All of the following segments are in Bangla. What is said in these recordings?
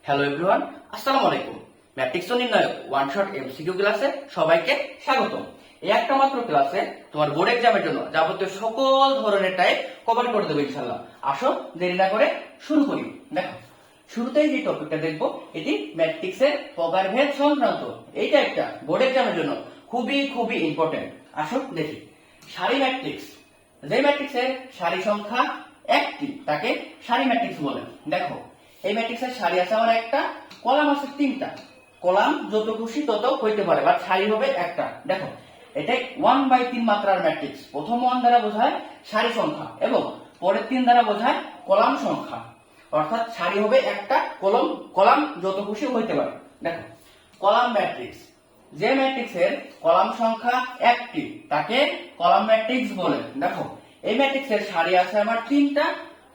হ্যালো এভরিওয়ান, আসসালামু আলাইকুম। ম্যাট্রিক্স নির্ণায়ক ওয়ান শট এমসিকিউ ক্লাসে সবাইকে স্বাগতম। এই একটা মাত্র ক্লাসে তোমার বোর্ড এক্সামের জন্য যাবতীয় সকল ধরনের টাইপ কভার করে দেবো ইনশাআল্লাহ। আসো দেরি না করে শুরু করি। দেখো, শুরুতেই যে টপিকটা দেখবো এটি ম্যাট্রিক্সের প্রকারভেদ সংক্রান্ত। এইটা একটা বোর্ড এক্সামের জন্য খুবই খুবই ইম্পর্টেন্ট। আসো দেখি, সারি ম্যাট্রিক্স, যে ম্যাট্রিক্সের সারি সংখ্যা একটি তাকে সারি ম্যাট্রিক্স বলে। দেখো, এই ম্যাট্রিক্সের সারি আছে আমার একটা, কলাম আছে তিনটা। কলাম যত খুশি তত হইতে পারে, বাট সারি হবে একটা। দেখো, এটা 1/3 মাত্রার ম্যাট্রিক্স। প্রথম 1 দ্বারা বোঝায় সারি সংখ্যা এবং পরের 3 দ্বারা বোঝায় কলাম সংখ্যা। অর্থাৎ সারি হবে একটা, কলাম যত খুশি হইতে পারে। দেখো, কলাম ম্যাট্রিক্স, যে ম্যাট্রিক্সের কলাম সংখ্যা একটি তাকে কলাম ম্যাট্রিক্স বলে। দেখো, এই ম্যাট্রিক্সের সারি আছে আমার তিনটা,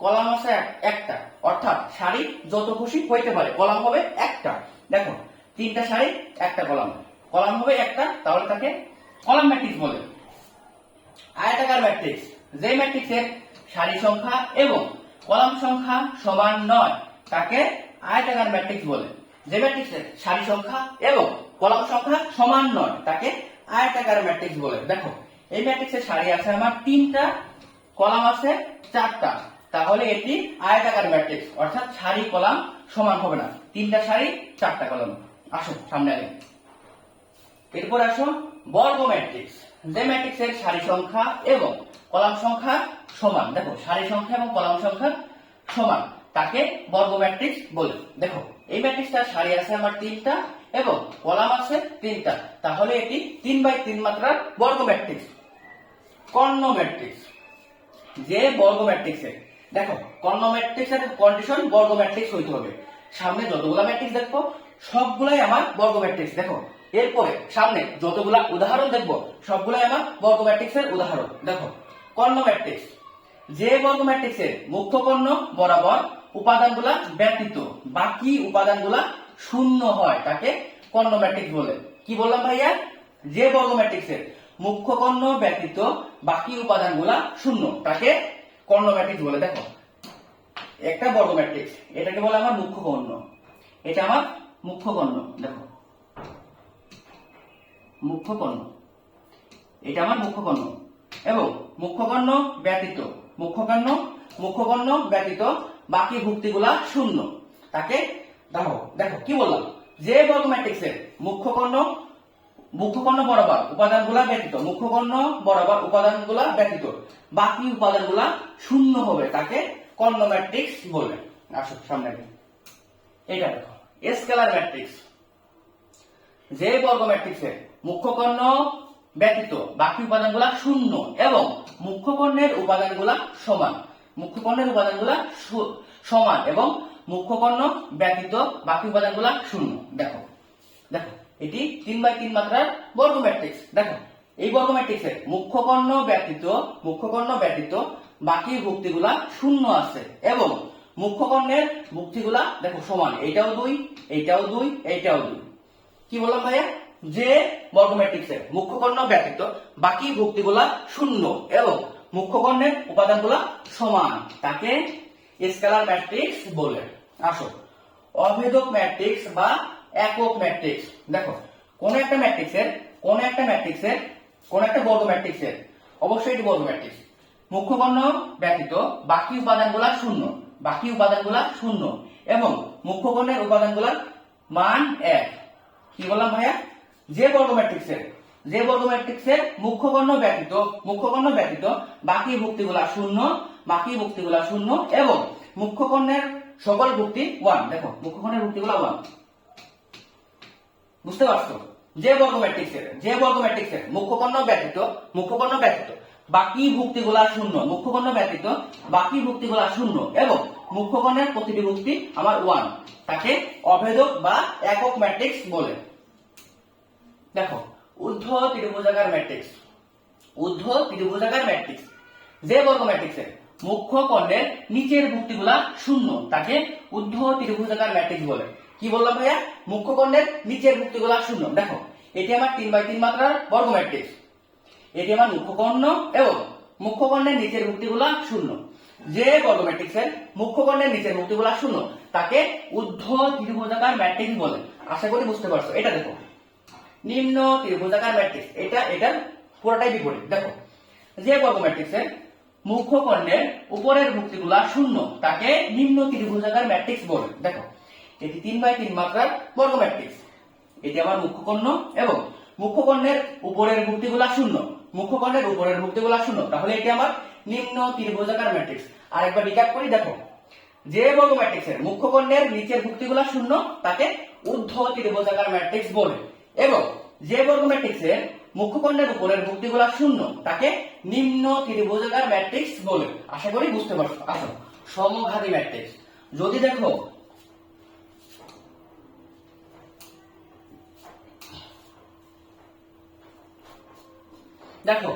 কলাম আছে একটা। অর্থাৎ সারি যত খুশি হইতে পারে, কলাম হবে একটা। দেখো, তিনটা সারি একটা কলাম, কলাম হবে একটা, তাহলে তাকে কলাম ম্যাট্রিক্স বলে। আয়তাকার ম্যাট্রিক্স, যে ম্যাট্রিক্সের সারি সংখ্যা এবং কলাম সংখ্যা সমান নয় তাকে আয়তাকার ম্যাট্রিক্স বলে। যে ম্যাট্রিক্সের সারি সংখ্যা এবং কলাম সংখ্যা সমান নয় তাকে আয়তাকার ম্যাট্রিক্স বলে। দেখো, এই ম্যাট্রিক্সের সারি আছে আমার তিনটা, কলাম আছে চারটা, তাহলে এটি আয়তাকার ম্যাট্রিক্স। অর্থাৎ সারি কলাম সমান হবে না, তিনটা সারি চারটা কলাম। আসো সামনে আগে, এরপর আসো বর্গ ম্যাট্রিক্স, যে ম্যাট্রিক্সের সারি সংখ্যা এবং কলাম সংখ্যা সমান। দেখো, সারি সংখ্যা এবং কলাম সংখ্যা সমান তাকে বর্গ ম্যাট্রিক্স বলে। দেখো, এই ম্যাট্রিক্সটার সারি আছে আমার তিনটা এবং কলাম আছে তিনটা, তাহলে এটি 3/3 মাত্রার বর্গ ম্যাট্রিক্স। কর্ণ ম্যাট্রিক্স, যে বর্গ ম্যাট্রিক্সের, দেখো কর্ণ ম্যাট্রিক্সের কন্ডিশন বর্গ ম্যাট্রিক্স হইতে হবে। সামনে যতগুলা ম্যাট্রিক্স দেখো সবগুলাই আমার বর্গ ম্যাট্রিক্স। দেখো, এরপরে সামনে যতগুলা উদাহরণ দেখবো সবগুলাই আমার বর্গ ম্যাট্রিক্সের উদাহরণ। দেখো, কর্ণ ম্যাট্রিক্স, যে বর্গ ম্যাট্রিক্সের মুখ্য কর্ণ বরাবর উপাদানগুলা ব্যতীত বাকি উপাদানগুলা শূন্য হয় তাকে কর্ণ ম্যাট্রিক্স বলে। কি বললাম ভাইয়া? যে বর্গ ম্যাট্রিক্সের মুখ্য কর্ণ ব্যতীত বাকি উপাদানগুলা শূন্য তাকে কর্ণ ম্যাট্রিক্স বলে। দেখো, একটা বর্গ ম্যাট্রিক্স, এটাকে বলে আমার মুখ্য কর্ণ, এটা আমার মুখ্য কর্ণ। দেখো, মুখ্য কর্ণ, এটা আমার মুখ্য কর্ণ এবং মুখ্য কর্ণ ব্যতীত ব্যতীত বাকি ভুক্তিগুলা শূন্য তাকে, দেখো দেখো কি বললাম, যে বর্গ ম্যাট্রিক্সের মুখ্য কর্ণ বরাবর উপাদানগুলা ব্যতীত, বাকি উপাদানগুলা শূন্য হবে তাকে কর্ণ ম্যাট্রিক্স বলে। আসো সামনে, এটা দেখো স্কেলার ম্যাট্রিক্স, যে বর্গ ম্যাট্রিক্সের মুখ্য কর্ণ ব্যতীত বাকি উপাদানগুলা শূন্য এবং মুখ্য কর্ণের উপাদানগুলা সমান, এবং মুখ্য কর্ণ ব্যতীত বাকি উপাদানগুলা শূন্য। দেখো দেখো, এটি 3/3 মাত্রার বর্গ ম্যাট্রিক্স। দেখো, এই বর্গ ম্যাট্রিক্সের মুখ্য কর্ণ ব্যতীত বাকি ভুক্তিগুলা শূন্য আছে এবং মুখ্য কর্ণের ভুক্তিগুলা দেখো সমান, এইটাও 2, এইটাও 2, এইটাও 2। কি বললাম ভাইয়া? যে বর্গ ম্যাট্রিক্সের মুখ্য কর্ণ ব্যতীত বাকি ভুক্তিগুলা শূন্য এবং মুখ্য কর্ণের উপাদানগুলা সমান তাকে স্কেলার ম্যাট্রিক্স বলে। আসো অভেদক ম্যাট্রিক্স বা একক ম্যাট্রিক্স। দেখো, কোন একটা বর্গ ম্যাট্রিক্সের, অবশ্যই এটি বর্গ ম্যাট্রিক্স, মুখ্য কর্ণ ব্যতীত বাকি উপাদানগুলা শূন্য এবং মুখ্য কর্ণের উপাদানগুলার মান 1। কি বললাম ভাইয়া? যে বর্গ ম্যাট্রিক্সের মুখ্য কর্ণ ব্যতীত বাকি ভুক্তিগুলা শূন্য এবং মুখ্য কর্ণের সকল ভুক্তি 1। দেখো, মুখ্য কর্ণের ভুক্তিগুলা 1। বুঝতে পারছো? যে বর্গ ম্যাট্রিক্সের মুখ্য কর্ণ ব্যতীত বাকি ভুক্তিগুলা শূন্য এবং মুখ্য কর্ণের প্রতিটি ভুক্তি আমার 1 তাকে অভেদক বা একক ম্যাট্রিক্স বলে। দেখো, ঊর্ধ্ব ত্রিভুজাকার ম্যাট্রিক্স, যে বর্গ ম্যাট্রিক্সের মুখ্য কর্ণের নিচের ভুক্তিগুলা শূন্য তাকে ঊর্ধ্ব ত্রিভুজাকার ম্যাট্রিক্স বলে। কি বললাম ভাইয়া? মুখ্য কর্ণের নিচের ভুক্তিগুলা শূন্য। দেখো, এটি আমার 3/3 মাত্রার বর্গ ম্যাট্রিক্স, এটি আমার মুখ্য কর্ণ এবং মুখ্য কর্ণের নিচের ভুক্তিগুলা শূন্য। যে বর্গ ম্যাট্রিক্সের মুখ্য কর্ণের নিচের মুক্তিগুলা শূন্য তাকে ঊর্ধ্ব ত্রিভুজাকার ম্যাট্রিক্স বলে। আশা করি বুঝতে পারছো। এটা দেখো, নিম্ন ত্রিভুজাকার ম্যাট্রিক্স, এটার পুরোটাই বিপরীত। দেখো, যে বর্গ ম্যাট্রিক্সের মুখ্য কর্ণের উপরের মুক্তিগুলা শূন্য তাকে নিম্ন ত্রিভুজাকার ম্যাট্রিক্স বলে। দেখো, এটি 3x3 মাত্রার বর্গ ম্যাট্রিক্স, এটি আমার মুখ্য কর্ণ এবং মুখ্য কর্ণের উপরের মুক্তিগুলা শূন্য, মুখ্য কর্ণের উপরের মুক্তিগুলা শূন্য, তাহলে এটি আমার নিম্ন ত্রিভুজাকার ম্যাট্রিক্স। আরেকবার রিক্যাপ করি। দেখো, যে বর্গ ম্যাট্রিক্সের মুখ্য কর্ণের নিচের মুক্তিগুলা শূন্য তাকে ঊর্ধ্ব ত্রিভুজাকার ম্যাট্রিক্স বলে এবং যে বর্গ ম্যাট্রিক্সের মুখ্য কর্ণের উপরের মুক্তিগুলা শূন্য তাকে নিম্ন ত্রিভুজাকার ম্যাট্রিক্স বলে। আশা করি বুঝতে পারছো। আসো, সমঘাতী ম্যাট্রিক্স। যদি দেখো, দেখো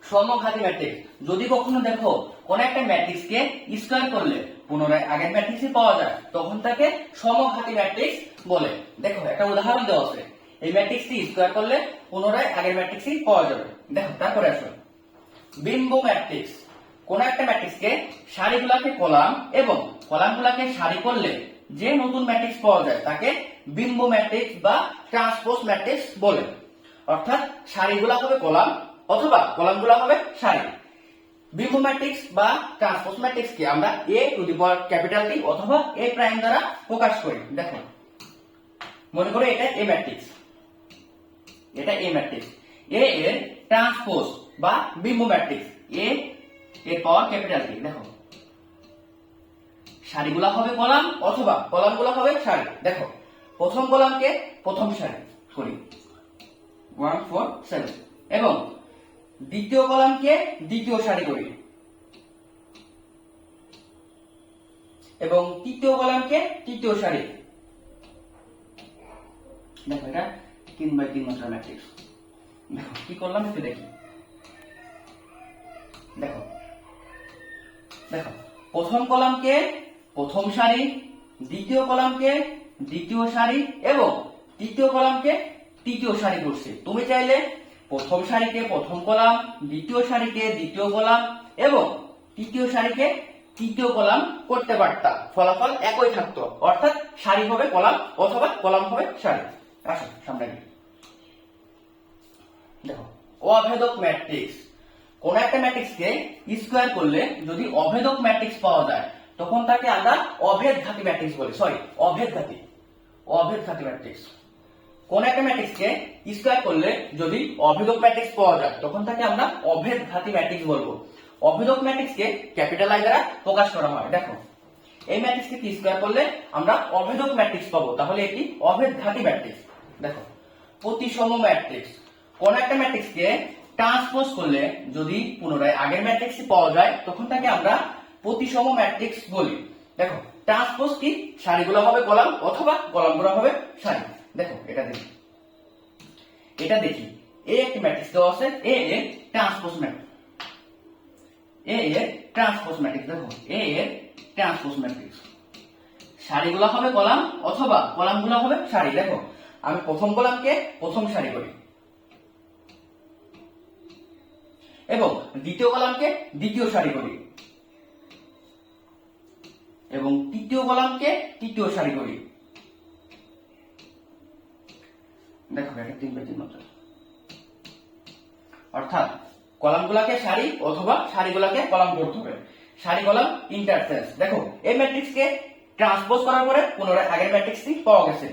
সমঘাতী ম্যাট্রিক্স, যদি কখনো দেখো কোন একটা ম্যাট্রিক্সকে স্কয়ার করলে পুনরায় আগের ম্যাট্রিক্সই পাওয়া যায় তখন তাকে সমঘাতী ম্যাট্রিক্স বলে। দেখো, একটা উদাহরণ দেওয়া আছে, এই ম্যাট্রিক্সটি স্কয়ার করলে পুনরায় আগের ম্যাট্রিক্সই পাওয়া যাবে। দেখো, তারপরে আসো বিম্ব ম্যাট্রিক্স। কোন একটা ম্যাট্রিক্সকে সারিগুলাকে কলাম এবং কলামগুলাকে সারি করলে যে নতুন ম্যাট্রিক্স পাওয়া যায় তাকে বিম্ব ম্যাট্রিক্স বা ট্রান্সপোজ ম্যাট্রিক্স বলে। অর্থাৎ সারিগুলা হবে কলাম অথবা কলামগুলা হবে সারি। বিম্ব ম্যাট্রিক্স বা ট্রান্সপোজ ম্যাট্রিক্স কে আমরা a to the power capital T অথবা a প্রাইম দ্বারা প্রকাশ করি। দেখো, মনে করো এটা a ম্যাট্রিক্স, এটা a ম্যাট্রিক্স, a এর ট্রান্সপোজ বা বিম্ব ম্যাট্রিক্স a এর পাওয়ার ক্যাপিটাল T। দেখো, সারিগুলা হবে কলাম অথবা কলামগুলা হবে সারি। দেখো, প্রথম কলামকে প্রথম সারি করি 1 4 7 এবং দ্বিতীয় কলামকে দ্বিতীয় সারি করি এবং তৃতীয় কলামকে তৃতীয় সারি। দেখো, এটা 3x3 মাত্রার ম্যাট্রিক্স। দেখো কি করলাম একটু দেখি। দেখো, দেখো প্রথম কলামকে প্রথম সারি, দ্বিতীয় কলামকে দ্বিতীয় সারি এবং তৃতীয় কলামকে তৃতীয় সারি করছি। তুমি চাইলে প্রথম সারিকে প্রথম কলাম, দ্বিতীয় সারিকে দ্বিতীয় কলাম এবং তৃতীয় সারিকে তৃতীয় কলাম করতে পারতা, ফলাফল একই থাকতো। অর্থাৎ সারি হবে কলাম অথবা কলাম হবে সারি। আসো সামনে গিয়ে দেখো, অভেদক ম্যাট্রিক্স। কোন একটা ম্যাট্রিক্সকে স্কয়ার করলে যদি অভেদক ম্যাট্রিক্স পাওয়া যায় তখন তাকে আমরা অভেদঘাতী ম্যাট্রিক্স বলি। সরি, অভেদঘাতী ম্যাট্রিক্স। কোন একটা ম্যাট্রিক্সকে স্কয়ার করলে যদি অভেদক ম্যাট্রিক্স পাওয়া যায় তখন তাকে আমরা অভেদঘাতী ম্যাট্রিক্স বলবো। অভেদক ম্যাট্রিক্সকে ক্যাপিটাল I দ্বারা প্রকাশ করা হয়। দেখো, এই ম্যাট্রিক্সকে কি স্কয়ার করলে আমরা অভেদক ম্যাট্রিক্স পাবো, তাহলে এটি অভেদঘাতী ম্যাট্রিক্স। দেখো, প্রতিসম ম্যাট্রিক্স। কোন একটা ম্যাট্রিক্সকে ট্রান্সপোজ করলে যদি পুনরায় আগের ম্যাট্রিক্সই পাওয়া যায় তখন তাকে আমরা প্রতিসম ম্যাট্রিক্স বলি। দেখো, ট্রান্সপোজ কি? সারিগুলো হবে কলাম অথবা কলামগুলো হবে সারি। দেখো, এটা দেখি এ একটি ম্যাট্রিক্স দেওয়া আছে, এ এর ট্রান্সপোজ ম্যাট্রিক্স, দেখো এ এর ট্রান্সপোজ ম্যাট্রিক্স। সারিগুলো হবে কলাম অথবা কলামগুলো হবে সারি। দেখো, আমি প্রথম কলামকে প্রথম সারি করি এবং দ্বিতীয় কলামকে দ্বিতীয় সারি করি এবং তৃতীয় কলামকে তৃতীয় সারি করি। দেখো, এটা 3x3 মাত্রা। অর্থাৎ কলামগুলোকে সারি অথবা সারিগুলোকে কলাম করতে হবে। সারি কলাম ইন্টারচেঞ্জ। দেখো, এই ম্যাট্রিক্সকে ট্রান্সপোজ করার পরে পুনরায় আগের ম্যাট্রিক্সটি পাওয়া গেছে।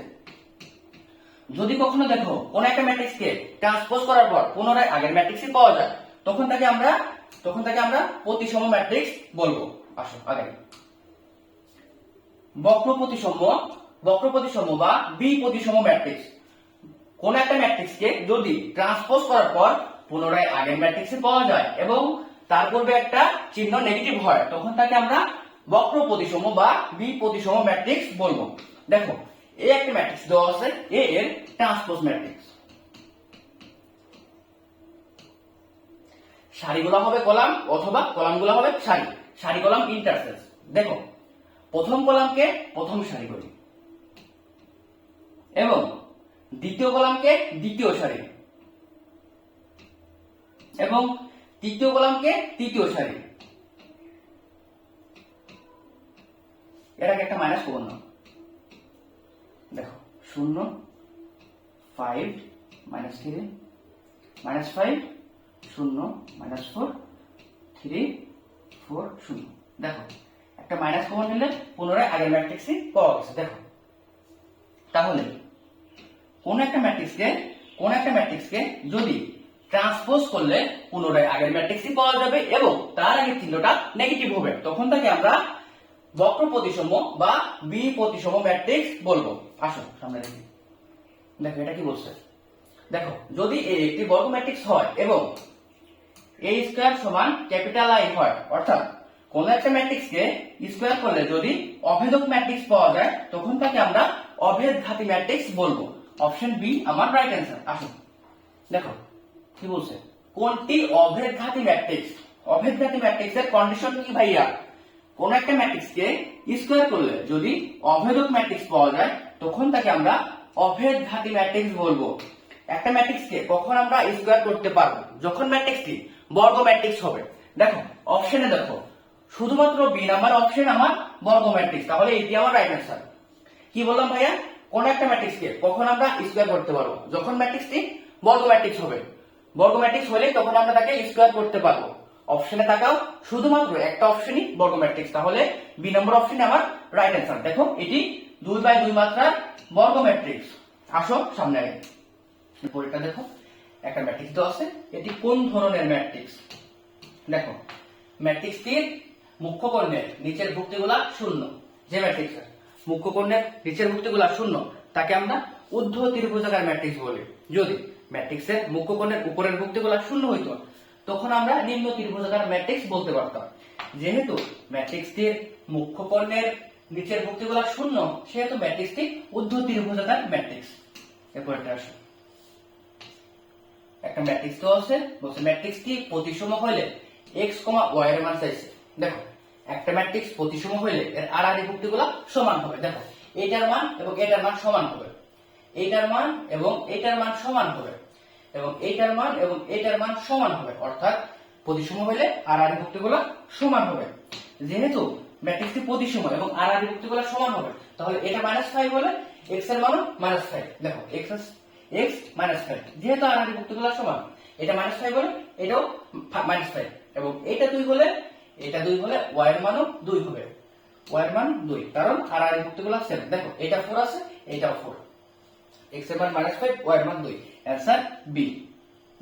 যদি কখনো দেখো কোন একটা ম্যাট্রিক্সকে ট্রান্সপোজ করার পর পুনরায় আগের ম্যাট্রিক্সই পাওয়া যায় তখন তাকে আমরা প্রতিসম ম্যাট্রিক্স বলবো। আসো আগে বক্র প্রতিসম বা বিপ্রতিসম ম্যাট্রিক্স। কোন একটা ম্যাট্রিক্সকে যদি ট্রান্সপোজ করার পর পুনরায় আগের ম্যাট্রিক্সে পাওয়া যায় এবং তার পূর্বে একটা চিহ্ন নেগেটিভ হয় তখন তাকে আমরা বক্র প্রতিসম বা বিপ্রতিসম ম্যাট্রিক্স বলবো। দেখো, এই একটা ম্যাট্রিক্স দেওয়া আছে, এ এর ট্রান্সপোজ ম্যাট্রিক্স। সারিগুলো হবে কলাম অথবা কলামগুলো হবে সারি। সারি কলাম ইন্টারচেঞ্জ। দেখো, প্রথম কলামকে প্রথম সারি করি এবং দ্বিতীয় কলামকে দ্বিতীয় সারি এবং তৃতীয় কলামকে তৃতীয় সারি এর আগে একটা মাইনাস কমন নাও, দেখো 0 5 -3 -5 0 -4 3 4 0। দেখো একটা মাইনাস কমন নিলে পুনরায় আগের ম্যাট্রিক্সই পাওয়া গেছে। দেখো তাহলে কোন একটা ম্যাট্রিক্সকে যদি ট্রান্সপোজ করলে পুনরায় আগের ম্যাট্রিক্সই পাওয়া যাবে এবং তার আগের চিহ্নটা নেগেটিভ হবে, তখন তাকে আমরা বক্র প্রতিসম বা বি প্রতিসম ম্যাট্রিক্স বলবো। আসো সামনে দেখি। দেখো এটা কি বলছে, দেখো যদি এ একটি বর্গ ম্যাট্রিক্স হয় এবং a স্কয়ার সমান ক্যাপিটাল I হয়, অর্থাৎ কোন একটা ম্যাট্রিক্সকে স্কয়ার করলে যদি অভেদক ম্যাট্রিক্স পাওয়া যায় তখন তাকে আমরা অভেদঘাতী ম্যাট্রিক্স বলবো। অপশন বি আমার রাইট অ্যান্সার। আসুন দেখো কি বলছে, কোনটি অভেদঘাতী ম্যাট্রিক্স। অভেদঘাতী ম্যাট্রিক্সের কন্ডিশন কি ভাইয়া, কোন একটা ম্যাট্রিক্সকে স্কয়ার করলে যদি অভেদক ম্যাট্রিক্স পাওয়া যায় তখন তাকে আমরা অভেদঘাতী ম্যাট্রিক্স বলবো। একটা ম্যাট্রিক্সকে কখন আমরা স্কয়ার করতে পারবো, যখন ম্যাট্রিক্সটি বর্গ ম্যাট্রিক্স হবে। দেখো অপশনে দেখো শুধুমাত্র বি নাম্বার অপশন আমার বর্গ ম্যাট্রিক্স, তাহলে এটি আমার রাইট অ্যান্সার। কি বললাম ভাইয়া, কোন একটা ম্যাট্রিক্সকে কখন আমরা স্কয়ার করতে পারবো, যখন ম্যাট্রিক্সটি বর্গ ম্যাট্রিক্স হবে। বর্গ ম্যাট্রিক্স হলে তখন আমরা তাকে স্কয়ার করতে পারবো। অপশনে তাকাও, শুধুমাত্র একটা অপশনই বর্গ ম্যাট্রিক্স, তাহলে বি নম্বর অপশন আমার রাইট অ্যান্সার। দেখো এটি 2/2 মাত্রার বর্গ ম্যাট্রিক্স। আসো সামনে আগে পরেরটা দেখো, একটা ম্যাট্রিক্স দেওয়া আছে, এটি কোন ধরনের ম্যাট্রিক্স। দেখো ম্যাট্রিক্সটির মুখ্য কর্ণের নিচের ভুক্তিগুলা শূন্য। যে ম্যাট্রিক্সের মুখ্য কর্ণের নিচের ভুক্তিগুলা শূন্য তাকে আমরা ঊর্ধ্ব ত্রিভুজাকার ম্যাট্রিক্স বলি। যদি ম্যাট্রিক্সের মুখ্য কর্ণের উপরের ভুক্তিগুলা শূন্য হইতো তখন আমরা নিম্ন ত্রিভুজাকার ম্যাট্রিক্স বলতে পারতাম। যেহেতু ম্যাট্রিক্সটির মুখ্য কর্ণের নিচের ভুক্তিগুলা শূন্য সেহেতু ম্যাট্রিক্সটি ঊর্ধ্ব ত্রিভুজাকার ম্যাট্রিক্স। এরপরটা আসো, একটা ম্যাট্রিক্স তো আছে, বলছে ম্যাট্রিক্সটি প্রতিসম হলে x, y এর মান চাইছে। দেখো একটা ম্যাট্রিক্স প্রতিসম হলে এর আড়াআড়ি ভুক্তিগুলো সমান হবে। দেখো এটার মান এবং এটার মান সমান হবে, এইটার মান এবং এইটার মান সমান হবে, এবং এইটার মান এবং এইটার মান সমান হবে, অর্থাৎ প্রতিসম হলে আড়াআড়ি ভুক্তিগুলো সমান হবে। যেহেতু ম্যাট্রিক্সটি প্রতিসম এবং আড়াআড়ি ভুক্তিগুলো সমান হবে তাহলে এটা -5 হলে x এর মানও -5। দেখো x -5, যেহেতু আড়াআড়ি ভুক্তিগুলো সমান, এটা -5 হলে এটাও -5, এবং এটা 2 হলে y এর মানও 2 হবে, y এর মান 2, কারণ আড়াআড়ি ভুক্তিগুলো সেম। দেখো এটা 4 আছে, এটাও 4, x এর মান -5, y এর মান 2, অ্যানসার বি।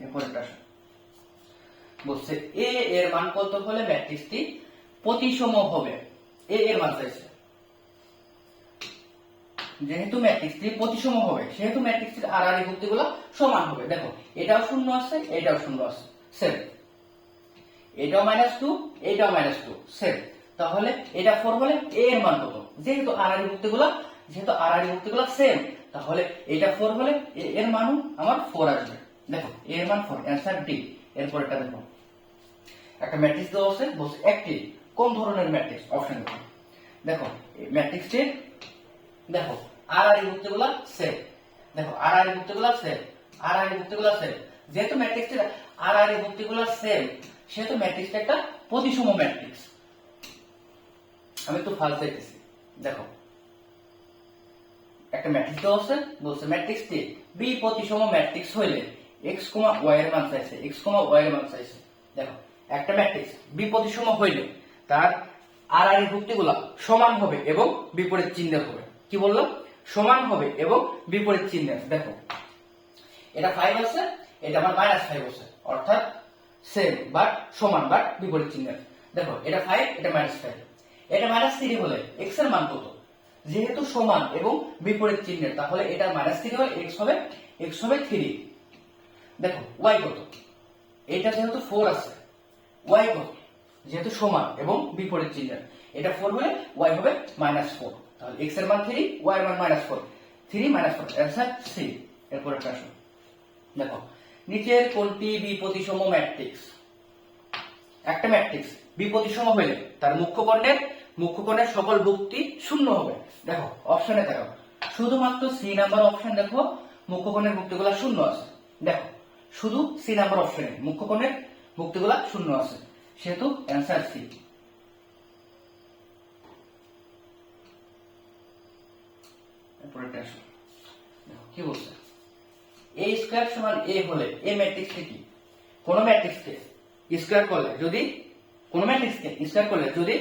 এরপরটা আসো, বলছে a এর মান কত হলে ম্যাট্রিক্সটি প্রতিসম হবে। a এর মান চাইছে, যেহেতু ম্যাট্রিক্সটি প্রতিসম হবে সেহেতু ম্যাট্রিক্সটির আড়াআড়ি ভুক্তিগুলো সমান হবে। দেখো এটাও শূন্য আছে, এটাও শূন্য আছে, সেম। এটাও -2, এটাও -2, সেম। তাহলে এটা 4 হলে a এর মান কত, যেহেতু আড়াআড়ি ভুক্তিগুলো সেম, তাহলে এটা 4 হলে a এর মানও আমার 4 আসবে। দেখো a এর মান 4, অ্যানসার ডি। এরপরটা দেখো, একটা ম্যাট্রিক্স দেওয়া আছে, বলছে একটি কোন ধরনের ম্যাট্রিক্স। অপশন দেখো ম্যাট্রিক্সটির দেখো আড়াআড়ি ভুক্তিগুলো সেম। দেখো আড়াআড়ি ভুক্তিগুলো সেম, যেহেতু ম্যাট্রিক্সটির আড়াআড়ি ভুক্তিগুলো সেম সেহেতু ম্যাট্রিক্সটা একটা প্রতিসম ম্যাট্রিক্স। আমি একটু ফালতু দিতেছি। দেখো একটা ম্যাট্রিক্স দেওয়া আছে, বলছে ম্যাট্রিক্সটি বি প্রতিসম ম্যাট্রিক্স হইলে x, y এর মান চাইছে, দেখো একটা ম্যাট্রিক্স বি প্রতিসম হইলে তার আড়াআড়ি ভুক্তিগুলো সমান হবে এবং বিপরীত চিহ্নের হবে। কি বললাম, সমান হবে এবং বিপরীত চিহ্নের। দেখো এটা 5 আছে, এটা আমার -5 আছে, অর্থাৎ সেম বাট সমান বাট বিপরীত চিহ্নের। দেখো এটা 5, এটা -5, এটা -3 হলে x এর মান কত, যেহেতু সমান এবং বিপরীত চিহ্নের তাহলে এটা -3 হলে x হবে 3। দেখো y কত, এটা যেহেতু 4 আছে, y কত, যেহেতু সমান এবং বিপরীত চিহ্নের, এটা 4 হলে y হবে -4, তাহলে x এর মান 3, y এর মান -4, 3 -4, অ্যানসার সি। এরপর আসো, দেখো নিচের কোনটি বিপ্রতিসম ম্যাট্রিক্স। একটা ম্যাট্রিক্স বিপ্রতিসম হলে তার মুখ্য কর্ণের সকল ভুক্তি শূন্য হবে। দেখো অপশনে দেখো শুধুমাত্র সি নাম্বার অপশন, দেখো মুখ্য কর্ণের ভুক্তিগুলো শূন্য আছে। দেখো শুধু সি নাম্বার অপশনে মুখ্য কর্ণের ভুক্তিগুলো শূন্য আছে, সেহেতু অ্যানসার সি। পরেরটা আসো, দেখো কি বলছে, a স্কয়ার সমান a হলে a ম্যাট্রিক্সটি কি, কোন ম্যাট্রিক্সকে স্কয়ার করলে যদি, কোন ম্যাট্রিক্সকে স্কয়ার করলে যদি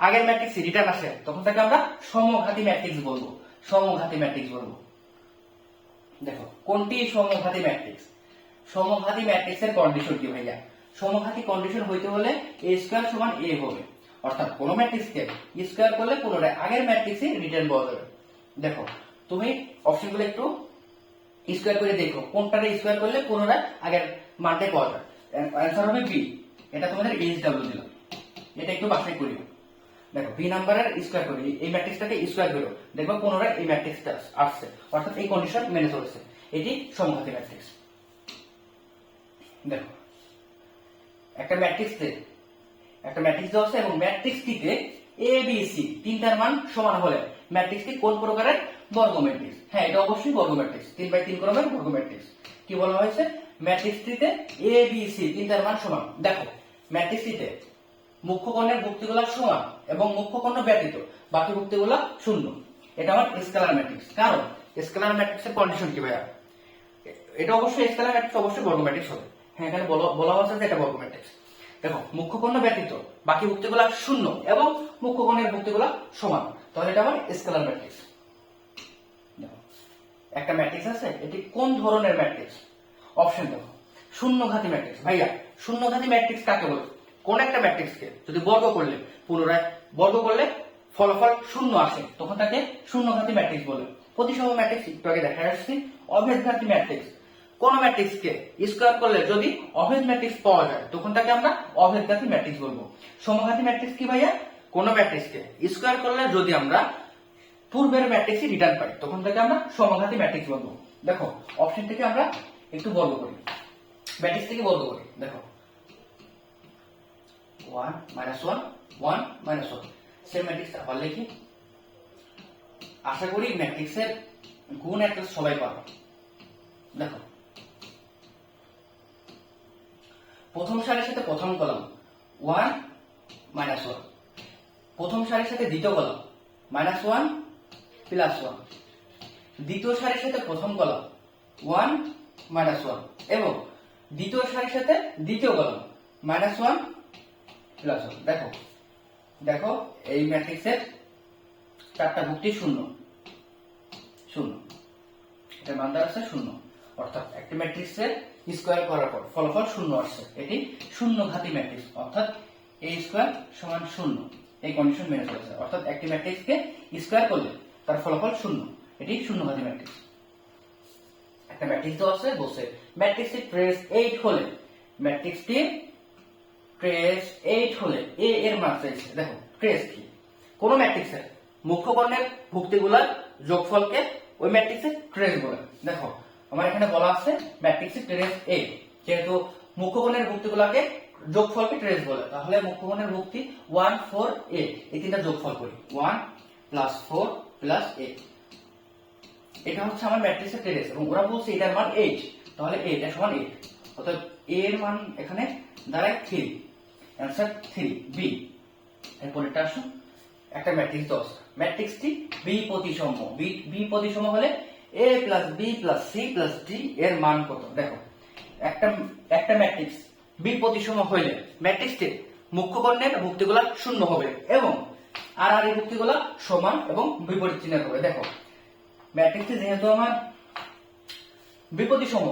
আগের ম্যাট্রিক্স রিটার্ন আসে তখন তাকে আমরা সমঘাতী ম্যাট্রিক্স বলবো, সমঘাতী ম্যাট্রিক্স বলবো। দেখো কোনটি সমঘাতী ম্যাট্রিক্স, সমঘাতী ম্যাট্রিক্সের কন্ডিশন কি ভাইয়া, সমঘাতী কন্ডিশন হইতে হলে a স্কয়ার সমান a হবে, অর্থাৎ কোন ম্যাট্রিক্সকে স্কয়ার করলে পুনরায় আগের ম্যাট্রিক্সে রিটার্ন পাওয়া যাবে। দেখো তুমি অপশনগুলো একটু স্কয়ার করে দেখো কোনটারে স্কয়ার করলে পুনরায় আগের মানটাই পাওয়া যায়। অ্যানসার হবে বি, এটা তোমাদের এইচডব্লিউ দিলাম, এটা একটু বাছাই করিও। দেখো বি নাম্বারের স্কয়ার করি, এই ম্যাট্রিক্সটাকে স্কয়ার করো, দেখো পুনরায় এই ম্যাট্রিক্সটা আসছে, অর্থাৎ এই কন্ডিশন মেনে চলেছে, এটি সমঘাতী ম্যাট্রিক্স। দেখো একটা ম্যাট্রিক্স দেওয়া আছে এবং ম্যাট্রিক্সটিতে এ বি সি তিনটার মান সমান হলে ম্যাট্রিক্সটি কোন প্রকারের বর্গ ম্যাট্রিক্স, হ্যাঁ এটা অবশ্যই বর্গ ম্যাট্রিক্স, 3x3 ক্রমের বর্গ ম্যাট্রিক্স। কি বলা হয়েছে, ম্যাট্রিক্সটিতে এ বি সি তিনটার মান সমান। দেখো ম্যাট্রিক্সটিতে মুখ্য কর্ণের ভুক্তিগুলো সমান এবং মুখ্য কর্ণ ব্যতীত বাকি ভুক্তিগুলো শূন্য, এটা আমার স্কেলার ম্যাট্রিক্স। কারণ স্কেলার ম্যাট্রিক্সের কন্ডিশন কি ভাইয়া, এটা অবশ্যই স্কেলার ম্যাট্রিক্স, অবশ্যই বর্গ ম্যাট্রিক্স হবে, হ্যাঁ এখানে বলা হচ্ছে যে এটা বর্গ ম্যাট্রিক্স। দেখো মুখ্য কর্ণ ব্যতীত বাকি ভুক্তিগুলো শূন্য এবং মুখ্য কর্ণের ভুক্তিগুলো সমান, তাহলে এটা আমার স্কেলার ম্যাট্রিক্স। দেখো একটা ম্যাট্রিক্স আছে, এটি কোন ধরনের ম্যাট্রিক্স, অপশন দেখো, শূন্যঘাতী ম্যাট্রিক্স। ভাইয়া শূন্যঘাতী ম্যাট্রিক্স কাকে বলে, কোন একটা ম্যাট্রিক্সকে যদি বর্গ করলে পুনরায় বর্গ করলে ফলাফল শূন্য আসে তখন তাকে শূন্যঘাতী ম্যাট্রিক্স বলে। প্রতিসম ম্যাট্রিক্স একটু আগে দেখা যাচ্ছে, অভেদঘাতী ম্যাট্রিক্স, কোন ম্যাট্রিক্সকে স্কয়ার করলে যদি অভেদ ম্যাট্রিক্স পাওয়া যায় তখন তাকে আমরা অভেদঘাতী ম্যাট্রিক্স বলবো। সমঘাতী ম্যাট্রিক্স কি ভাইয়া, কোন ম্যাট্রিক্সকে স্কয়ার করলে যদি আমরা পূর্বের ম্যাট্রিক্সই রিটার্ন পাই তখন তাকে আমরা সমঘাতী ম্যাট্রিক্স বলবো। দেখো অপশন থেকে আমরা একটু বর্গ করি, ম্যাট্রিক্স থেকে বর্গ করি। দেখো 1 -1 1 -1, সেম ম্যাট্রিক্স আবার লিখি। আশা করি ম্যাট্রিক্সের গুণ একটা সবাই পারো। দেখো প্রথম সারির সাথে প্রথম কলাম 1 -1, প্রথম সারির সাথে দ্বিতীয় কলাম -1 +1, দ্বিতীয় সারির সাথে প্রথম কলাম 1 -1 এবং দ্বিতীয় সারির সাথে দ্বিতীয় কলাম -1 +1। দেখো দেখো এই ম্যাট্রিক্সের চারটা ভুক্তি শূন্য শূন্য, এটার মান দাঁড়াচ্ছে শূন্য, অর্থাৎ একটি ম্যাট্রিক্সের স্কয়ার করার পর ফলাফল শূন্য আসছে, এটি শূন্যঘাতী ম্যাট্রিক্স, অর্থাৎ a স্কয়ার সমান শূন্য, এই কন্ডিশন মেনে চলেছে, অর্থাৎ একটি ম্যাট্রিক্সকে স্কয়ার করলে তার ফলাফল শূন্য, এটি শূন্যঘাতী ম্যাট্রিক্স। একটা ম্যাট্রিক্স দেওয়া আছে, বলছে ম্যাট্রিক্সটি ট্রেস 8 হলে, ম্যাট্রিক্সটি ট্রেস 8 হলে a এর মান চাইছে। দেখো ট্রেস কি, কোন ম্যাট্রিক্সের মুখ্য কর্ণের ভুক্তিগুলোর যোগফলকে ওই ম্যাট্রিক্সের ট্রেস বলে। দেখো আমার এখানে বলা আছে ম্যাট্রিক্সের ট্রেস a, যেহেতু মুখ্য কর্ণের ভুক্তিগুলোকে যোগফলকে ট্রেস বলে, তাহলে মুখ্য কর্ণের ভুক্তি 1 4 a, এই তিনটা যোগফল করি 1 + 4 + a, এটা হচ্ছে আমার ম্যাট্রিক্সের ট্রেস এবং ওরা বলছে এটার মান 8, তাহলে a এটা সমান 8, অর্থাৎ a এর মান এখানে দাঁড়ায় 3, অ্যানসার 3 বি। এরপরেরটা আসুন, একটা ম্যাট্রিক্স দেওয়া আছে, ম্যাট্রিক্সটি বি প্রতিসম, বি প্রতিসম হলে a + b + c + d এর মান কত। দেখো একটা ম্যাট্রিক্স বি প্রতিসম হইলে ম্যাট্রিক্সটির মুখ্য কর্ণের ভুক্তিগুলো শূন্য হবে এবং আর এই ভুক্তিগুলো সমান এবং বিপরীত চিহ্নের হবে। দেখো ম্যাট্রিক্সটি যেহেতু আমার বিপরীতসম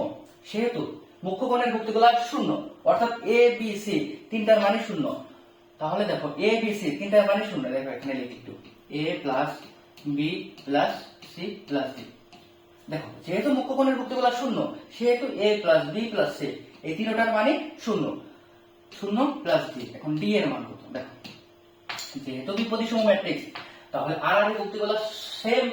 সেহেতু মুখ্য কর্ণের ভুক্তিগুলো শূন্য, অর্থাৎ a b c তিনটার মানে শূন্য, তাহলে দেখো a b c তিনটার মানে শূন্য। দেখো এখানে লিখি একটু a + b + c + d। দেখো যেহেতু মুখ্য কর্ণের ভুক্তিগুলো শূন্য সেহেতু a + b + c এই তিনটার মানে শূন্য, শূন্য + d। এখন d এর মান কত, দেখো যেহেতু বিপরীতসম ম্যাট্রিক্স তাহলে আর এর ভুক্তিগুলো সেম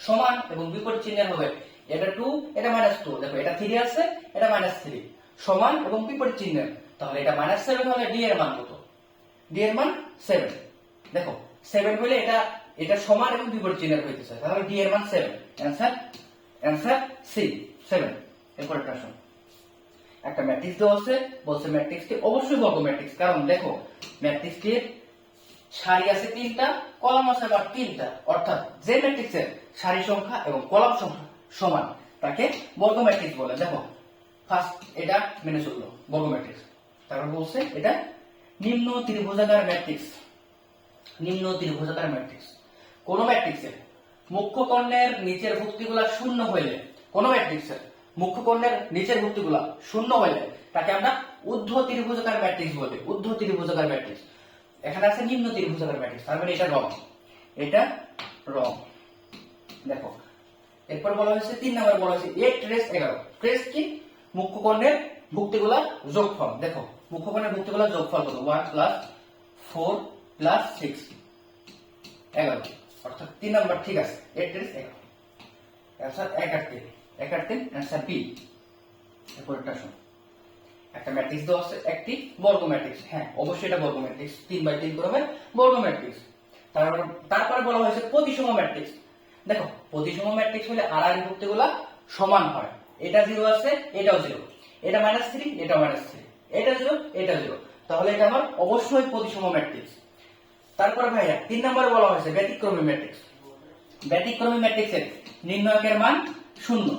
সমান এবং বিপরীত চিহ্নের হবে, এটা 2 এটা -2, দেখো এটা 3 আছে এটা -3, সমান এবং বিপরীত চিহ্নের, তাহলে এটা -7 হলে d এর মান কত, d এর মান 7। দেখো 7 হলে এটা সমান এবং বিপরীত চিহ্নের হইতেছে, তাহলে d এর মান 7, অ্যানসার সি 7। এরপর একটা আসুন, একটা ম্যাট্রিক্স দেওয়া আছে, বলছে ম্যাট্রিক্সটি অবশ্যই বর্গ ম্যাট্রিক্স, কারণ দেখো ম্যাট্রিক্সটির সারি আছে 3টা, কলাম আছে আবার 3টা, অর্থাৎ যে ম্যাট্রিক্সের সারি সংখ্যা এবং কলাম সংখ্যা সমান তাকে বর্গ ম্যাট্রিক্স বলে। দেখো ফার্স্ট এটা মেনে চললো বর্গ ম্যাট্রিক্স। তারপর বলছে এটা নিম্ন ত্রিভুজাকার ম্যাট্রিক্স। নিম্ন ত্রিভুজাকার ম্যাট্রিক্স কোন ম্যাট্রিক্সের মুখ্য কর্ণের নিচের ভুক্তিগুলা শূন্য হইলে, কোন ম্যাট্রিক্সের মুখ্য কর্ণের নিচের ভুক্তিগুলা শূন্য হইলে তাকে আমরা ঊর্ধ্ব ত্রিভুজাকার ম্যাট্রিক্স বলি। ঊর্ধ্ব ত্রিভুজাকার ম্যাট্রিক্স। এখানে আছে নিম্ন ত্রিভুজাকার ম্যাট্রিক্স, তার মানে এটা রং, এটা রং। দেখো এরপর বলা হয়েছে 3 নম্বরে বলা হয়েছে 8 ট্রেস 11। ট্রেস কি? মুখ্য কর্ণের ভুক্তিগুলা যোগফল। দেখো মুখ্য কর্ণের ভুক্তিগুলা যোগফল কত? 1 প্লাস 4 প্লাস 6 11, অর্থাৎ 3 নাম্বার ঠিক আছে। 8 ট্রেস 11, অ্যানসার 1 আর 3, 1 আর 3 অ্যানসার বি। এরপরটা শুন, একটা ম্যাট্রিক্স দেওয়া আছে, একটি বর্গ ম্যাট্রিক্স। হ্যাঁ অবশ্যই এটা বর্গ ম্যাট্রিক্স, 3/3 ক্রমের বর্গ ম্যাট্রিক্স। তারপরে বলা হয়েছে প্রতিসম ম্যাট্রিক্স। দেখো প্রতিসম ম্যাট্রিক্স হলে আড়াআড়ি ভুক্তিগুলা সমান হয়। এটা 0 আছে, এটাও 0, এটা -3, এটা -3, এটা 0, এটা 0, তাহলে এটা আমার অবশ্যই প্রতিসম ম্যাট্রিক্স। তারপরে ভাইয়া 3 নম্বরে বলা হয়েছে ব্যতিক্রমী ম্যাট্রিক্স। ব্যতিক্রমী ম্যাট্রিক্সের নির্ণায়কের মান 0।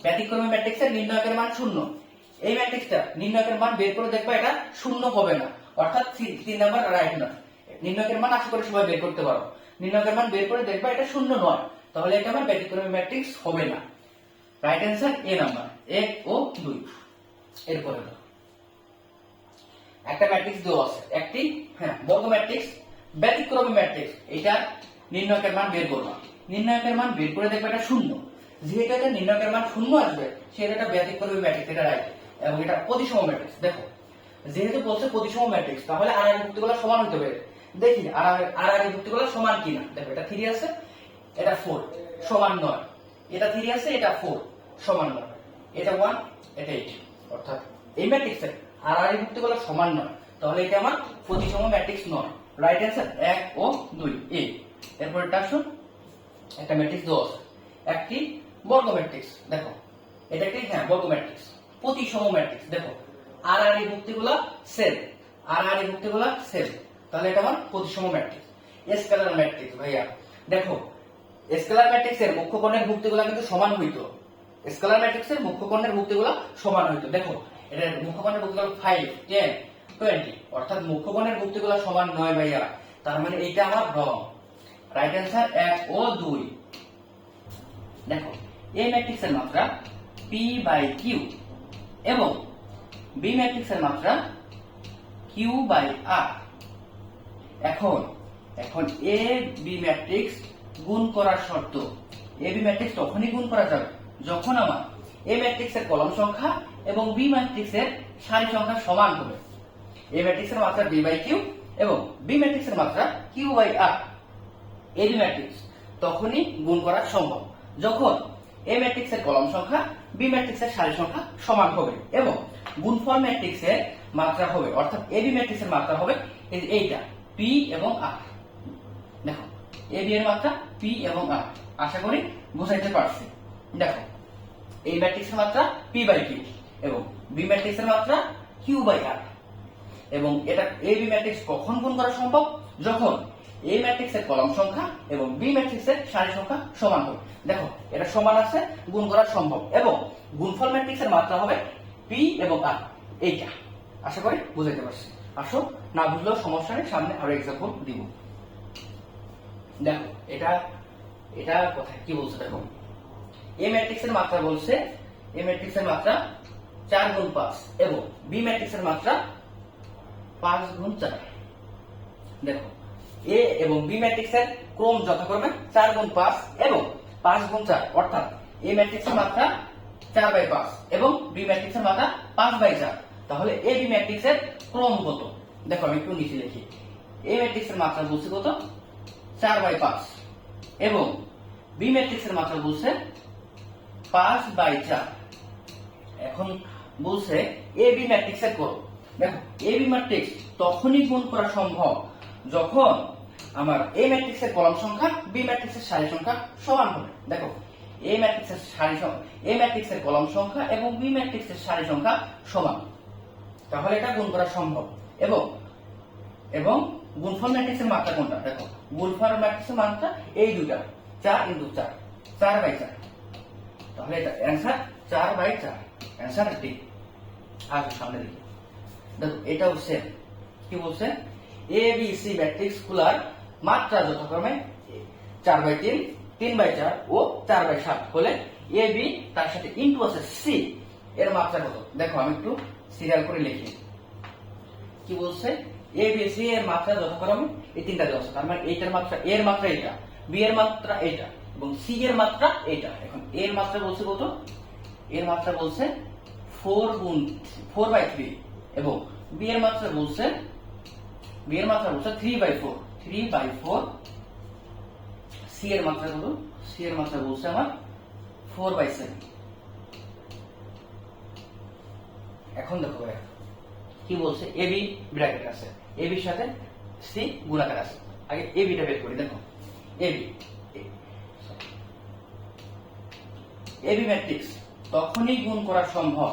ব্যতিক্রমী ম্যাট্রিক্সের নির্ণায়কের মান 0। এই ম্যাট্রিক্সটা নির্ণায়কের মান বের করে দেখবা এটা 0 হবে না, অর্থাৎ 3 নাম্বার রাইট না। নির্ণায়কের মান আশা করি সবাই বের করতে পারো। নির্ণায়কের মান বের করে দেখবা এটা 0 নয়, তাহলে এটা আমার ব্যতিক্রমী ম্যাট্রিক্স হবে না। রাইট অ্যান্সার এ নাম্বার, 1 ও 2। এরপরে একটা ম্যাট্রিক্স দেওয়া আছে, একটি বর্গ ম্যাট্রিক্স, ব্যতিক্রমী ম্যাট্রিক্স। এটা নির্ণায়কের মান বের করবা। নির্ণায়কের মান বের করে দেখবা এটা 0। যেহেতু এটা নির্ণায়কের মান 0 আসবে সেটা একটা ব্যতিক্রমী ম্যাট্রিক্স, এটা রাইট। এবং এটা প্রতিসম ম্যাট্রিক্স। দেখো যেহেতু বলছে প্রতিসম ম্যাট্রিক্স, তাহলে আড়াআড়ি ভুক্তিগুলো সমান হতে হবে। দেখি আড়াআড়ি ভুক্তিগুলো সমান কিনা। দেখো এটা 3 আছে, এটা 4 সমান 9, এটা 3 আছে, এটা 4 সমান 9, এটা 1, এটা 8, অর্থাৎ এই ম্যাট্রিক্সের আড়াআড়ি ভুক্তিগুলো সমান নয়, তাহলে এটা আমার প্রতিসম ম্যাট্রিক্স নয়। রাইট অ্যান্সার 1 ও 2 এ। এরপরটা আসুন, একটা ম্যাট্রিক্স দেওয়া আছে, একটি বর্গ ম্যাট্রিক্স। দেখো এটা কি? বর্গ ম্যাট্রিক্স, প্রতিসম ম্যাট্রিক্স। দেখো আড়াআড়ি ভুক্তিগুলো সেম, আড়াআড়ি ভুক্তিগুলো সেম, তাহলে এটা আমার প্রতিসম ম্যাট্রিক্স। স্কেলার ম্যাট্রিক্স ভাইয়া, দেখো স্কেলার ম্যাট্রিক্সের মুখ্য কর্ণের ভুক্তিগুলো কিন্তু সমান হইতো। স্কেলার ম্যাট্রিক্সের মুখ্য কর্ণের ভুক্তিগুলো সমান হইতো। দেখো এটা মুখ্য কর্ণের ভুক্তিগুলো 5, 10, 20, অর্থাৎ মুখ্য কর্ণের ভুক্তিগুলো সমান নয় ভাইয়া, তার মানে এটা আমার রং। রাইট অ্যান্সার 1 ও 2। দেখো এই ম্যাট্রিক্সের মাত্রা p/q এবং বি ম্যাট্রিক্সের মাত্রা q/r। এখন এ বি ম্যাট্রিক্স গুণ করার শর্ত, এ বি ম্যাট্রিক্স তখনই গুণ করা যাবে যখন আমার এ ম্যাট্রিক্সের কলাম সংখ্যা এবং বি ম্যাট্রিক্সের সারি সংখ্যা সমান হবে। এ ম্যাট্রিক্সের মাত্রা b/q এবং বি ম্যাট্রিক্সের মাত্রা q/r। এ বি ম্যাট্রিক্স তখনই গুণ করা সম্ভব যখন এ ম্যাট্রিক্সের কলাম সংখ্যা বি ম্যাট্রিক্সের সারি সংখ্যা সমান হবে এবং গুণফল ম্যাট্রিক্সের মাত্রা হবে, অর্থাৎ এ বি ম্যাট্রিক্সের মাত্রা হবে এইটা p এবং r। দেখো এ বি এর মাত্রা p এবং r, আশা করি বুঝাইতে পারছি। দেখো এই ম্যাট্রিক্সের মাত্রা p/q এবং বি ম্যাট্রিক্সের মাত্রা q/r। এবং এটা এ বি ম্যাট্রিক্স কখন গুণ করা সম্ভব? যখন এ ম্যাট্রিক্সের কলাম সংখ্যা এবং বি ম্যাট্রিক্সের সারি সংখ্যা সমান হবে। দেখো এটা সমান আছে, গুণ করা সম্ভব, এবং গুণফল ম্যাট্রিক্সের মাত্রা হবে p এবং r। এইটা আশা করি বুঝাইতে পারছি। আসো না বুঝলেও সমস্যা নেই, সামনে আরো এক্সাম্পল দিব। দেখো এটা কথা কি বলছে, দেখো এ ম্যাট্রিক্সের মাত্রা বলছে, এ ম্যাট্রিক্সের মাত্রা 4 গুণ 5 এবং বি ম্যাট্রিক্সের মাত্রা 5 গুণ 4। দেখো এ এবং বি ম্যাট্রিক্সের ক্রম যথাক্রমে 4 গুণ 5 এবং 5 গুণ 4, অর্থাৎ এ ম্যাট্রিক্সের মাত্রা 4/5 এবং বি ম্যাট্রিক্সের মাত্রা 5/4। তাহলে এ বি ম্যাট্রিক্সের ক্রম কত? দেখো আমি একটু নিচে লিখি। এ ম্যাট্রিক্সের মাত্রা বলছে কত? 4/5 এবং বি ম্যাট্রিক্সের মাত্রা বলছে 5/4। এখন বলছে এ বি ম্যাট্রিক্সের ক্রম। দেখো এ বি ম্যাট্রিক্স তখনই গুণ করা সম্ভব যখন আমার এ ম্যাট্রিক্সের কলাম সংখ্যা বি ম্যাট্রিক্সের সারি সংখ্যা সমান হবে। দেখো এ ম্যাট্রিক্সের সারি সংখ্যা, এ ম্যাট্রিক্সের কলাম সংখ্যা এবং বি ম্যাট্রিক্সের সারি সংখ্যা সমান, তাহলে এটা গুণ করা সম্ভব। এবং গুণফল ম্যাট্রিক্সের মাত্রা কোনটা? দেখো গুণফল ম্যাট্রিক্সের মাত্রা এই দুইটা, 4 ইনটু 4, 4/4। তাহলে এটা অ্যান্সার 4/4, অ্যান্সার ডি। আসো সামনে দেখি, দেখো এটাও সেম। কি বলছে? এ বি সি ম্যাট্রিক্স গুলার মাত্রা যথাক্রমে 4/3, 3/4 ও 4/7 হলে এ বি তার সাথে ইনটু আছে সি এর মাত্রা কত? দেখো আমি একটু সিরিয়াল করে লিখি। কি বলছে? এ বি সি এর মাত্রা যথাক্রমে এই তিনটা দেওয়া আছে, তার মানে এইটার মাত্রা, এর মাত্রা এটা, বি এর মাত্রা এটা এবং সি এর মাত্রা এটা। এখন এর মাত্রা বলছে কত? এর মাত্রা বলছে 4/3 এবং বি এর মাত্রা বলছে 3/4, 3/4। সি এর মাত্রা কত? সি এর মাত্রা বলছে আমার 4/7। এখন দেখো ভাইয়া কি বলছে? এ বি ব্র্যাকেট আছে, এ বির সাথে সি গুণাকার আছে। আগে এ বিটা বের করি। দেখো এ বি ম্যাট্রিক্স তখনই গুণ করা সম্ভব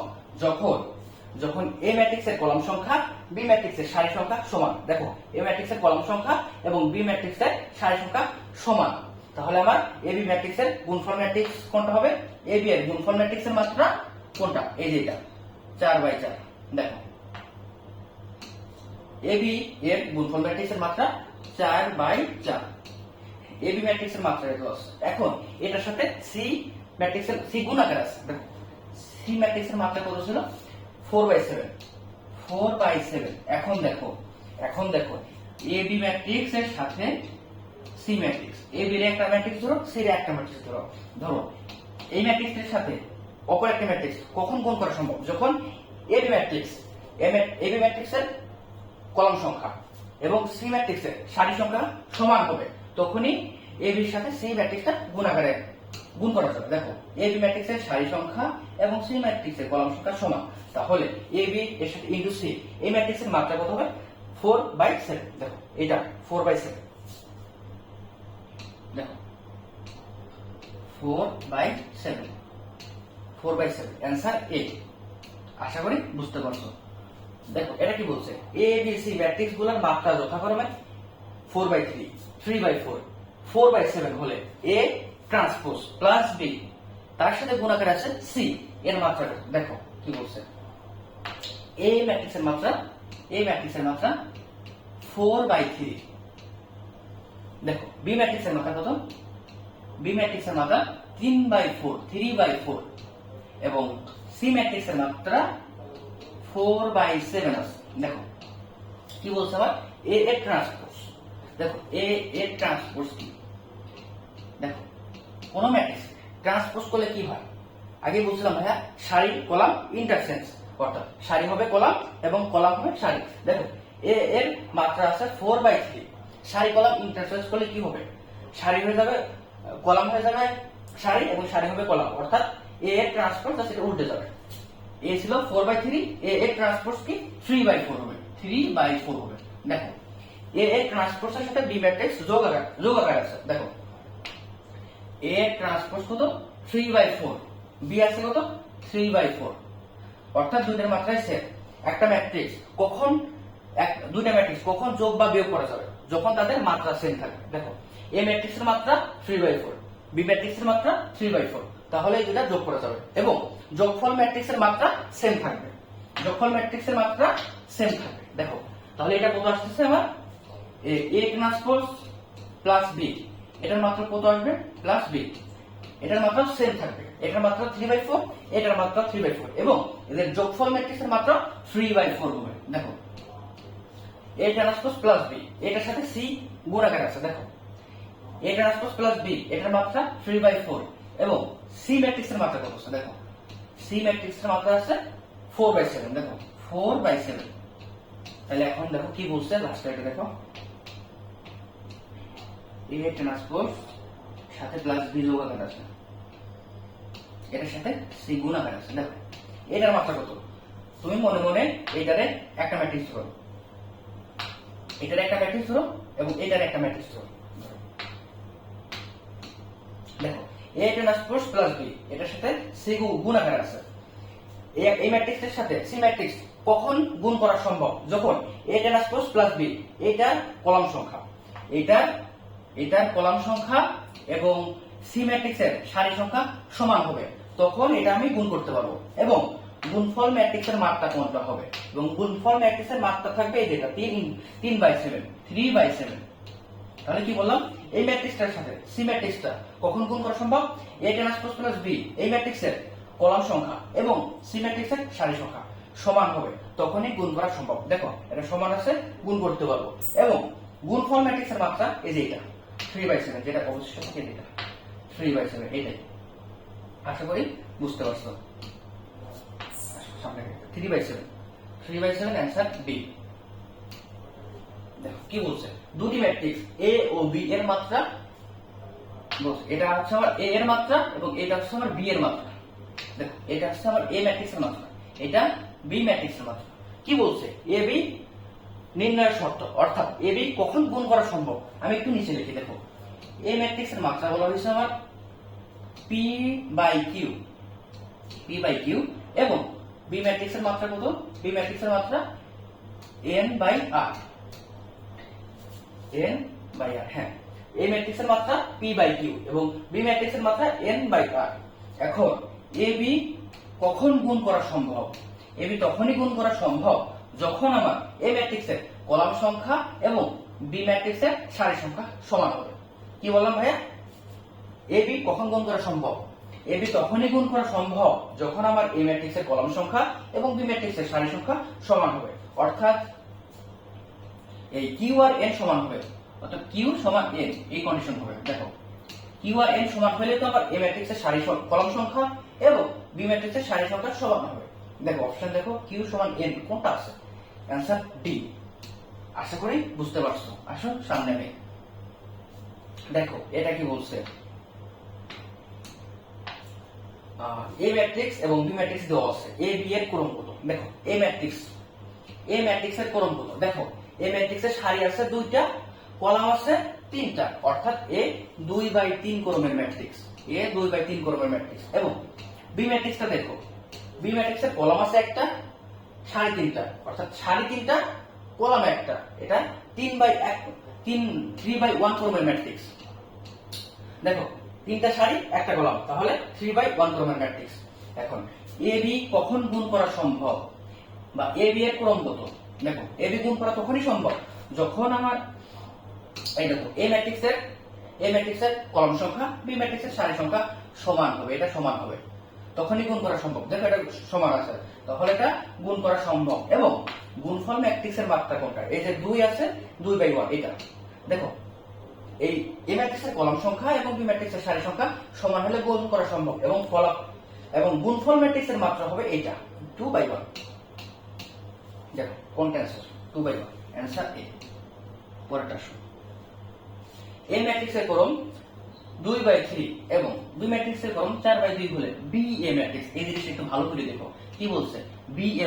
যখন এ ম্যাট্রিক্সের কলাম সংখ্যা বি ম্যাট্রিক্সের সারি সংখ্যা সমান। দেখো এ ম্যাট্রিক্সের কলাম সংখ্যা এবং বি ম্যাট্রিক্সের সারি সংখ্যা সমান। তাহলে আমার এ বি ম্যাট্রিক্সের গুণফল ম্যাট্রিক্স কোনটা হবে? এ বি এর গুণফল ম্যাট্রিক্সের মাত্রা কোনটা? এই যে এটা 4/4। দেখো এ বি এর গুণফল ম্যাট্রিক্সের মাত্রা 4/4, এ বি ম্যাট্রিক্সের মাত্রা এত আছে। এখন এটার সাথে সি ম্যাট্রিক্সের সি গুণাকার আছে। দেখো সি ম্যাট্রিক্সের মাত্রা কত ছিল? 4/7, 4/7। এখন দেখো এ বি ম্যাট্রিক্স এর সাথে সি ম্যাট্রিক্স, এ বি এর একটা ম্যাট্রিক্স ধরো, সি এর একটা ম্যাট্রিক্স ধরো। এই ম্যাট্রিক্সের সাথে অপর একটা ম্যাট্রিক্স কখন গুণ করা সম্ভব? যখন এ বি ম্যাট্রিক্সের কলাম সংখ্যা এবং সি ম্যাট্রিক্সের সারি সংখ্যা সমান হবে, তখনই এ বির সাথে সি ম্যাট্রিক্সটা গুণাকারে গুণ করা যাবে। দেখো এ বি ম্যাট্রিক্সের সারি সংখ্যা এবং সি ম্যাট্রিক্সের কলাম সংখ্যা সমান, তাহলে এ বি এর সাথে ইনটু সি এই ম্যাট্রিক্সের মাত্রা কত হবে? 4/7। দেখো এটা 4/7, দেখো 4/7, 4/7, অ্যান্সার এ। আশা করি বুঝতে পারছো। দেখো এটা কি বলছে? এ বি সি ম্যাট্রিক্স গুলোর মাত্রা যথাক্রমে 4/3, 3/4, 4/7 হলে এ ট্রান্সপোজ প্লাস বি তার সাথে গুণাকার আছে সি এর মাত্রা। দেখো কি বলছে? এ ম্যাট্রিক্সের মাত্রা 4/3। দেখো বি ম্যাট্রিক্সের মাত্রা কত? বি ম্যাট্রিক্সের মাত্রা 3/4 এবং সি ম্যাট্রিক্সের মাত্রা 4/7 আছে। দেখো কি বলছে আবার? এ এর ট্রান্সপোজ। দেখো এ এর ট্রান্সপোজ কি? দেখো কোন ম্যাট্রিক্স ট্রান্সপোজ করলে কি হয়? আগে বলছিলাম ভাইয়া সারি কলাম ইন্টারচেঞ্জ, অর্থাৎ সারি হবে কলাম এবং কলাম হবে সারি। দেখো এ এর মাত্রা আছে 4/3, সারি কলাম ইন্টারচেঞ্জ করলে কি হবে? সারি হয়ে যাবে কলাম, হয়ে যাবে সারি এবং সারি হবে কলাম, অর্থাৎ এ এর ট্রান্সপোজ সেটা উল্টে যাবে। এ ছিল 4/3, এ এর ট্রান্সপোজ কি 3/4 হবে, 3/4 হবে। দেখো এ এর ট্রান্সপোজ এর সাথে বি ম্যাট্রিক্স যোগাকার আছে। দেখো এ এর ট্রান্সপোজ কত? 3/4, বি আছে কত? 3/4, অর্থাৎ দুইটার মাত্রাই সেম। একটা ম্যাট্রিক্স কখন দুইটা ম্যাট্রিক্স কখন যোগ বা বিয়োগ করা যাবে? যখন তাদের মাত্রা সেম থাকবে। দেখো এ ম্যাট্রিক্সের মাত্রা 3/4, বি ম্যাট্রিক্সের মাত্রা 3/4, তাহলে এই দুইটা যোগ করা যাবে এবং যোগফল ম্যাট্রিক্সের মাত্রা সেম থাকবে। দেখো তাহলে এটা কত আসছে আমার? এ ট্রান্সপোজ প্লাস বি, এটার মাত্রা কত আসবে? Plus B. এটার মাত্রা সেম থাকবে, এটার মাত্রা 3/4, এটার মাত্রা 3/4 এবং এদের যোগফল ম্যাট্রিক্সের মাত্রা 3/4 হবে। দেখো এ ট্রান্সপোজ প্লাস বি, এটার সাথে সি গুণাকার আছে। দেখো এ ট্রান্সপোজ প্লাস বি, এটার মাত্রা 3/4 এবং সি ম্যাট্রিক্সের মাত্রা কত আছে? দেখো সি ম্যাট্রিক্সের মাত্রা আছে 4/7। দেখো 4/7। তাহলে এখন দেখো কি বলছে লাস্টে, এটা দেখো এ ট্রান্সপোজ সাথে প্লাস বি যোগাকার আছে, এটার সাথে সি গুণাকার আছে। দেখো এটার মাত্রা কত? তুমি মনে মনে এটারে একটা ম্যাট্রিক্স ধরো, এটার একটা ম্যাট্রিক্স ধরো এবং এটার একটা ম্যাট্রিক্স ধরো। দেখো এ ট্রান্সপোজ প্লাস বি, এটার সাথে সি গুণাকার আছে। এই ম্যাট্রিক্সের সাথে সি ম্যাট্রিক্স কখন গুণ করা সম্ভব? যখন a ট্রান্সপোজ প্লাস b এটার কলাম সংখ্যা, এটার কলাম সংখ্যা এবং সি ম্যাট্রিক্সের সারি সংখ্যা সমান হবে, তখন এটা আমি গুণ করতে পারবো। এবং গুণফল ম্যাট্রিক্সের মাত্রা কোনটা হবে? এবং গুণফল ম্যাট্রিক্সের মাত্রা থাকবে এই যেটা 3/7 3/7। তাহলে কি বললাম? এই ম্যাট্রিক্সটার সাথে সি ম্যাট্রিক্সটা কখন গুণ করা সম্ভব? a ট্রান্সপোজ প্লাস b এই ম্যাট্রিক্সের কলাম সংখ্যা এবং সি ম্যাট্রিক্সের সারি সংখ্যা সমান হবে, তখনই গুণ করা সম্ভব। দেখো এটা সমান আছে, গুণ করতে পারবো। এবং গুণফল ম্যাট্রিক্সের মাত্রা এই যে এটা 3/7, যেটা অবশিষ্ট থাকে এটা 3/7, এটাই। আশা করি বুঝতে পারছো। সামনে 3/7 অ্যান্সার বি। দেখো কি বলছে, দুটি ম্যাট্রিক্স এ ও বি এর মাত্রা বলছে, এটা হচ্ছে আমার এ এর মাত্রা এবং এটা হচ্ছে আমার বি এর মাত্রা। দেখো এটা হচ্ছে আমার এ ম্যাট্রিক্সের মাত্রা, এটা বি ম্যাট্রিক্সের মাত্রা। কি বলছে? এ বি নির্ণয়ের শর্ত, অর্থাৎ এ বি কখন গুণ করা সম্ভব। আমি একটু নিচে লিখি, দেখো এ ম্যাট্রিক্সের মাত্রা বলা হয়েছে আমার পি বাই কিউ এবং বি ম্যাট্রিক্সের মাত্রা কত? বি ম্যাট্রিক্সের মাত্রা এন বাই আর। হ্যাঁ, এ ম্যাট্রিক্সের মাত্রা পি বাই কিউ এবং বি ম্যাট্রিক্সের মাত্রা এন বাই আর। এখন এ বি কখন গুণ করা সম্ভব? এ বি তখনই গুণ করা সম্ভব যখন আমার এ ম্যাট্রিক্সের কলাম সংখ্যা এবং বি ম্যাট্রিক্সের সারি সংখ্যা সমান হবে। কি বললাম ভাইয়া? এ বি কখন গুণ করা সম্ভব? এ বি তখনই গুণ করা সম্ভব যখন আমার এ ম্যাট্রিক্সের কলাম সংখ্যা এবং বি ম্যাট্রিক্সের সারি সংখ্যা সমান হবে, অর্থাৎ এই কিউ আর এন সমান হবে, অর্থাৎ কিউ সমান এন, এই কন্ডিশন হবে। দেখো কিউ আর এন সমান হলে তো আবার এ ম্যাট্রিক্সের সারি কলাম সংখ্যা এবং বি ম্যাট্রিক্সের সারি সংখ্যা সমান হবে। দেখো অপশন দেখো কিউ সমান এন কোনটা আছে? Answer D. আশা করি বুঝতে পারছো। আসো সামনে নেই, দেখো এটা কি বলছে, এ ম্যাট্রিক্স এবং বি ম্যাট্রিক্স দেওয়া আছে, এ বি এর ক্রম কত? দেখো এ ম্যাট্রিক্সের ক্রম কত? দেখো এ ম্যাট্রিক্সের সারি আছে দুইটা, কলাম আছে তিনটা, অর্থাৎ এ 2/3 ক্রমের ম্যাট্রিক্স, এ 2/3 ক্রমের ম্যাট্রিক্স। এবং বি ম্যাট্রিক্সটা দেখো, বি ম্যাট্রিক্সের কলাম আছে একটা, সারি তিনটা, অর্থাৎ সারি তিনটা কলাম একটা, এটা 3/1 ক্রমের ম্যাট্রিক্স। দেখো তিনটা সারি একটা কলাম, তাহলে 3/1 ক্রমের ম্যাট্রিক্স। এখন এ বি কখন গুণ করা সম্ভব বা এ বি এর ক্রম কত? দেখো এ বি গুণ করা তখনই সম্ভব যখন আমার এই দেখো এ ম্যাট্রিক্সের কলাম সংখ্যা বি ম্যাট্রিক্সের সারি সংখ্যা সমান হবে, এটা সমান হবে, তখনই গুণ করা সম্ভব। দেখো এটা সমান আছে, তাহলে এটা গুণ করা সম্ভব। এবং গুণফল ম্যাট্রিক্সের মাত্রা কোনটা? এই যে 2 আছে 2/1, এটা দেখো এই এ ম্যাট্রিক্সের কলাম সংখ্যা এবং বি ম্যাট্রিক্সের সারি সংখ্যা সমান হলে গুণ করা সম্ভব। এবং গুণফল ম্যাট্রিক্সের মাত্রা হবে এটা 2/1। দেখো কোনটা অ্যান্সার? 2/1, অ্যান্সার এ। পরেরটা আসো, এ ম্যাট্রিক্সের ক্রম 2/3 এবং বি ম্যাট্রিক্সের ক্রম 4/2 হলে বি এ ম্যাট্রিক্স। এই জিনিসটা একটু ভালো করে দেখো, কি বলছে? বি এ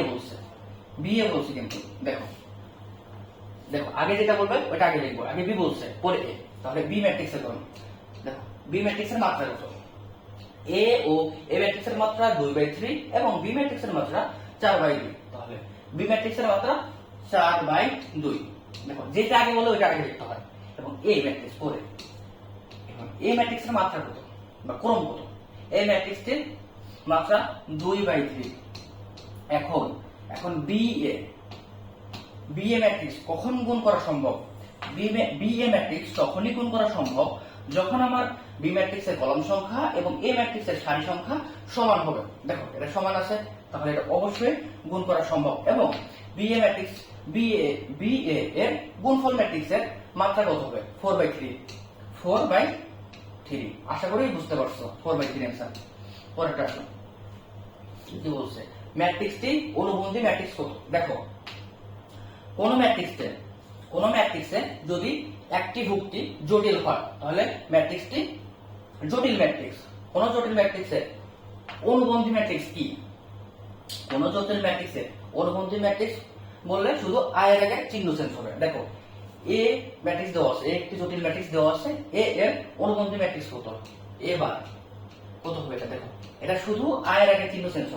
বলছে, কিন্তু দেখো আগে যেটা বলবে ওটা আগে লিখবো, আগে বি বলছে পরে এ, তাহলে বি ম্যাট্রিক্সের ক্রম। দেখো বি ম্যাট্রিক্সের মাত্রা কত? এ ও এ ম্যাট্রিক্সের মাত্রা 2/3 এবং বি ম্যাট্রিক্সের মাত্রা 4/2, তাহলে বি ম্যাট্রিক্সের মাত্রা 4/2। দেখো যেটা আগে বললো ওটা আগে লিখতে হয় এবং এ ম্যাট্রিক্স পরে। এখন এ ম্যাট্রিক্সের মাত্রা কত বা ক্রম কত? এ ম্যাট্রিক্সের মাত্রা 2/3। এখন বি এ ম্যাট্রিক্স কখন গুণ করা সম্ভব? বি এ ম্যাট্রিক্স তখনই গুণ করা সম্ভব যখন আমার বি ম্যাট্রিক্সের কলাম সংখ্যা এবং এ ম্যাট্রিক্সের সারি সংখ্যা সমান হবে। দেখো এটা সমান আছে, তাহলে এটা অবশ্যই গুণ করা সম্ভব। এবং বি এ এর গুণফল ম্যাট্রিক্সের মাত্রা কত হবে? 4/3। আশা করি বুঝতে পারছো। 4/3 অ্যান্সার। পরেরটা আসো, কি বলছে? ম্যাট্রিক্সটি অনুবন্ধী ম্যাট্রিক্স কত? দেখো কোন ম্যাট্রিক্সে যদি একটি ভুক্তি জটিল হয় তাহলে ম্যাট্রিক্সটি জটিল ম্যাট্রিক্স। কোন জটিল ম্যাট্রিক্সের অনুবন্ধী ম্যাট্রিক্স কি? কোন জটিল ম্যাট্রিক্সের অনুবন্ধী ম্যাট্রিক্স বললে শুধু আয়ের আগে চিহ্ন চেঞ্জ হবে। দেখো এ ম্যাট্রিক্স দেওয়া আছে, একটি জটিল ম্যাট্রিক্স দেওয়া আছে, এ এর অনুবন্ধী ম্যাট্রিক্স কত? এ বার কত হবে? এটা দেখো, এটা শুধু আয়ের আগে চিহ্ন চেঞ্জ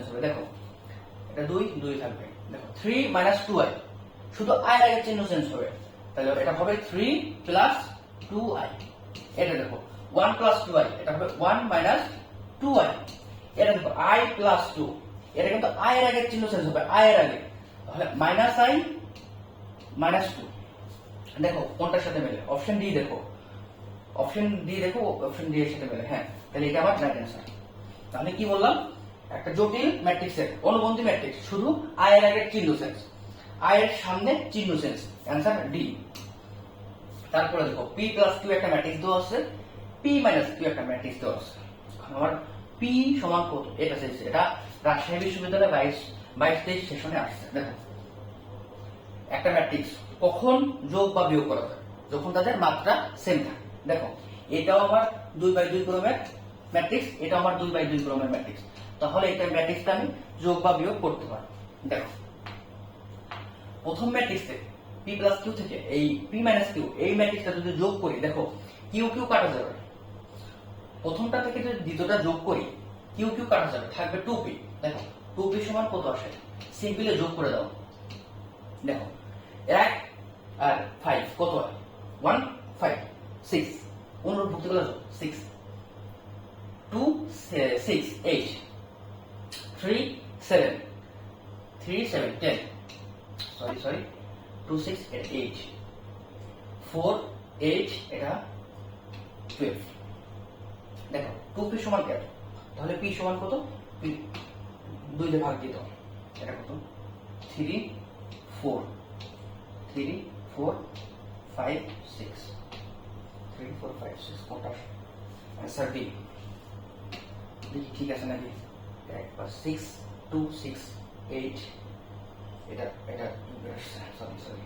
হবে, দেখো এটা 2 2 থাকবে। দেখো 3 - 2i, শুধু i এর আগে চিহ্ন চেঞ্জ হবে, তাহলে এটা হবে 3 + 2i। এটা দেখো 1 + 2i, এটা হবে 1 - 2i। এটা দেখো i + 2, এটা কিন্তু i এর আগে চিহ্ন চেঞ্জ হবে, i এর আগে, তাহলে -i - 2। দেখো কোনটার সাথে মেলে, অপশন ডি দেখো, অপশন ডি দেখো, অপশন ডি এর সাথে মেলে। হ্যাঁ, তাহলে এটা আমার রাইট অ্যান্সার। তাহলে কি বললাম, একটা জটিল ম্যাট্রিক্সের অনুবন্ধী ম্যাট্রিক্স, শুধু i এর আগে চিহ্ন চেঞ্জ, i এর সামনে চিহ্ন চেঞ্জ, অ্যান্সার ডি। তারপরে দেখো p + q একটা ম্যাট্রিক্স দেওয়া আছে, p - q একটা ম্যাট্রিক্স দেওয়া আছে। আমার p সমান কত এটা চাইছে, এটা রাজশাহী বিশ্ববিদ্যালয়ে 22-23 সেশনে আসছে। দেখো একটা ম্যাট্রিক্স কখন যোগ বা বিয়োগ করা যায়, যখন তাদের মাত্রা সেম থাকে। দেখো এটাও আমার 2/2 ক্রমের ম্যাট্রিক্স, এটা আমার 2/2 ক্রমের ম্যাট্রিক্স, তাহলে এটা ম্যাট্রিক্সটা আমি যোগ বা বিয়োগ করতে পারি। দেখো প্রথম ম্যাট্রিক্সে p + q থেকে এই p - q এই ম্যাট্রিক্সটা যদি যোগ করি, দেখো q q কাটা যাবে, প্রথমটা থেকে যদি দ্বিতীয়টা যোগ করি q q কাটা যাবে, থাকবে 2p। দেখো 2p সমান কত আসে, সিম্পলি যোগ করে দাও। দেখো 1 আর 5 কত হয়, 1 5 6, অনুরূপভুক্তি গুলো 6 2 6 8 3 7 3 7 10, সরি 2 6 8 4 8, এটা 12। দেখো 2p সমান কত, তাহলে p সমান কত, p 2 দিয়ে ভাগ দিতে হবে, এটা কত 3 4 3 4 5 6 3 4 5 6, কোনটা आंसर बी। দেখি ঠিক আছে নাকি, 6 2 6 8, এটা এটা সরি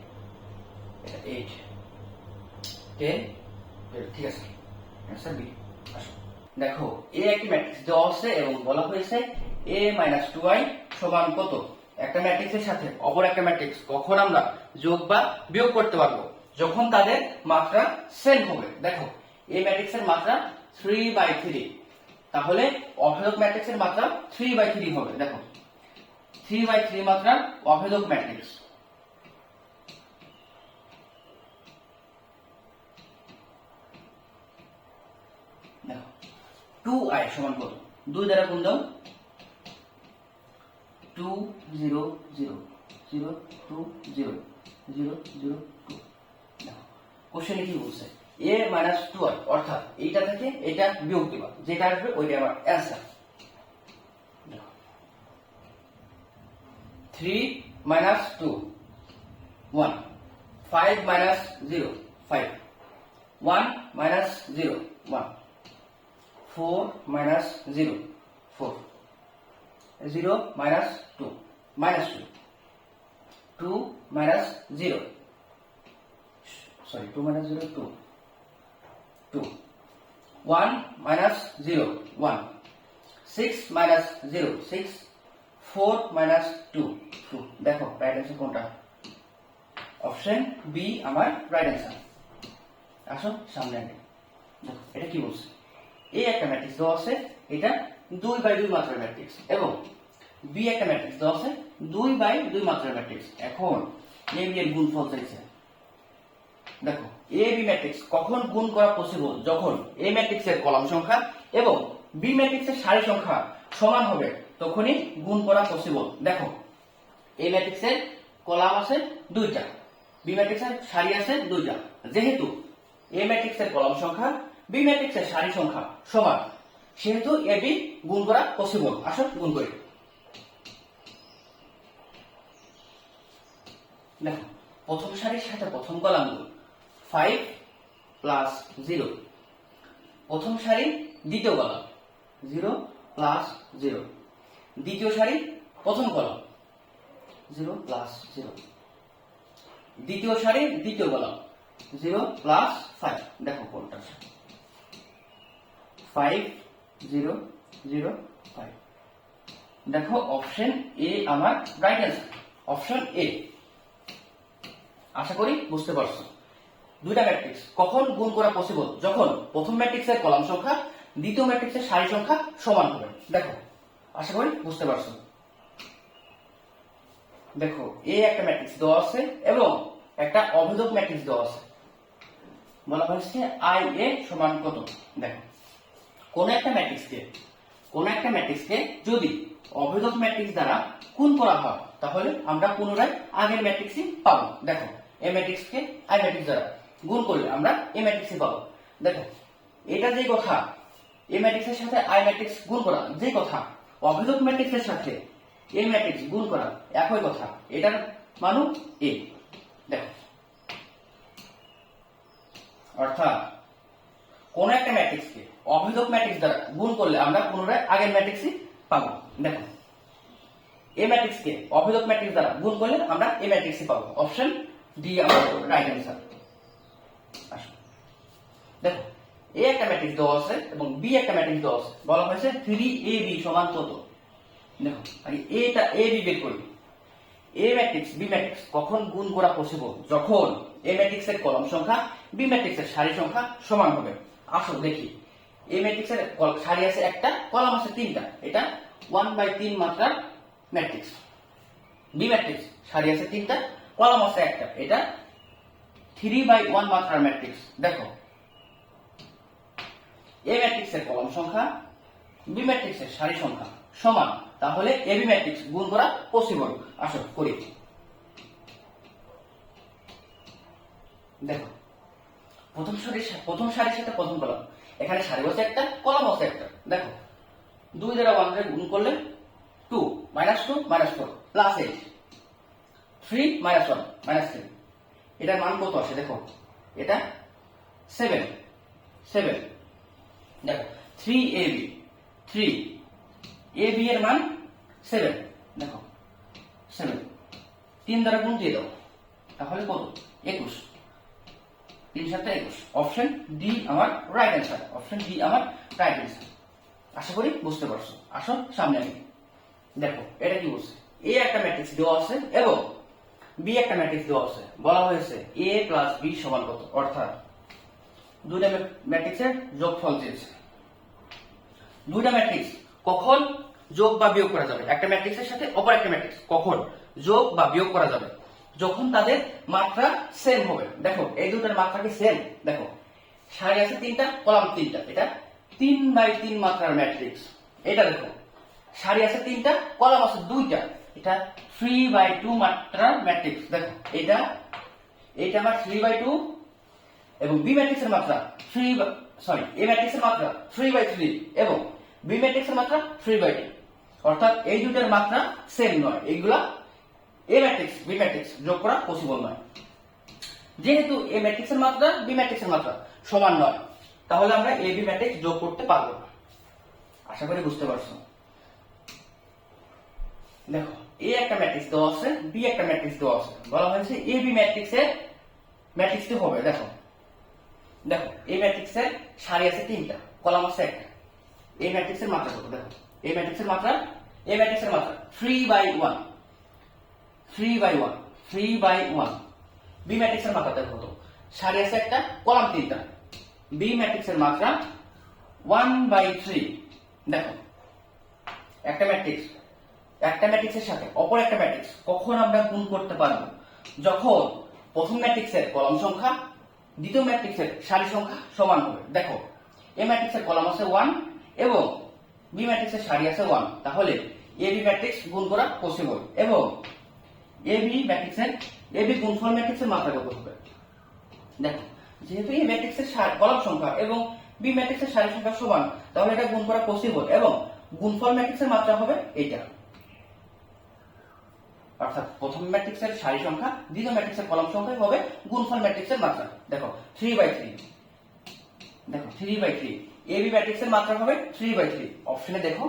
এটা 8 10 12, ঠিক আছে आंसर बी। আসো দেখো এ একটি ম্যাট্রিক্স দেওয়া আছে এবং বলা হয়েছে a - 2i সমান কত, একটা ম্যাট্রিক্সের সাথে অপর একটা ম্যাট্রিক্স কখন আমরা যোগ বা বিয়োগ করতে পারবো, যখন তাদের মাত্রা সেম হবে। দেখো এই ম্যাট্রিক্সের মাত্রা 3/3, তাহলে অভেদক ম্যাট্রিক্সের মাত্রা 3/3 হবে। দেখো 3/3 মাত্রা অভেদক ম্যাট্রিক্স। দেখো 2i সমান কত, 2 দ্বারা গুণ দাও, 2 0 0 0 2 0 0 0 2। দেখো কোশ্চেনে কি বলছে, a - 2i, অর্থাৎ এইটা থেকে এটা বিয়োগ দিবা, যেটা আসবে ওইটা আমার অ্যান্সার। 3 - 2 1, 5 - 0 5, 1 - 0 1, 4 - 0 4, 0 - 2 -2, 2 - 0 2 - 0 2 2, 1 - 0 1, 6 - 0 6, 4 - 2 2। দেখো রাইট অ্যান্সার কোনটা, অপশন বি আমার রাইট অ্যান্সার। আসো সামনে আগে দেখো এটা কি বলছে, এই একটা ম্যাট্রিক্স দেওয়া আছে, এটা 2/2 মাত্রার ম্যাট্রিক্স, এবং বি একটা ম্যাট্রিক্স দেওয়া আছে 2/2 মাত্রার ম্যাট্রিক্স। এখন এ বি এর গুণফল চাইছে। দেখো এ বি ম্যাট্রিক্স কখন গুণ করা পসিবল, যখন এ ম্যাট্রিক্সের কলাম সংখ্যা এবং বি ম্যাট্রিক্সের সারি সংখ্যা সমান হবে, তখনই গুণ করা পসিবল। দেখো এ ম্যাট্রিক্সের কলাম আছে 2টা, বি ম্যাট্রিক্সের সারি আছে 2টা, যেহেতু এ ম্যাট্রিক্সের কলাম সংখ্যা বি ম্যাট্রিক্সের সারি সংখ্যা সমান, সেহেতু এ বি গুণ করা পসিবল। আসো গুণ করি। দেখো প্রথম সারির সাথে প্রথম কলাম গুণ, 5 + 0, প্রথম সারি দ্বিতীয় কলাম 0 + 0, দ্বিতীয় সারি প্রথম কলাম 0 + 0, দ্বিতীয় সারি দ্বিতীয় কলাম 0 + 5। দেখো কোনটা, 5 0 0 5। দেখো অপশন এ আমার রাইট অ্যান্সার, অপশন এ। আশা করি বুঝতে পারছো, দুইটা ম্যাট্রিক্স কখন গুণ করা পসিবল, যখন প্রথম ম্যাট্রিক্সের কলাম সংখ্যা দ্বিতীয় ম্যাট্রিক্সের সারি সংখ্যা সমান হবে। দেখো আশা করি বুঝতে পারছো। দেখো এ একটা ম্যাট্রিক্স দেওয়া আছে এবং একটা অভেদক ম্যাট্রিক্স দেওয়া আছে। বলা হয়েছে আই এ সমান কত। দেখো কোন একটা ম্যাট্রিক্সকে যদি অভেদক ম্যাট্রিক্স দ্বারা গুণ করা হয় তাহলে আমরা পুনরায় আগের ম্যাট্রিক্সই পাবো। দেখো এ ম্যাট্রিক্সকে আই ম্যাট্রিক্স দ্বারা গুণ করলে আমরা এ ম্যাট্রিক্সই পাবো। দেখো এটা যে কথা এ ম্যাট্রিক্সের সাথে আই ম্যাট্রিক্স গুণ করা যে কথা, অভেদক ম্যাট্রিক্সের সাথে এ ম্যাট্রিক্স গুণ করা একই কথা, এটার মানও এ। দেখো অর্থাৎ কোন একটা ম্যাট্রিক্সকে অভেদক ম্যাট্রিক্স দ্বারা গুণ করলে আমরা পুনরায় আগের ম্যাট্রিক্সই পাবো। দেখো এ ম্যাট্রিক্সকে অভেদক ম্যাট্রিক্স দ্বারা গুণ করলে আমরা এ ম্যাট্রিক্সই পাবো। অপশন ডি আমার রাইট অ্যান্সার। দেখো এ একটা ম্যাট্রিক্স দেওয়া আছে এবং বি একটা ম্যাট্রিক্স দেওয়া আছে। বলা হয়েছে 3ab সমান কত। দেখো আগে এটা এ বি বের করি। এ ম্যাট্রিক্স বি ম্যাট্রিক্স কখন গুণ করা পসিবল? যখন এ ম্যাট্রিক্সের কলাম সংখ্যা বি ম্যাট্রিক্সের সারি সংখ্যা সমান হবে। আসো দেখি এ ম্যাট্রিক্সের সারি আছে একটা, কলাম আছে তিনটা, এটা 1/3 মাত্রার ম্যাট্রিক্স। বি ম্যাট্রিক্স সারি আছে তিনটা, কলাম আছে একটা, এটা 3/1 মাত্রার ম্যাট্রিক্স। দেখো এ ম্যাট্রিক্সের কলাম সংখ্যা বি ম্যাট্রিক্সের সারি সংখ্যা সমান, তাহলে এ বি ম্যাট্রিক্স গুণ করা পসিবল। আসো করি। দেখো প্রথম সারির সাথে প্রথম কলাম, এখানে সারি আছে একটা, কলাম আছে একটা। দেখো 2 দ্বারা 1 দ্বারা গুণ করলে 2 -2 -4 +8 3 -1 -3, এটার মান কত আসে? দেখো এটা 7। দেখো 3ab 3ab এর মান 7। দেখো 7 3 দ্বারা গুণ দিয়ে দাও, তাহলে কত? 21। 3 7 21। অপশন ডি আমার রাইট অ্যান্সার। অপশন ডি আমার রাইট অ্যান্সার। আশা করি বুঝতে পারছো। আসো সামনে আমি। দেখো এটা কি বলছে? এ একটা ম্যাট্রিক্স দেওয়া আছে এবং বি একটা ম্যাট্রিক্স দেওয়া আছে। বলা হয়েছে a + b সমান কত। অর্থাৎ দুইটা ম্যাট্রিক্সের যোগফল চেয়েছে। দুইটা ম্যাট্রিক্স কখন যোগ বা বিয়োগ করা যাবে? একটা ম্যাট্রিক্সের সাথে অপর একটা ম্যাট্রিক্স কখন যোগ বা বিয়োগ করা যাবে? যখন তাদের মাত্রা সেম হবে। দেখো এই দুটার মাত্রা কি সেম? দেখো সারি আছে তিনটা, কলাম তিনটা, এটা 3/3 মাত্রার ম্যাট্রিক্স। এটা দেখো সারি আছে তিনটা, কলাম আছে দুইটা, এটা 3/2 মাত্রার ম্যাট্রিক্স। দেখো এটা আমার 3/2 এবং বি ম্যাট্রিক্সের মাত্রা এ ম্যাট্রিক্সের মাত্রা 3/3 এবং বি ম্যাট্রিক্সের মাত্রা 3/2। অর্থাৎ এই দুটার মাত্রা সেম নয়, এইগুলা এ ম্যাট্রিক্স বি ম্যাট্রিক্স যোগ করা পসিবল নয়। যেহেতু এ ম্যাট্রিক্সের মাত্রা বি ম্যাট্রিক্সের মাত্রা সমান নয়, তাহলে আমরা এ বি ম্যাট্রিক্স যোগ করতে পারবো না। আশা করি বুঝতে পারছো। দেখো এ একটা ম্যাট্রিক্স দেওয়া আছে, বি একটা ম্যাট্রিক্স দেওয়া আছে। বলা হয়েছে এ বি ম্যাট্রিক্সের ম্যাট্রিক্সটি হবে। দেখো এই ম্যাট্রিক্সের সারি আছে তিনটা, কলাম আছে একটা। এই ম্যাট্রিক্সের মাত্রা কত? দেখো এই ম্যাট্রিক্সের মাত্রা 3/1 3/1 বি ম্যাট্রিক্সের মাত্রা দেখো কত? সারি আছে একটা, কলাম তিনটা, বি ম্যাট্রিক্সের মাত্রা 1/3। দেখো একটা ম্যাট্রিক্সের সাথে অপর একটা ম্যাট্রিক্স কখন আমরা গুণ করতে পারবো? যখন প্রথম ম্যাট্রিক্সের কলাম সংখ্যা দ্বিতীয় ম্যাট্রিক্সের সারি সংখ্যা সমান হবে। দেখো এ ম্যাট্রিক্সের কলাম আছে 1 এবং বি ম্যাট্রিক্সের সারি আছে 1, তাহলে এ বি ম্যাট্রিক্স গুণ করা পসিবল। এবং এ বি গুণফল ম্যাট্রিক্সের মাত্রা কত হবে? দেখো যেহেতু এ ম্যাট্রিক্সের কলাম সংখ্যা এবং বি ম্যাট্রিক্সের সারি সংখ্যা সমান, তাহলে এটা গুণ করা পসিবল এবং গুণফল ম্যাট্রিক্সের মাত্রা হবে এইটা। অর্থাৎ প্রথম ম্যাট্রিক্সের সারি সংখ্যা দ্বিতীয় ম্যাট্রিক্সের কলাম সংখ্যা হবে গুণফল ম্যাট্রিক্সের মাত্রা। দেখো 3/3। দেখো 3/3 এ বি ম্যাট্রিক্সের মাত্রা হবে 3/3। অপশনে দেখো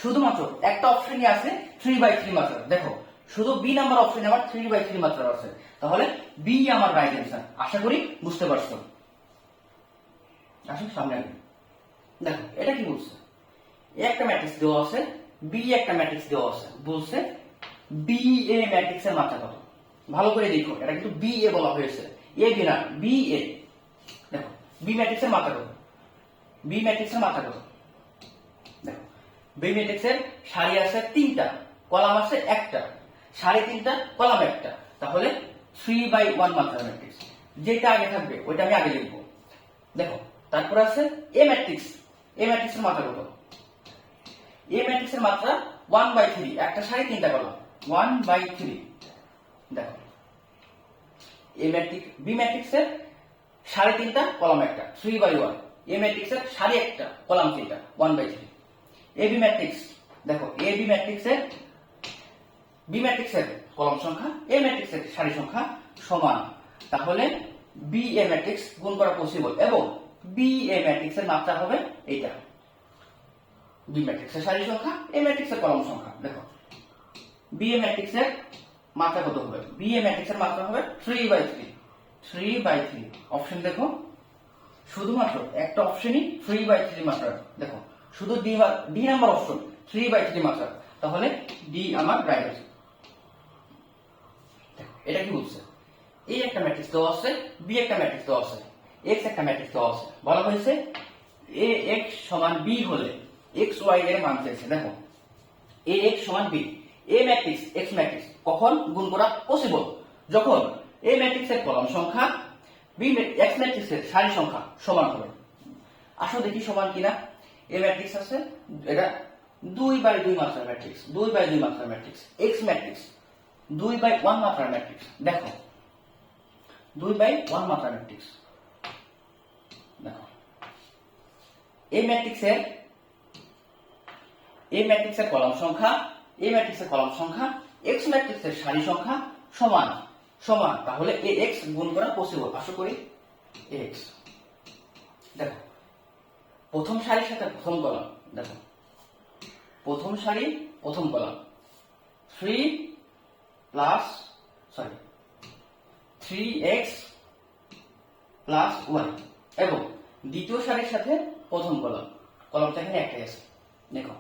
শুধুমাত্র একটা অপশনই আছে 3/3 মাত্রা। দেখো শুধু বি নাম্বার অপশনে আমার 3/3 মাত্রা আছে, তাহলে বি আমার রাইট অ্যান্সার। আশা করি বুঝতে পারছো। আসুন সামনে। দেখো এটা কি বলছে? এ একটা ম্যাট্রিক্স দেওয়া আছে, বি একটা ম্যাট্রিক্স দেওয়া আছে। বলছে বি এ ম্যাট্রিক্সের মাত্রা কত? ভালো করে দেখো, এটা কিন্তু বি এ বলা হয়েছে, এ বি না, বি এ। দেখো বি ম্যাট্রিক্সের মাত্রা কত? বি ম্যাট্রিক্সের মাত্রা কত? দেখো বি ম্যাট্রিক্সের সারি আছে তিনটা, কলাম আছে একটা, 3.5টা কলাম একটা, তাহলে 3/1 মাত্রার ম্যাট্রিক্স। যেটা আগে থাকবে ওইটা আমি আগে লিখবো। দেখো তারপর আছে এ ম্যাট্রিক্স। এ ম্যাট্রিক্সের মাত্রা কত? এ ম্যাট্রিক্সের মাত্রা 1/3, একটা 3.5টা কলাম 1/3। দেখো এ ম্যাট্রিক্স, বি ম্যাট্রিক্সের 3.5টা কলাম একটা 3/1, এ ম্যাট্রিক্সের 1.5টা কলাম তিনটা 1/3। এ বি ম্যাট্রিক্স, দেখো এ বি ম্যাট্রিক্সের, বি ম্যাট্রিক্সের কলাম সংখ্যা এ ম্যাট্রিক্সের সারি সংখ্যা সমান, তাহলে বি এ ম্যাট্রিক্স গুণ করা পসিবল এবং বি এ ম্যাট্রিক্সের মাত্রা হবে এইটা। বি ম্যাট্রিক্সের সারি সংখ্যা এ ম্যাট্রিক্সের কলাম সংখ্যা। দেখো বি এ ম্যাট্রিক্সের মাত্রা কত হবে? বি এ ম্যাট্রিক্সের মাত্রা হবে 3/3। 3/3 অপশন দেখো, শুধুমাত্র একটা অপশনই 3/3 মাত্রা। দেখো শুধু ডি নাম্বার অপশন 3/3 মাত্রা, তাহলে ডি আমার রাইট আছে। এটা কি বলছে? এই একটা ম্যাট্রিক্স দেওয়া আছে, বি একটা ম্যাট্রিক্স দেওয়া আছে, এক্স একটা ম্যাট্রিক্স দেওয়া আছে। বলা হয়েছে এ এক্স সমান বি হলে এক্স ওয়াই এর মান চাইছে। দেখো এ এক্স সমান বি, এ ম্যাট্রিক্স এক্স ম্যাট্রিক্স কখন গুণ করা পসিবল? যখন এ ম্যাট্রিক্সের কলাম সংখ্যা বি এক্স ম্যাট্রিক্সের সারি সংখ্যা সমান হবে। আসো দেখি সমান কিনা। এ ম্যাট্রিক্স আছে, এটা 2/2 মাত্রার ম্যাট্রিক্স, 2/2 মাত্রার ম্যাট্রিক্স। এক্স ম্যাট্রিক্স 2/1 মাত্রার ম্যাট্রিক্স। দেখো 2/1 মাত্রার ম্যাট্রিক্স। দেখো এই ম্যাট্রিক্সের, এই ম্যাট্রিক্সের কলাম সংখ্যা, এই ম্যাট্রিক্সের কলাম সংখ্যা এক্স ম্যাট্রিক্সের সারি সংখ্যা সমান সমান, তাহলে এ এক্স গুণ করা পসিবল। আশা করি এক্স। দেখো প্রথম সারির সাথে প্রথম কলাম, দেখো প্রথম সারি প্রথম কলাম 3x প্লাস ওয়াই, এবং দ্বিতীয় সারির সাথে প্রথম কলাম, কলামটা এখানে একটাই আছে। দেখো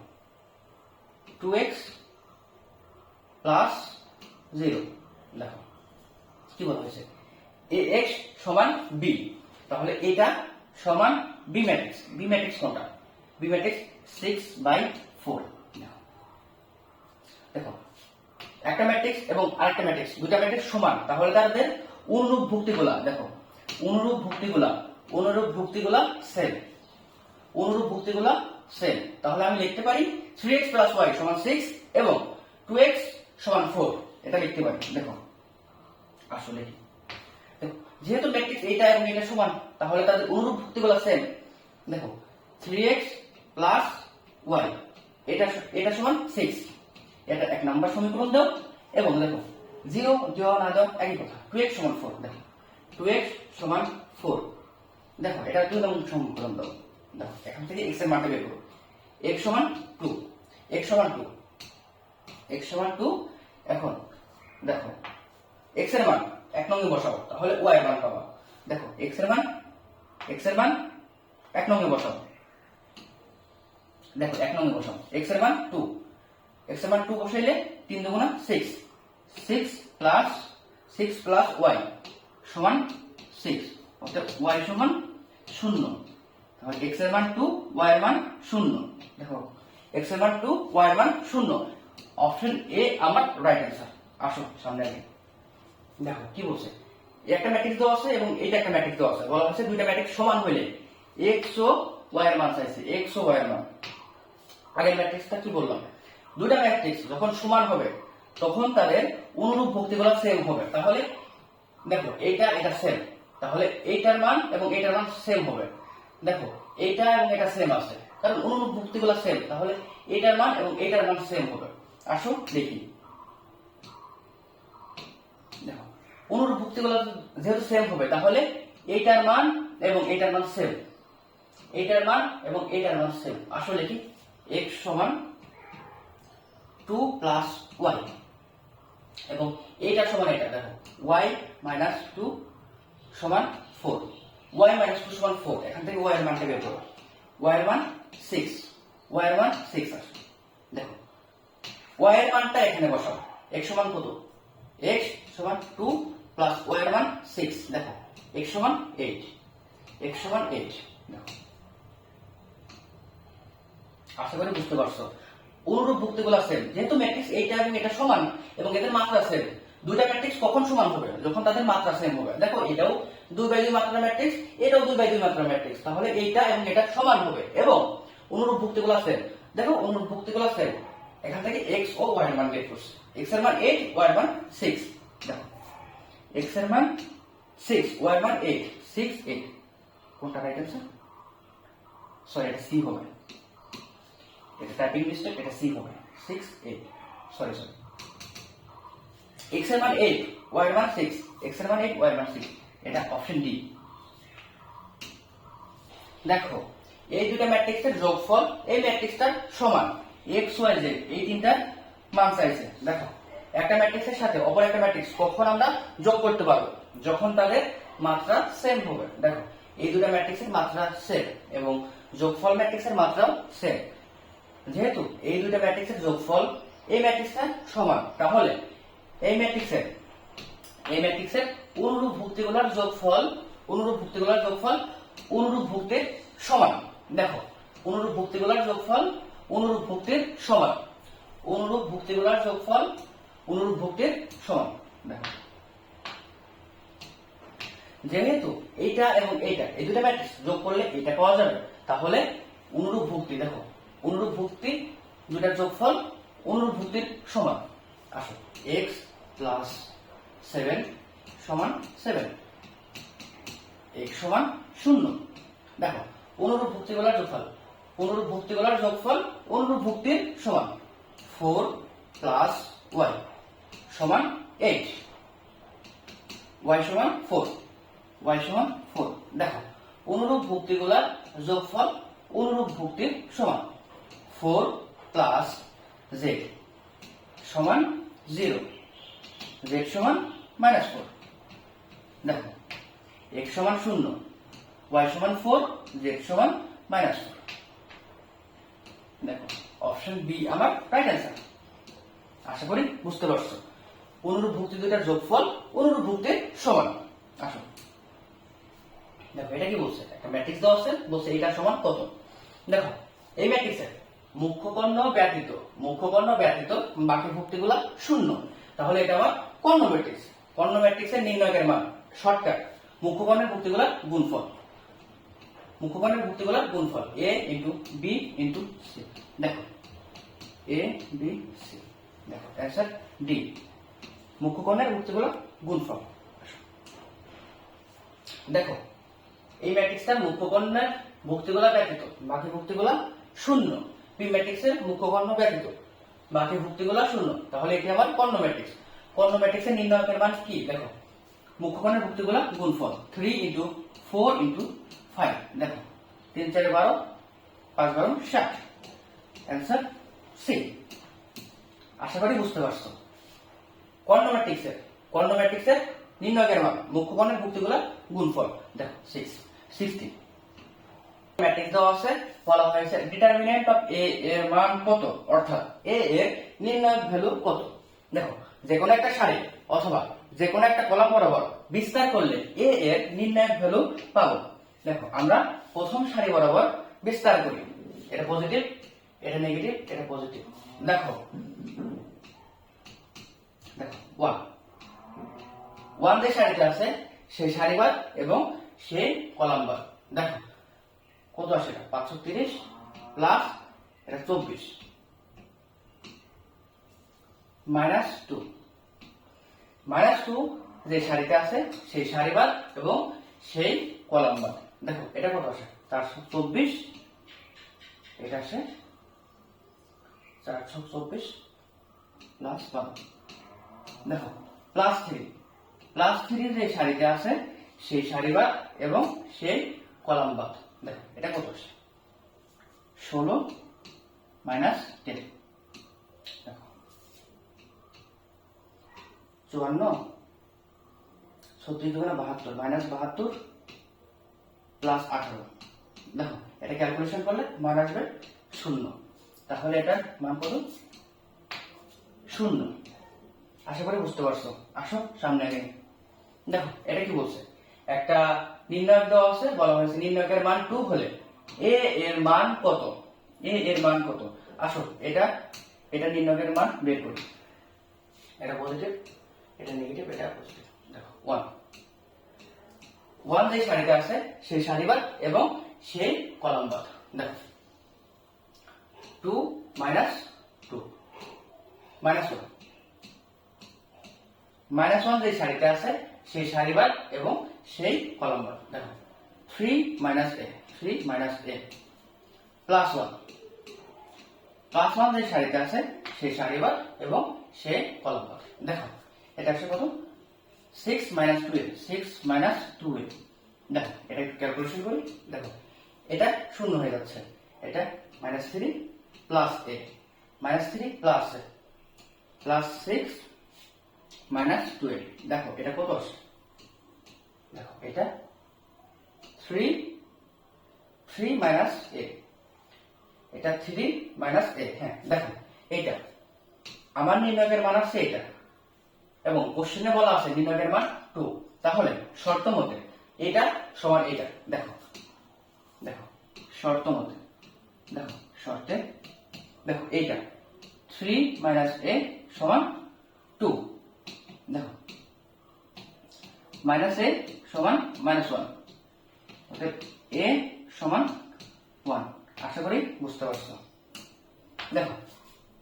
2x প্লাস 0। দেখো কি বলা হয়েছে? ax সমান b, তাহলে এটা সমান বি ম্যাট্রিক্স। বি ম্যাট্রিক্স কোনটা? B matrix 6/4। দেখো একটা ম্যাট্রিক্স এবং আরেকটা ম্যাট্রিক্স, দুটা ম্যাট্রিক্স সমান, তাহলে তাদের অনুরূপ ভুক্তিগুলা, দেখো অনুরূপ ভুক্তিগুলা সেম, অনুরূপ ভুক্তিগুলা সেম। তাহলে আমি লিখতে পারি 3x প্লাস y সমান 6 এবং 2x সমান 4, এটা লিখতে পারি। দেখো আসলে দেখো যেহেতু ম্যাট্রিক্স এইটা এবং এটা সমান, তাহলে তাদের অনুরূপ ভুক্তিগুলা সেম। দেখো 3x প্লাস y, এটা সমান 6, এটা এক নাম্বার সমীকরণ দাও। এবং দেখো 0 দেওয়া না দাও একই কথা। 2x সমান 4, দেখো 2x সমান 4। দেখো এটা 2 নম্বর সমীকরণ দাও। দেখো এখান থেকে x এর মানটা বের করো। x সমান 2, x সমান 2, x সমান 2। এখন দেখো x এর মান এক নঙ্গে বসাও, তাহলে y এর মান পাবা। দেখো x এর মান এক নঙ্গে বসাও। দেখো এক নঙ্গে বসাও, x এর মান 2, x এর মান 2 বসাইলে 3 দুগুণা 6, 6 প্লাস y সমান 6, অর্থাৎ y সমান 0। তাহলে x এর মান 2, y এর মান 0। দেখো x এর মান 2, y এর মান 0। অপশন এ আমার রাইট অ্যান্সার। আসো সামনে আগে দেখো কি বলছে। একটা ম্যাট্রিক্স দেওয়া আছে এবং এইটা একটা ম্যাট্রিক্স দেওয়া আছে। বলা হচ্ছে দুইটা ম্যাট্রিক্স সমান হইলে x ও y এর মান চাইছে, x ও y এর মান। আগের ম্যাট্রিক্সটা কি বললাম? দুইটা ম্যাট্রিক্স যখন সমান হবে তখন তাদের অনুরূপ ভুক্তিগুলো সেম হবে। তাহলে দেখো এইটা এটা সেম, তাহলে এইটার মান এবং এইটার মান সেম হবে। দেখো এইটা এবং এটা সেম আছে, কারণ অনুরূপ ভুক্তিগুলো সেম, তাহলে এইটার মান এবং এইটার মান সেম হবে। আসো দেখি। দেখো অনুরূপ ভুক্তিগুলো যেহেতু সেম হবে, তাহলে এইটার মান এবং এইটার মান সেম, এইটার মান এবং এইটার মান সেম। আসো দেখি। x সমান 2 প্লাস y এবং এইটা সমান এটা। দেখো y মাইনাস 2 সমান 4, y মাইনাস 2 সমান 4। এখান থেকে y এর মানটা বের করো। y এর মান 6, y এর মান 6 আসে। দেখো y এর মানটা এখানে বসাও। x সমান কত? x সমান 2 প্লাস y এর মান 6। দেখো x সমান 8, x সমান 8। দেখো আশা করি বুঝতে পারছো। অনুরূপ ভুক্তিগুলো সেম, যেহেতু ম্যাট্রিক্স এইটা এবং এটা সমান এবং এদের মাত্রা সেম, দুইটা ম্যাট্রিক্স কখন সমান হবে? যখন তাদের মাত্রা সেম হবে। দেখো এটাও 2/2 মাত্রা ম্যাট্রিক্স, এটাও 2/2 মাত্রা ম্যাট্রিক্স, তাহলে এইটা এবং এটা সমান হবে এবং অনুরূপ ভুক্তিগুলো সেম। দেখো অনুরূপ ভুক্তিগুলো সেম, এখান থেকে x ও y এর মান বের করছি। x এর মান 8, y এর মান 6। দেখো x এর মান 6, y এর মান 8, 6 8, কোনটা রাইট আছে? সরি, এটা সি হবে, এটা টাইপিং মিস্টেক, এটা সি হবে, 6 8, সরি x এর মান 8, y এর মান 6, x এর মান 8, y এর মান 6, এটা অপশন ডি। দেখো এই দুটো ম্যাট্রিক্সের যোগফল এই ম্যাট্রিক্সটার সমান, x y z এই তিনটা মান চাইছে। দেখো একটা ম্যাট্রিক্সের সাথে অপর একটা ম্যাট্রিক্স কখন আমরা যোগ করতে পারবো? যখন তাদের মাত্রা সেম হবে। দেখো এই দুটো ম্যাট্রিক্সের মাত্রা সেম এবং যোগফল ম্যাট্রিক্সের মাত্রাও সেম, যেহেতু এই দুটো ম্যাট্রিক্সের যোগফল এই ম্যাট্রিক্সটার সমান, তাহলে এই ম্যাট্রিক্সের অনুরূপ ভুক্তিগুলোর যোগফল অনুরূপ ভুক্তির সমান। দেখো অনুরূপ ভুক্তিগুলোর যোগফল অনুরূপ ভুক্তির সমান, দেখো যেহেতু এইটা এবং এইটা এই দুটো ম্যাট্রিক্স যোগ করলে এটা পাওয়া যাবে, তাহলে অনুরূপ ভুক্তি, দেখো অনুরূপ ভুক্তি দুটার যোগফল অনুরূপ ভুক্তির সমান। আসো x প্লাস 7 সমান 7, x সমান 0। দেখো অনুরূপ ভুক্তিগুলোর যোগফল অনুরূপ ভুক্তির সমান, 4 প্লাস y সমান 8, y সমান 4, দেখো অনুরূপ ভুক্তিগুলোর যোগফল অনুরূপ ভুক্তির সমান, 4 প্লাস z সমান 0, z সমান -4। দেখো x সমান 0, y সমান 4, z সমান -4। দেখো অপশন বি আমার রাইট অ্যান্সার। আশা করি বুঝতে পারছো, অনুরূপ ভুক্তি দুইটার যোগফল অনুরূপ ভুক্তির সমান। আসো দেখো এটা কি বলছে, একটা ম্যাট্রিক্স দেওয়া আছে, বলছে এটা সমান কত। দেখো এই ম্যাট্রিক্সের মুখ্য কর্ণ ব্যতীত বাকি ভুক্তিগুলা 0, তাহলে এটা আমার কর্ণ ম্যাট্রিক্সের নির্ণয়কের মান শর্টকাট মুখ্য কর্ণের ভুক্তিগুলা গুণফল, a into b into c। দেখো a b c, দেখো অ্যান্সার ডি, মুখ্য কর্ণের ভুক্তিগুলা গুণফল। দেখো এই ম্যাট্রিক্সটার মুখ্য কর্ণের ভুক্তিগুলা ব্যতীত বাকি ভুক্তিগুলা 0, পি ম্যাট্রিক্সের মুখ্য কর্ণ ব্যতীত বাকি ভুক্তিগুলা 0, তাহলে এটি আমার কর্ণ ম্যাট্রিক্সের নির্ণয়কের মান কি? দেখো মুখ্য কর্ণের ভুক্তিগুলা গুণফল, 3 ইনটু 4 ইনটু 5। দেখো 3 4 12, 5 12 60, অ্যান্সার সি। আশা করি বুঝতে পারছো, কর্ণ ম্যাট্রিক্সের নির্ণয়কের মান মুখ্য কর্ণের ভুক্তিগুলা গুণফল। দেখো 60 ম্যাট্রিক্স দেওয়া আছে, বলা হয়েছে ডিটারমিনেন্ট অফ a এর মান কত, অর্থাৎ a এর নির্ণায়ক ভ্যালু কত। দেখো যে কোনো একটা সারি অথবা যে কোনো একটা কলাম বরাবর বিস্তার করলে a এর নির্ণায়ক ভ্যালু পাবো। দেখো আমরা প্রথম সারি বরাবর বিস্তার করি, এটা পজিটিভ, এটা নেগেটিভ, এটা পজিটিভ। দেখো 1 যে সারিতে আছে সেই সারিবার এবং সেই কলামবার। দেখো কত আসে, 530 প্লাস এটা 24 -2 যে সারিতে আছে সেই সারিবার এবং সেই কলামবার। দেখো এটা কত আসে, 424, এটা আসে 424 প্লাস 1। দেখো প্লাস 3 যে সারিতে আছে সেই সারিবার এবং সেই কলামবার। দেখো এটা কত আসে, 16 -10। দেখো 54, 36 দুগুণে 72, -72 প্লাস 18। দেখো এটা ক্যালকুলেশন করলে মান আসবে 0, তাহলে এটার মান কত, 0। আশা করি বুঝতে পারছো। আসো সামনে আগে। দেখো এটা কি বলছে, একটা নির্ণায়ক দেওয়া আছে, বলা হয়েছে নির্ণায়কের মান 2 হলে a এর মান কত, আসো এটা এটা নির্ণয়ের মান বের করি। এটা পজিটিভ, এটা নেগেটিভ, এটা পজিটিভ। দেখো 1 1 যে সারিতে আছে সেই সারিবার এবং সেই কলামবার। দেখো 2 মাইনাস 2 মাইনাস 1 মাইনাস 1 যে সারিতে আছে সেই সারিবার এবং সেই কলামবার। দেখো 3 minus a 3 minus a plus 1 plus 1 যে সারিতে আছে সেই সারিবার এবং সেই কলামবার। দেখো এটা আসলে কত 6 মাইনাস 2a 6 মাইনাস 2a। দেখো এটা ক্যালকুলেশন করি। দেখো এটা শূন্য হয়ে যাচ্ছে, এটা minus 3 plus a minus 3 plus a plus 6 minus 2a। দেখো এটা কত আসে, দেখো এটা 3 মাইনাস a, এটা 3 মাইনাস a। হ্যাঁ দেখো এইটা আমার নির্ণয়ের মান আছে এটা, এবং কোশ্চেনে বলা আছে নির্ণয়ের মান 2। তাহলে শর্ত মতে এটা সমান এটা। দেখো দেখো শর্ত মতে, দেখো শর্তে দেখো এইটা 3 মাইনাস a সমান 2। দেখো মাইনাস a সমান মাইনাস 1, অর্থাৎ a সমান 1। আশা করি বুঝতে পারছো। দেখো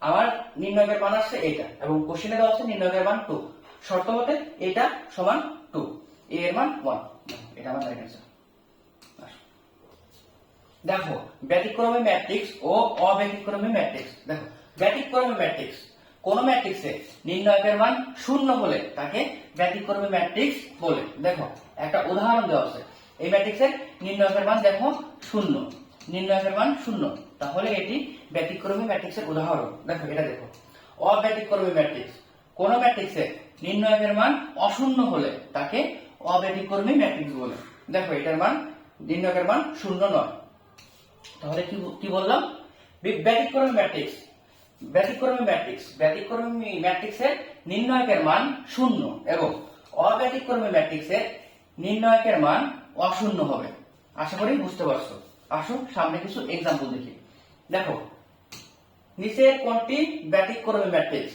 আমার নির্ণয়ের মান আছে এইটা এবং কোশ্চেনে দেওয়া আছে নির্ণয়ের মান 2। শর্ত মতে এটা সমান 2, a এর মান 1। এটা আমার রাইট অ্যান্সার। দেখো ব্যতিক্রমী ম্যাট্রিক্স ও অব্যতিক্রমী ম্যাট্রিক্স। দেখো ব্যতিক্রমী ম্যাট্রিক্স, কোন ম্যাট্রিক্সে নির্ণয়ের মান শূন্য হলে তাকে ব্যতিক্রমী ম্যাট্রিক্স বলে। দেখো একটা উদাহরণ দেওয়া আছে, এই ম্যাট্রিক্সের নির্ণয়ের মান দেখো শূন্য, নির্ণয়ের মান শূন্য, তাহলে এটি ব্যতিক্রমী ম্যাট্রিক্সের উদাহরণ। দেখো এটা দেখো অব্যতিক্রমী ম্যাট্রিক্স, কোন ম্যাট্রিক্সে নির্ণয়ের মান অশূন্য হলে তাকে অব্যতিক্রমী ম্যাট্রিক্স বলে। দেখো এটার মান নির্ণয়ের মান শূন্য নয়, তাহলে কি বললাম ব্যতিক্রমী ম্যাট্রিক্স। ব্যতিক্রমী ম্যাট্রিক্সের নির্ণয়ের মান শূন্য এবং অব্যতিক্রমী ম্যাট্রিক্সের নির্ণয়ের মান অশূন্য হবে। আশা করি বুঝতে পারছো। আসো সামনে কিছু এক্সাম্পল দেখি। দেখো নিচের কোনটি ব্যতিক্রমী ম্যাট্রিক্স,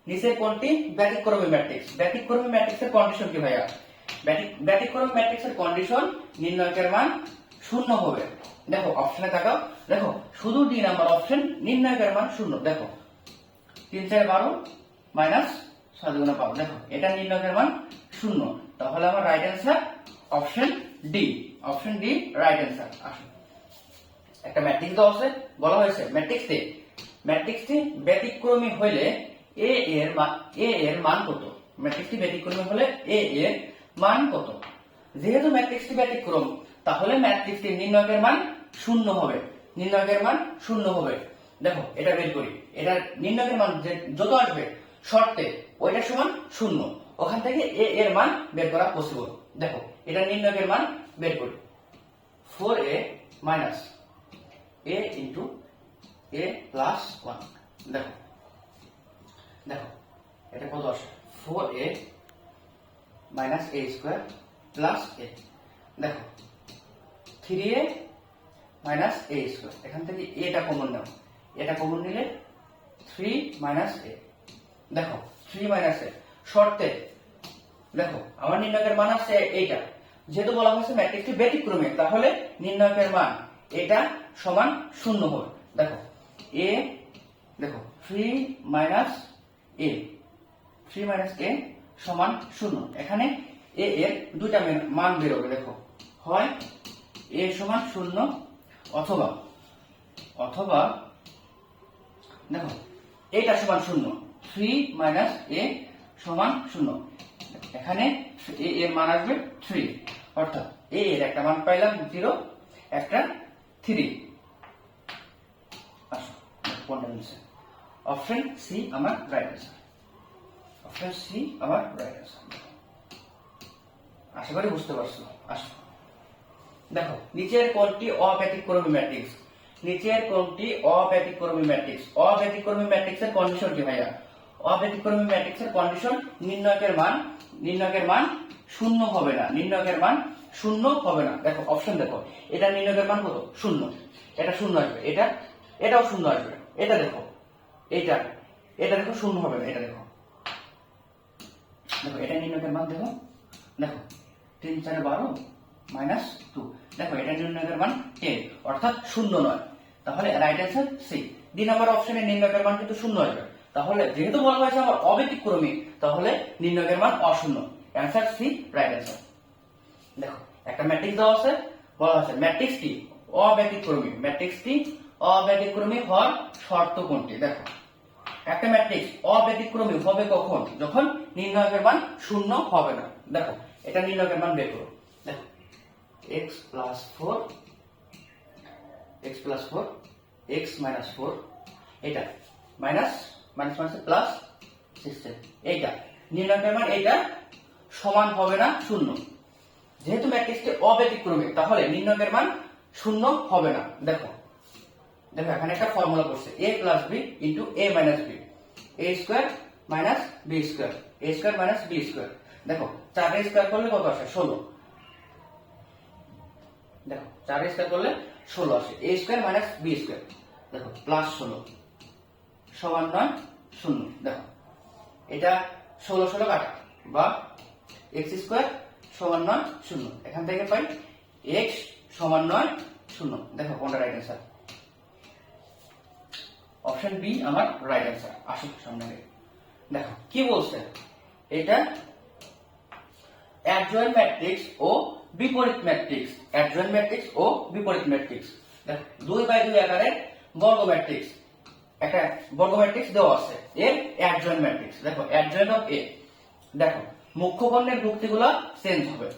নিচের কোনটি ব্যতিক্রমী ম্যাট্রিক্স। ব্যতিক্রমী ম্যাট্রিক্সের কন্ডিশন কি ভাইয়া? ব্যতিক্রমী ম্যাট্রিক্সের কন্ডিশন নির্ণয়ের মান শূন্য হবে। দেখো অপশনে তাকাও, দেখো শুধু 2 নাম্বার অপশন নির্ণয়ের মান শূন্য। দেখো 3 4 12 মাইনাস 6 2 12। দেখো এটা নির্ণয়ের মান শূন্য, তাহলে আমার right answer option D. Option D right answer. আসো একটা ম্যাট্রিক্স দেওয়া আছে, বলা হয়েছে ম্যাট্রিক্সটি ব্যতিক্রমী হলে a এর মান কত। ম্যাট্রিক্সটি ব্যতিক্রমী হলে a এর মান কত। যেহেতু ম্যাট্রিক্সটি ব্যতিক্রম, তাহলে ম্যাট্রিক্সটির নির্ণয়ের মান শূন্য হবে, নির্ণয়ের মান শূন্য হবে। দেখো এটা বের করি, এটা নির্ণয়ের মান যত আসবে শর্তে ওইটা সমান শূন্য, ওখান থেকে a এর মান বের করা পসিবল। দেখো এটা নির্ণয়ের মান বের করি, 4a minus a into a plus 1। দেখো দেখো এটা কত আসে, 4a minus a square plus a। দেখো 3a মাইনাস a স্কোয়ার, এখান থেকে এটা কমন নাও, এটা কমন নিলে 3 মাইনাস a। দেখো 3 মাইনাস a শর্তে, দেখো আমার নির্ণয়ের মান আছে এইটা, যেহেতু বলা হয়েছে ম্যাট্রিক্সটি ব্যতিক্রমী, তাহলে নির্ণয়ের মান এটা সমান শূন্য হবে। দেখো a, দেখো 3 মাইনাস a, 3 মাইনাস a সমান শূন্য। এখানে a এর দুইটা মান বেরোবে। দেখো হয় a সমান শূন্য অথবা দেখো এটা সমান শূন্য, 3 মাইনাস a সমান শূন্য। এখানে a এর মান আসবে 3, অর্থাৎ a এর একটা মান পাইলাম 0, একটা 3। আসো কোনটা নিচে, অপশন সি আমার রাইট অ্যান্সার। অপশন সি আমার রাইট অ্যান্সার। আশা করি বুঝতে পারছো। আসো দেখো নিচের কোনটি অব্যতিক্রমী ম্যাট্রিক্স, নিচের কোনটি অব্যতিক্রমী ম্যাট্রিক্স। অব্যতিক্রমী ম্যাট্রিক্সের কন্ডিশন কি ভাইয়া? অব্যতিক্রমী ম্যাট্রিক্সের কন্ডিশন নির্ণয়ের মান শূন্য হবে না, নির্ণয়ের মান শূন্য হবে না। দেখো অপশন দেখো, এটা নির্ণয়ের মান কত? শূন্য, এটা শূন্য আসবে, এটাও শূন্য আসবে। এটা দেখো, এটা এটা দেখো শূন্য হবে না, এটা দেখো, দেখো এটা নির্ণয়ের মান দেখো, দেখো 3 4 12 মাইনাস 2, দেখো এটা নির্ণয়ের মান 10 অর্থাৎ শূন্য নয়। তাহলে রাইট অ্যান্সার সি। 2 নম্বর অপশনে নির্ণয়ের মান কিন্তু শূন্য হবে। তাহলে যেহেতু বলা হয়েছে আমার অব্যতিক্রমী, তাহলে নির্ণয়ের মান অশূন্য। Answer C right answer. দেখো একটা ম্যাট্রিক্স দেওয়া আছে, বলা হচ্ছে ম্যাট্রিক্সটি অব্যতিক্রমী, ম্যাট্রিক্সটি অব্যতিক্রমী হওয়ার শর্ত কোনটি? দেখো একটা ম্যাট্রিক্স অব্যতিক্রমী হবে কখন? যখন নির্ণয়কের মান শূন্য হবে না। দেখো এটা নির্ণয়কের মান বের করো। দেখো x প্লাস 4 x মাইনাস 4, এটা মাইনাস মাইনাস মাইনাস প্লাস 16, এইটা নির্ণয়কের মান, এইটা সমান হবে না শূন্য। যেহেতু ম্যাট্রিক্সটি অব্যতিক্রমী, তাহলে নির্ণয়কের মান শূন্য হবে না। দেখো দেখো এখানে একটা ফর্মুলা করছে a plus b into a minus b, a square minus b square, a square minus b square. দেখো 4 এর স্কোয়ার করলে কত আসে? 16। দেখো 4 এর স্কোয়ার করলে 16 আসে, a square minus b square, দেখো প্লাস 16 সমান 9 0। দেখো এটা 16 16 কাটা, বা x স্কোয়ার সমান 9 0, এখান থেকে পাই x সমান 9 0। দেখো কোনটা রাইট অ্যান্সার? অপশন বি আমার রাইট অ্যান্সার। আসুন সামনে দেখো কি বলছে, এটা অ্যাডজয়েন্ট ম্যাট্রিক্স ও বিপরীত ম্যাট্রিক্স, অ্যাডজয়েন্ট ম্যাট্রিক্স ও বিপরীত ম্যাট্রিক্স। দেখো 2x2 আকারের বর্গ ম্যাট্রিক্স, একটা বর্গ ম্যাট্রিক্স দেওয়া আছে, এর অ্যাডজয়েন্ট ম্যাট্রিক্স। দেখো অ্যাডজয়েন্ট অফ এ, দেখো মুখ্য কর্ণের ভুক্তিগুলা চেঞ্জ হবে,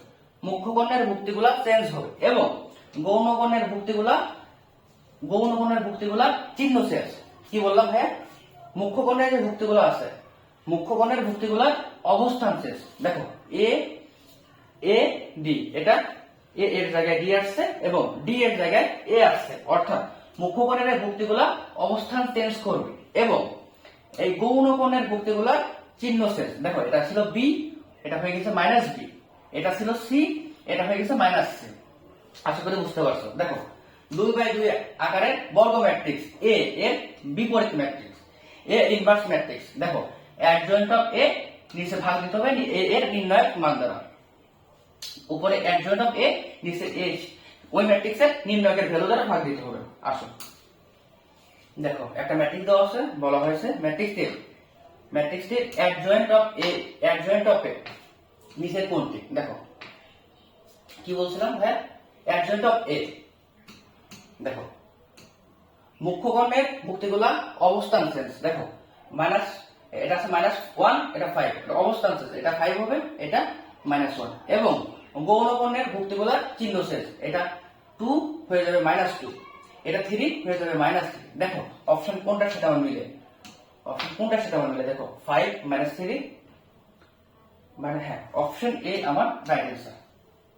মুখ্য কর্ণের ভুক্তিগুলা চেঞ্জ হবে, এবং গৌণ কর্ণের ভুক্তিগুলা চিহ্ন চেঞ্জ। কি বললাম ভাইয়া? মুখ্য কর্ণের যে ভুক্তিগুলো আছে, মুখ্য কর্ণের ভুক্তিগুলোর অবস্থান চেঞ্জ। দেখো এ এ ডি, এটা এ এর জায়গায় ডি আসছে এবং ডি এর জায়গায় এ আসছে, অর্থাৎ মুখ্য কর্ণের ভুক্তিগুলা অবস্থান চেঞ্জ করবে, এবং এই গৌণ কর্ণের ভুক্তিগুলার চিহ্ন চেঞ্জ। দেখো এটা ছিল বি, এটা হয়ে গেছে মাইনাস বি, এটা ছিল সি, এটা হয়ে গেছে মাইনাস সি। আশা করি বুঝতে পারছো। দেখো 2x2 আকারের বর্গ ম্যাট্রিক্স এ এর বিপরীত ম্যাট্রিক্স, এ ইনভার্স ম্যাট্রিক্স। দেখো অ্যাডজয়েন্ট অফ এ নিচে ভাগ দিতে হবে এ এর নির্ণয়ক মান দ্বারা, উপরে অ্যাডজয়েন্ট অফ এ, নিচে এ ওই ম্যাট্রিক্সের নির্ণয়কের ভ্যালু দ্বারা ভাগ দিতে হবে। আসো দেখো একটা ম্যাট্রিক্স দেওয়া আছে, বলা হয়েছে ম্যাট্রিক্সটির অ্যাডজয়েন্ট অফ এ নিচের কোনটি? দেখো কি বলছিলাম ভাই, অ্যাডজয়েন্ট অফ এ। দেখো মুখ্য কর্ণের ভুক্তিগুলা অবস্থান চেঞ্জ। দেখো মাইনাস, এটা আছে -1, এটা 5, এটা অবস্থান চেঞ্জ, এটা 5 হবে, এটা -1, এবং গৌণ কর্ণের ভুক্তিগুলা চিহ্ন চেঞ্জ, এটা 2 হয়ে যাবে -2, এটা 3 হয়ে যাবে -3। দেখো অপশন কোনটার সাথে আমার মিলে, দেখো 5 -3, মানে হ্যাঁ অপশন এ আমার রাইট অ্যান্সার।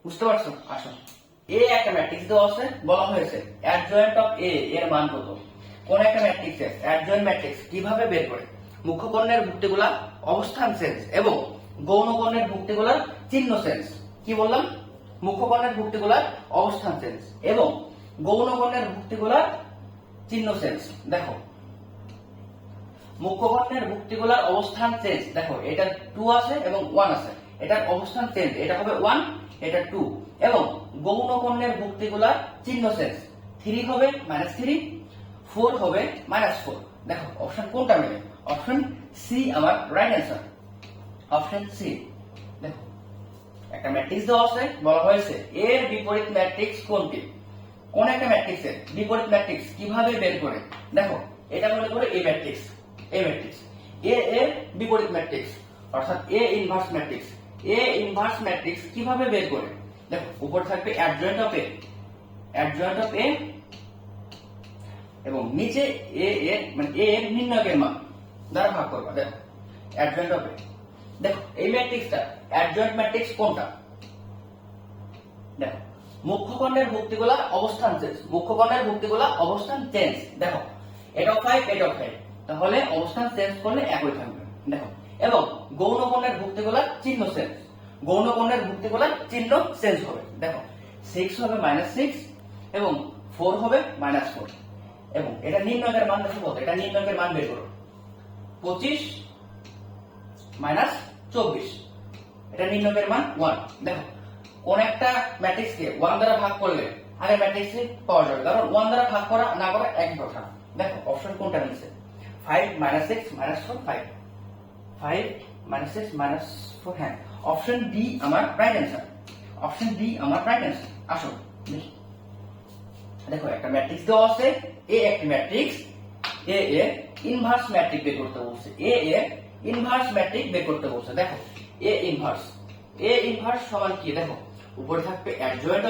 বুঝতে পারছো? আসো এ একটা ম্যাট্রিক্স দেওয়া আছে, বলা হয়েছে অ্যাডজয়েন্ট অফ এ এর মান কত? কোন একটা ম্যাট্রিক্সের অ্যাডজয়েন্ট ম্যাট্রিক্স কিভাবে বের করে? মুখ্য কর্ণের ভুক্তিগুলা অবস্থান চেঞ্জ এবং গৌণ কর্ণের ভুক্তিগুলার চিহ্ন চেঞ্জ। কি বললাম? মুখ্য কর্ণের ভুক্তিগুলার অবস্থান চেঞ্জ এবং গৌণ কর্ণের ভুক্তিগুলার চিহ্ন চেঞ্জ। দেখো মুখ্য কর্ণের ভুক্তিগুলার অবস্থান চেঞ্জ, দেখো এটা 2 আছে এবং 1 আছে, এটার অবস্থান চেঞ্জ, এটা হবে 1, এটা 2, এবং গৌণ কর্ণের ভুক্তিগুলার চিহ্ন চেঞ্জ, 3 হবে -3, 4 হবে -4। দেখো অপশন কোনটা মিলে? অপশন সি আমার রাইট অ্যান্সার, অপশন সি। দেখো একটা ম্যাট্রিক্স দেওয়া আছে, বলা হয়েছে এর বিপরীত ম্যাট্রিক্স কোনটি? কোন একটা ম্যাট্রিক্সের বিপরীত ম্যাট্রিক্স কিভাবে বের করে? দেখো এটা মনে করে এ ম্যাট্রিক্স, এ এর বিপরীত ম্যাট্রিক্স, অর্থাৎ এ ইনভার্স ম্যাট্রিক্স কিভাবে বের করে? দেখো উপরে থাকবে অ্যাডজয়েন্ট অফ এ, এবং নিচে এ এর মানে এ এর নির্ণয়কের মান দ্বারা ভাগ করবা। দেখো অ্যাডজয়েন্ট অফ এ, দেখো এই ম্যাট্রিক্সটা অ্যাডজয়েন্ট ম্যাট্রিক্স কোনটা? দেখো মুখ্য কর্ণের ভুক্তিগুলা অবস্থান চেঞ্জ, দেখো এটাও 5, এটাও 5, তাহলে অবস্থান চেঞ্জ করলে একই থাকবে। দেখো এবং গৌণ কর্ণের ভুক্তিগুলার চিহ্ন চেঞ্জ হবে। দেখো 6 হবে -6 এবং 4 হবে -4, এবং এটা নির্ণয়ের মান দেখো কত, এটা নির্ণয়ের মান বের করো। 25 মাইনাস 24, এটা নির্ণয়ের মান 1। দেখো কোন একটা ম্যাট্রিক্সকে 1 দ্বারা ভাগ করলে আগে ম্যাট্রিক্সে পাওয়া যাবে, কারণ 1 দ্বারা ভাগ করা না করা একই কথা। দেখো অপশন কোনটা নিচ্ছে, 5 - 6 - 4 5 5 - 6 - 4, হ্যাঁ অপশন ডি আমার রাইট অ্যান্সার, অপশন ডি আমার রাইট অ্যান্সার। আসো দেখি, দেখো একটা ম্যাট্রিক্স দেওয়া আছে, এ একটি ম্যাট্রিক্স, এ এর ইনভার্স ম্যাট্রিক্স বের করতে বলছে, এ এর ইনভার্স ম্যাট্রিক্স বের করতে বলছে। দেখো এ ইনভার্স সমান কি, দেখো উপরে থাকবে অ্যাডজয়েন্ট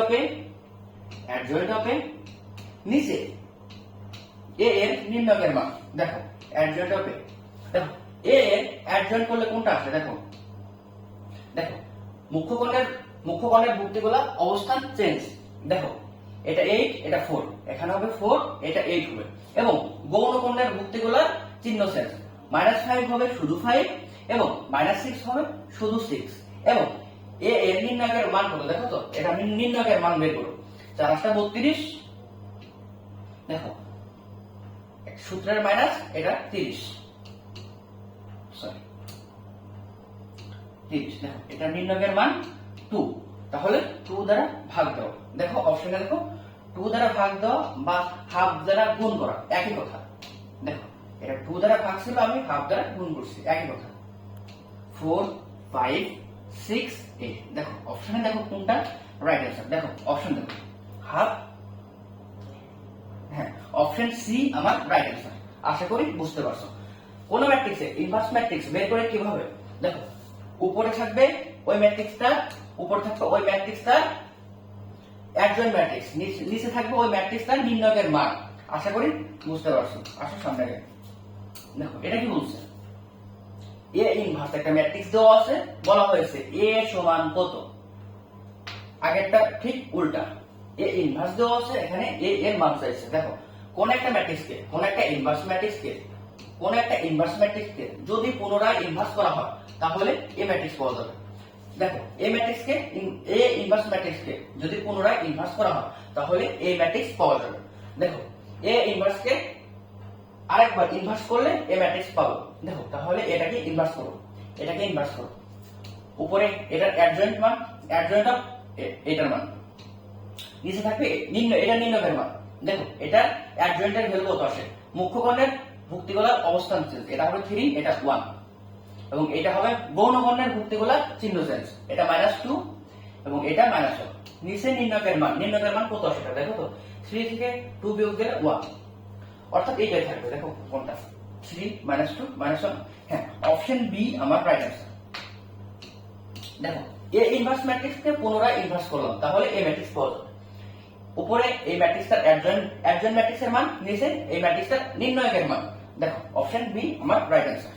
অফ এ, নিচে এ এর নির্ণয়ের মান। দেখো অ্যাডজয়েন্ট অফ এ, দেখো এ এর অ্যাডজয়েন্ট করলে কোনটা আসে, দেখো দেখো মুখ্য কোণের ভুক্তিগুলা অবস্থান চেঞ্জ। দেখো এটা 8, এটা 4, এখানে হবে 4, এটা 8 হবে। এবং গৌণ কোণের ভুক্তিগুলার চিহ্ন চেঞ্জ, -5 হবে শুধু 5, এবং -6 হবে শুধু 6। এবং এ এর নির্ণয়ের মান কত, দেখো তো এটা নির্ণয়ের মান বের করো। 4 × 8 = 32, দেখো সূত্রের মাইনাস, এটা 30, সরি 30। দেখো এটা নির্ণয়ের মান 2, তাহলে 2 দ্বারা ভাগ দাও। দেখো অপশনে দেখো 2 দ্বারা ভাগ দাও বা হাফ দ্বারা গুণ করা একই কথা। দেখো এটা 2 দ্বারা ভাগ ছিল, আমি হাফ দ্বারা গুণ করছি, একই কথা। 4 5 6 8, দেখো অপশনে দেখো কোনটা রাইট অ্যান্সার। দেখো অপশন দেখো হাফ, হ্যাঁ অপশন সি আমার রাইট অ্যান্সার। আশা করি বুঝতে পারছো। কোন ম্যাট্রিক্সে ইনভার্স ম্যাট্রিক্স বের করে কিভাবে, দেখো উপরে থাকবে ওই ম্যাট্রিক্সটা, উপরে থাকবে ওই ম্যাট্রিক্সটা অ্যাডজয়েন্ট ম্যাট্রিক্স, নিচে থাকবে ওই ম্যাট্রিক্সটার নির্ণয়ের মান। আশা করি বুঝতে পারছো। আসো সামনে আগে দেখো এটা কি বলছে, এ ইনভার্স একটা ম্যাট্রিক্স দেওয়া আছে, বলা হয়েছে এ সমান কত, আগেরটা ঠিক উল্টা। এ ইনভার্স দেওয়া আছে, এখানে এ এর মান চাইছে। দেখো কোন একটা ম্যাট্রিক্সকে, কোন একটা ইনভার্স ম্যাট্রিক্সকে যদি পুনরায় ইনভার্স করা হয় তাহলে এ ম্যাট্রিক্স পাওয়া যাবে। দেখো এ ম্যাট্রিক্সকে, এ ইনভার্স ম্যাট্রিক্সকে যদি পুনরায় ইনভার্স করা হয় তাহলে এ ম্যাট্রিক্স পাওয়া যাবে। দেখো এ ইনভার্সকে আরেকবার ইনভার্স করলে এ ম্যাট্রিক্স পাবো। দেখো তাহলে এটাকে ইনভার্স করো, উপরে এটার অ্যাডজয়েন্ট মান, অ্যাডজয়েন্ট অফ এটার মান, নিচে থাকবে এটা নির্ণয়ের মান। দেখো এটা অ্যাডজয়েন্টের ভ্যালু কত আসে, মুখ্য কোণের ভুক্তিগুলার অবস্থান চেঞ্জ, এটা হবে 3, এটা 1, এবং এটা হবে গৌণ কোণের ভুক্তিগুলার চিহ্ন চেঞ্জ, এটা -2 এবং এটা -1। নিচে নির্ণয়ের মান কত আসে, দেখো তো 3 থেকে 2 বিয়োগ দিলে 1, অর্থাৎ এইটাই থাকবে। দেখো কোনটা 3 -2 -1, হ্যাঁ অপশন বি আমার রাইট অ্যান্সার। দেখো এ ইনভার্স ম্যাট্রিক্সকে পুনরায় ইনভার্স করলাম তাহলে এ ম্যাট্রিক্স পাওয়া যাবে। উপরে এই ম্যাট্রিক্সটার অ্যাডজয়েন্ট ম্যাট্রিক্সের মান, নিচে এই ম্যাট্রিক্সটার নির্ণয়কের মান। দেখো অপশন বি আমার রাইট অ্যান্সার।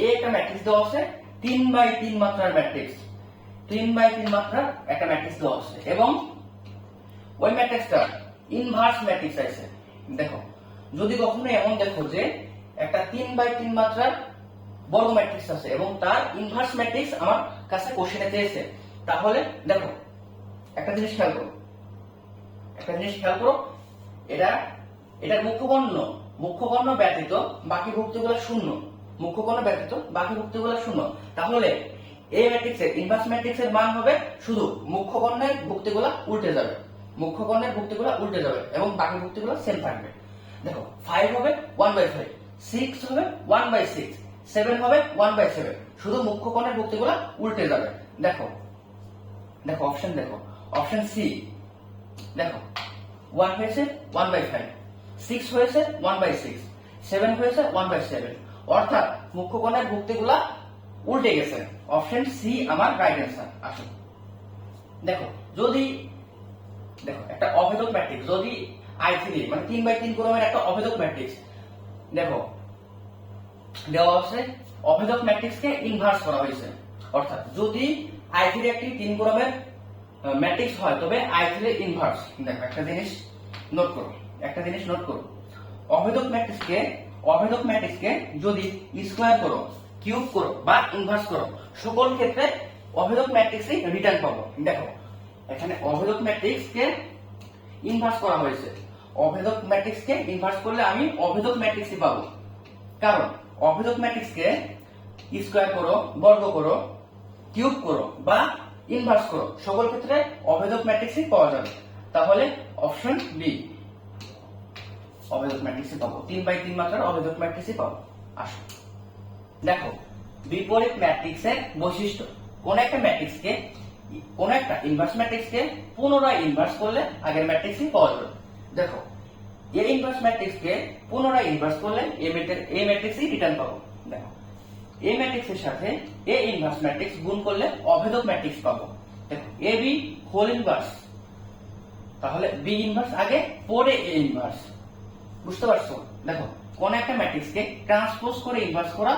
এ একটা ম্যাট্রিক্স দেওয়া আছে, 3x3 মাত্রার ম্যাট্রিক্স, 3x3 মাত্রার একটা ম্যাট্রিক্স দেওয়া আছে, এবং ওই ম্যাট্রিক্সটা ইনভার্স ম্যাট্রিক্স আছে। দেখো যদি কখনো এমন দেখো যে একটা 3x3 মাত্রার বর্গ ম্যাট্রিক্স আছে এবং তার ইনভার্স ম্যাট্রিক্স আমার কাছে কোশ্চেনে চেয়েছে, তাহলে দেখো একটা জিনিস খেয়াল করো, এটার মুখ্য কর্ণ ব্যতীত বাকি ভুক্তিগুলো শূন্য, তাহলে এই ম্যাট্রিক্সের ইনভার্স ম্যাট্রিক্সের মান হবে শুধু মুখ্য কর্ণের ভুক্তিগুলো উল্টে যাবে, এবং বাকি ভুক্তিগুলো সেম থাকবে। দেখো 5 হবে 1/5, 6 হবে 1/6, 7 হবে 1/7, শুধু মুখ্য কোণের ভুক্তিগুলো উল্টে যাবে। দেখো অপশন সি, দেখো 1 হয়েছে 1/5, 6 হয়েছে 1/6, 7 হয়েছে 1/7, অর্থাৎ মুখ্য কোণের ভুক্তিগুলো উল্টে গেছে। অপশন সি আমার রাইট অ্যান্সার। আসুন দেখো একটা অভেদক ম্যাট্রিক্স, যদি I3 মানে 3x3 ক্রমের একটা অভেদক ম্যাট্রিক্স দেখো দেওয়া আছে, অভেদক ম্যাট্রিক্সকে ইনভার্স করা হয়েছে, অর্থাৎ যদি I3 একটি 3 ক্রমের ম্যাট্রিক্স হয় তবে I3 এর ইনভার্স। দেখো একটা জিনিস নোট করো, অভেদক ম্যাট্রিক্সকে যদি স্কয়ার করো, কিউব করো বা ইনভার্স করো, সকল ক্ষেত্রে অভেদক ম্যাট্রিক্সই রিটার্ন পাবো। দেখো এখানে অভেদক ম্যাট্রিক্সকে ইনভার্স করা হয়েছে। অভেদক ম্যাট্রিক্সকে ইনভার্স করলে আমি অভেদক ম্যাট্রিক্সই পাবো, কারণ অভেদক ম্যাট্রিক্সকে স্কয়ার করো, বর্গ করো, কিউব করো বা ইনভার্স করো, সকল ক্ষেত্রে অভেদক ম্যাট্রিক্সই পাওয়া যাবে। তাহলে অপশন বি, অভেদক ম্যাট্রিক্সই পাবো, 3/3 মাত্রার অভেদক ম্যাট্রিক্সই পাবো। আসো দেখো, বিপরীত ম্যাট্রিক্সের বৈশিষ্ট্য। কোন একটা ম্যাট্রিক্সকে, কোন একটা ইনভার্স ম্যাট্রিক্সকে পুনরায় ইনভার্স করলে আগের ম্যাট্রিক্সই পাওয়া যাবে। দেখো, এ ইনভার্স ম্যাট্রিক্সকে পুনরায় ইনভার্স করলে এ ম্যাট্রিক্সই রিটার্ন পাবো। দেখো, এ ম্যাট্রিক্সের সাথে এ ইনভার্স ম্যাট্রিক্স গুণ করলে অভেদক ম্যাট্রিক্স পাবো। দেখো, এ বি হোল ইনভার্স, তাহলে বি ইনভার্স আগে, পরে এ ইনভার্স। বুঝতে পারছো? দেখো, কোন একটা ম্যাট্রিক্সকে ট্রান্সপোজ করে ইনভার্স করা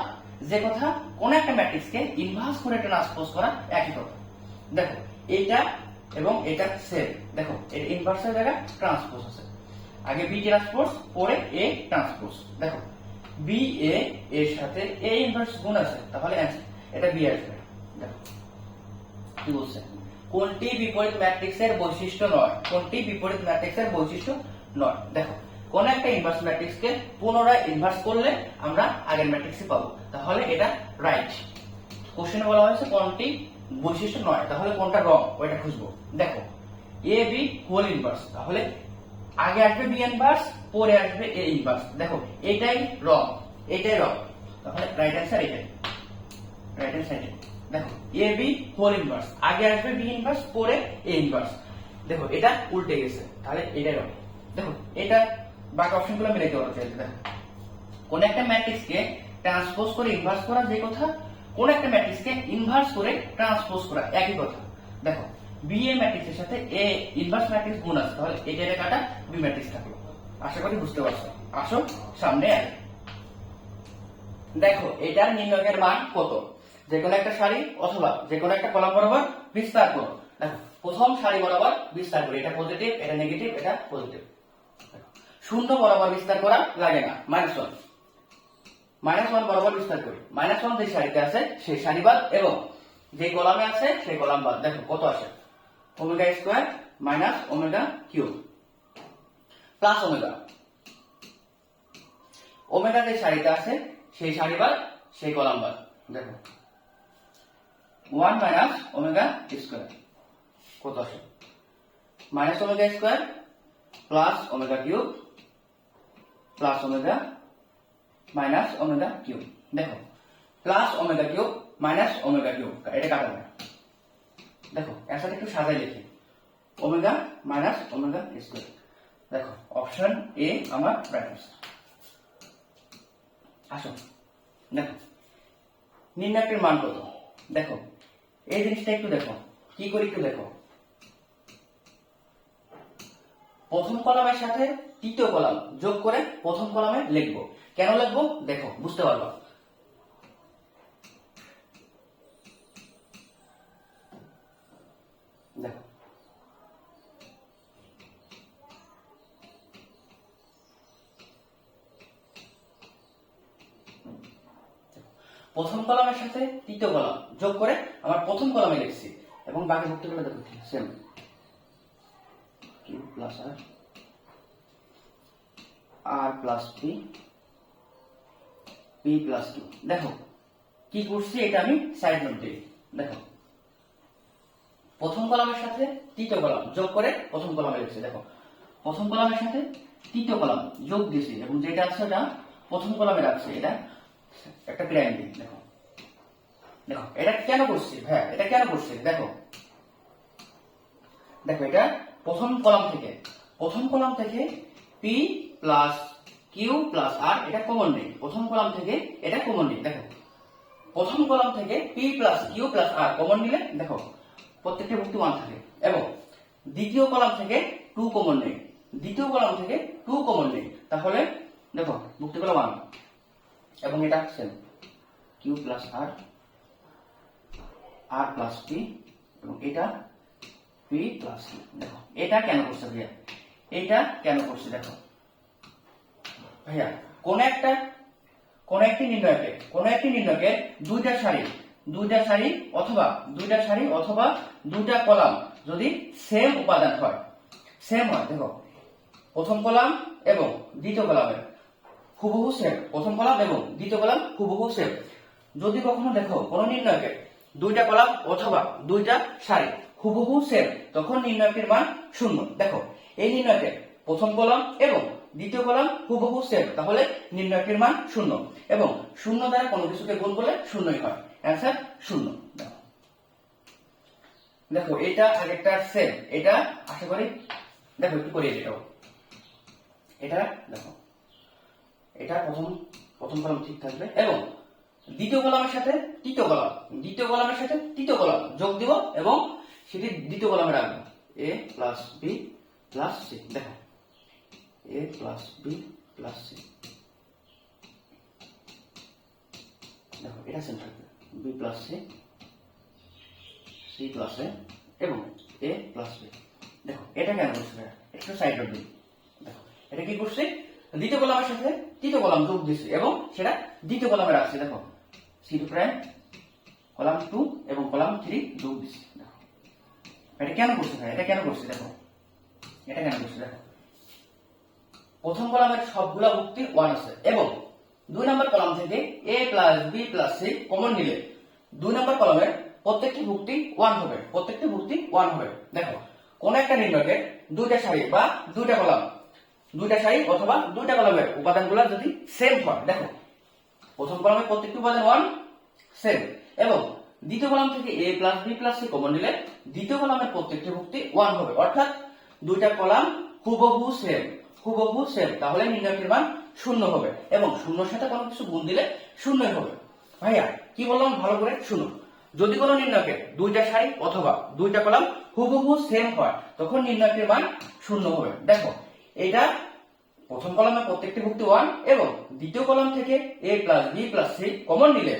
যে কথা, কোন একটা ম্যাট্রিক্সকে ইনভার্স করে ট্রান্সপোজ করা একই কথা। দেখো, এটা এবং এটা সেম। দেখো, এর ইনভার্সের জায়গায় ট্রান্সপোজ আছে, আগে বি ট্রান্সপোজ, পরে এ ট্রান্সপোজ। দেখো, বি এ এর সাথে এ ইনভার্স গুণ আছে, তাহলে এটা বি আসবে। দেখো কি বলছে, কোনটি বিপরীত ম্যাট্রিক্সের বৈশিষ্ট্য নয়, কোনটি বিপরীত ম্যাট্রিক্সের বৈশিষ্ট্য নয়। দেখো, কোন একটা ইনভার্স ম্যাট্রিক্সকে পুনরায় ইনভার্স করলে আমরা আগের ম্যাট্রিক্সই পাবো, তাহলে এটা রাইট। কোশ্চেনে বলা হয়েছে কোনটি বৈশিষ্ট্য নয়, তাহলে কোনটা রং ওইটা খুঁজবো। দেখো, এ বি হোল ইনভার্স, তাহলে আগে আসবে বি ইনভার্স, পরে আসবে এ ইনভার্স। দেখো, এটাই রং, এটাই রং, তাহলে রাইট অ্যান্সার এটাই, রাইট হ্যান্ড সাইডে। দেখো, এ বি হোল ইনভার্স, আগে আসবে বি ইনভার্স, পরে এ ইনভার্স। দেখো, এটা উল্টে গেছে, তাহলে এটাই রং। দেখো, এটা বাকি অপশনগুলো মিলে দিতে পারো। দেখো, কোন একটা ম্যাট্রিক্সকে ট্রান্সপোজ করে ইনভার্স করা যে কথা, কোন একটা ম্যাট্রিক্সকে ইনভার্স করে ট্রান্সপোজ করা একই কথা। দেখো, বি এ ম্যাট্রিক্সের সাথে এ ইনভার্স ম্যাট্রিক্স গুণ আছে, তাহলে এটা কাটা বি ম্যাট্রিক্স থাকলো। আশা করি বুঝতে পারছো। আসো সামনে আগে দেখো, এটার নির্ণয়ের মান কত। যে কোনো একটা সারি অথবা যে কোনো একটা কলাম বরাবর বিস্তার করো। দেখো, প্রথম সারি বরাবর বিস্তার করি, এটা পজিটিভ, এটা নেগেটিভ, এটা পজিটিভ। শূন্য বরাবর বিস্তার করা লাগে না, -1, -1 বরাবর বিস্তার করি। -1 যে সারিতে আছে সেই সারি বাদ এবং যে কলামে আছে সেই কলাম বাদ। দেখো কত আসে, omega square minus omega cube plus omega. Omega যে সারিতে আছে সেই সারি বাদ, সেই কলাম বাদ। দেখো, 1 মাইনাস ওমেগা স্কয়ার কত আসে, minus omega square plus omega cube plus omega minus omega cube. দেখো, plus omega cube minus omega cube, এটা কাটা যায়। দেখো, এর সাথে একটু সাজাই লিখি, ওমেগা মাইনাস ওমেগা স্কয়ার। দেখো, অপশন এ আমার রাইট আনসার। আসো দেখো, নির্ণায়কের মান কত। দেখো, এই জিনিসটা একটু দেখো, কি করি একটু দেখো। প্রথম কলামের সাথে তৃতীয় কলাম যোগ করে প্রথম কলামে লিখবো। কেন লিখবো দেখো, বুঝতে পারবা। দেখো, প্রথম কলামের সাথে তৃতীয় কলাম যোগ করে আমার প্রথম কলামে লিখছি এবং বাকি ভুক্তগুলো দেখো same, Q plus R, R plus P, P plus Q. দেখো কি করছি, এটা আমি সাইড নোট দিই। দেখো, প্রথম কলামের সাথে তৃতীয় কলাম যোগ করে প্রথম কলামে লিখছি। দেখো, প্রথম কলামের সাথে তৃতীয় কলাম যোগ দিয়েছি এবং যেটা আছে ওটা প্রথম কলামে রাখছি, এটা একটা ক্রাইম দিই। দেখো, দেখো এটা কেন করছি ভাইয়া, এটা কেন করছি দেখো। দেখো, এটা প্রথম কলাম থেকে পি প্লাস কিউ প্লাস আর এটা কমন নেই, প্রথম কলাম থেকে এটা কমন নেই। দেখো, প্রথম কলাম থেকে পি প্লাস কিউ প্লাস আর কমন নিলে দেখো প্রত্যেকটা ভুক্তি 1 থাকে এবং দ্বিতীয় কলাম থেকে 2 কমন নেই, দ্বিতীয় কলাম থেকে 2 কমন নেই, তাহলে দেখো ভুক্তিগুলো 1 এবং এটা same, Q plus R, R plus P এবং এটা পি প্লাস কিউ। দেখো, এটা কেন করছে ভাইয়া, এটা কেন করছে দেখো ভাইয়া, কোন একটি নির্ণয়কে দুইটা সারি অথবা দুইটা কলাম যদি সেম উপাদান হয়, সেম হয়, দেখো প্রথম কলাম এবং দ্বিতীয় কলামের হুবহু সেম, প্রথম কলাম এবং দ্বিতীয় কলাম হুবহু সেম। যদি কখনো দেখো কোন নির্ণয়কে দুইটা কলাম অথবা দুইটা সারি হুবহু সেম, তখন নির্ণয়কের মান শূন্য। দেখো এই নির্ণয়কে প্রথম কলাম এবং দ্বিতীয় কলাম হুবহু সেম, তাহলে নির্ণয়কের মান শূন্য, এবং শূন্য দ্বারা কোনো কিছুকে গুণ করলে শূন্যই হয়, অ্যান্সার শূন্য। দেখো এটা আগেরটা সেম, এটা আশা করি দেখো একটু করিয়ে এটাও, এটা দেখো এটা প্রথম কলাম ঠিক থাকবে এবং দ্বিতীয় কলামের সাথে তৃতীয় কলাম, দ্বিতীয় কলামের সাথে তৃতীয় কলাম যোগ দিব এবং সেটি দ্বিতীয় কলামে রাখবো, a plus B plus C. দেখো a plus B plus C, দেখো এটা সেম থাকবে, B plus C, C plus A এবং a প্লাস বি। দেখো এটা কেন করছে, একটু সাইড রাখবি। দেখো এটা কি করছে, দ্বিতীয় কলামের সাথে তৃতীয় কলাম যোগ দিচ্ছে এবং সেটা দ্বিতীয় কলামে রাখছে। দেখো সি2 প্রাইম কলাম 2 এবং কলাম 3 যোগ দিচ্ছে। দেখো এটা কেন করছে ভাই, এটা কেন করছে, দেখো এটা কেন করছে। দেখো প্রথম কলামের সবগুলা ভুক্তি 1 আছে এবং 2 নম্বর কলাম থেকে a plus B plus C common নিলে 2 নম্বর কলামের প্রত্যেকটি ভুক্তি 1 হবে, প্রত্যেকটি ভুক্তি 1 হবে। দেখো কোন একটা নির্ণয়কে দুইটা সারি বা দুইটা কলাম, দুইটা সারি অথবা দুইটা কলামের উপাদানগুলো যদি সেম হয়, দেখো প্রথম কলামের প্রত্যেকটি উপাদান 1 সেম এবং দ্বিতীয় কলাম থেকে a plus B plus C common নিলে দ্বিতীয় কলামের প্রত্যেকটি ভুক্তি 1 হবে, অর্থাৎ দুইটা কলাম হুবহু সেম, হুবহু সেম, তাহলে নির্ণয়কের মান শূন্য হবে এবং শূন্যর সাথে কোনো কিছু গুণ দিলে শূন্যই হবে। ভাইয়া কি বললাম ভালো করে শুনো, যদি কোনো নির্ণয়কে দুইটা সারি অথবা দুইটা কলাম হুবহু সেম হয়, তখন নির্ণয়কের মান শূন্য হবে। দেখো এটা প্রথম কলামের প্রত্যেকটি ভুক্তি 1 এবং দ্বিতীয় কলাম থেকে a plus B plus C common নিলে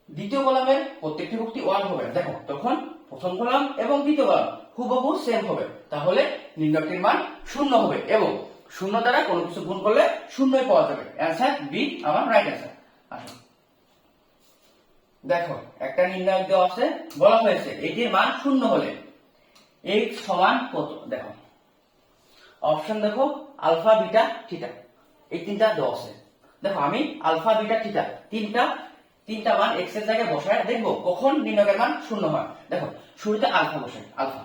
দ্বিতীয় কলামের প্রত্যেকটি ভুক্তি 1 হবে। দেখো তখন প্রথম কলাম এবং দ্বিতীয় কলাম হুবহু সেম হবে, তাহলে নির্ণয়কের মান শূন্য হবে এবং শূন্য দ্বারা কোনো কিছু গুণ করলে শূন্যই পাওয়া যাবে, অ্যান্সার বি আমার রাইট অ্যান্সার। আসো দেখো একটা নির্ণয় দেওয়া আছে, বলা হয়েছে এটির মান শূন্য হলে x সমান কত। দেখো অপশন দেখো আলফা বিটা থিটা, এই তিনটা দেওয়া আছে। দেখো আমি আলফা বিটা থিটা তিনটা মান x এর জায়গায় বসায় দেখবো কখন নির্ণয়কের মান শূন্য হয়। দেখো শুরুতে আলফা বসাই, আলফা,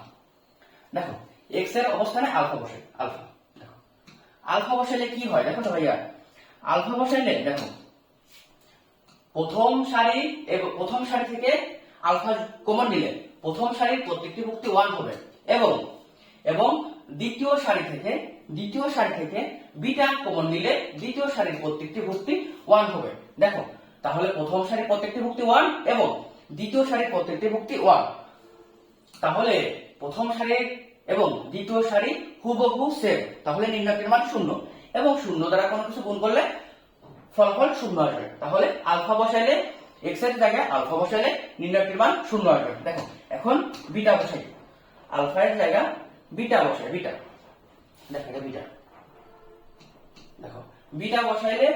দেখো x এর অবস্থানে আলফা বসাই, আলফা। দেখো আলফা বসাইলে কি হয়, দেখো তো ভাইয়া আলফা বসাইলে দেখো প্রথম সারি থেকে আলফা কমন নিলে প্রথম সারির প্রত্যেকটি ভুক্তি 1 হবে এবং এবং দ্বিতীয় সারি থেকে বিটা কমন নিলে দ্বিতীয় সারির প্রত্যেকটি ভুক্তি 1 হবে। দেখো তাহলে প্রথম সারির প্রত্যেকটি ভুক্তি 1 এবং দ্বিতীয় সারির প্রত্যেকটি ভুক্তি 1, তাহলে প্রথম সারি এবং দ্বিতীয় সারি হুবহু সেম, তাহলে নির্ণয়কের মান শূন্য এবং শূন্য দ্বারা কোনো কিছু গুণ করলে ফলাফল শূন্য আসবে। তাহলে আলফা বসাইলে x এর জায়গায় আলফা বসাইলে নির্ণয়কের মান শূন্য আসবে। দেখো এখন বিটা বসাই, আলফা এর জায়গা বিটা বসাই, বিটা, দেখো এটা বিটা। দেখো বিটা বসাইলে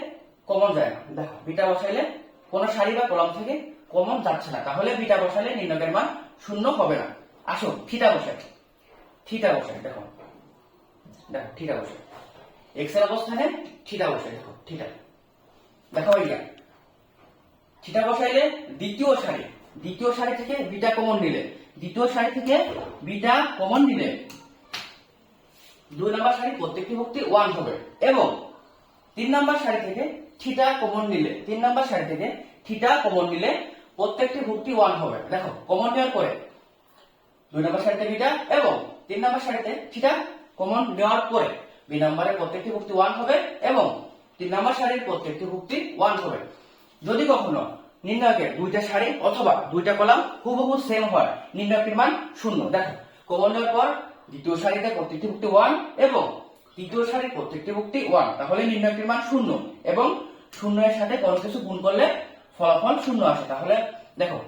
কমন যায় না, দেখো বিটা বসাইলে কোন সারি বা কলাম থেকে কমন যাচ্ছে না, তাহলে বিটা বসাইলে নির্ণয়কের মান শূন্য হবে না। আসো থিটা বসাই, দেখো থিটা বসাই, x এর অবস্থানে থিটা বসাই, দেখো থিটা। দেখো এইটা থিটা বসাইলে দ্বিতীয় সারি থেকে বিটা কমন নিলে দুই নম্বর সারি প্রত্যেকটি ভুক্তি 1 হবে এবং 3 নম্বর সারি থেকে থিটা কমন নিলে প্রত্যেকটি ভুক্তি 1 হবে। দেখো কমন নেওয়ার পরে 2 নম্বর সারিতে বিটা এবং 3 নম্বর সারিতে থিটা কমন নেওয়ার পরে বি নম্বরের প্রত্যেকটি ভুক্তি 1 হবে এবং 3 নম্বর সারির প্রত্যেকটি ভুক্তি 1 হবে। যদি কখনো নির্ণয়কের দুইটা সারি অথবা দুইটা কলাম হুবহু সেম হয়, নির্ণয়কের মান শূন্য। দেখো কমন নেওয়ার পর দ্বিতীয় সারিতে প্রত্যেকটি ভুক্তি 1 এবং তৃতীয় সারির প্রত্যেকটি ভুক্তি 1, তাহলে নির্ণয়কের মান শূন্য এবং শূন্য এর সাথে কোনো কিছু গুণ করলে ফলাফল শূন্য আসে। তাহলে দেখো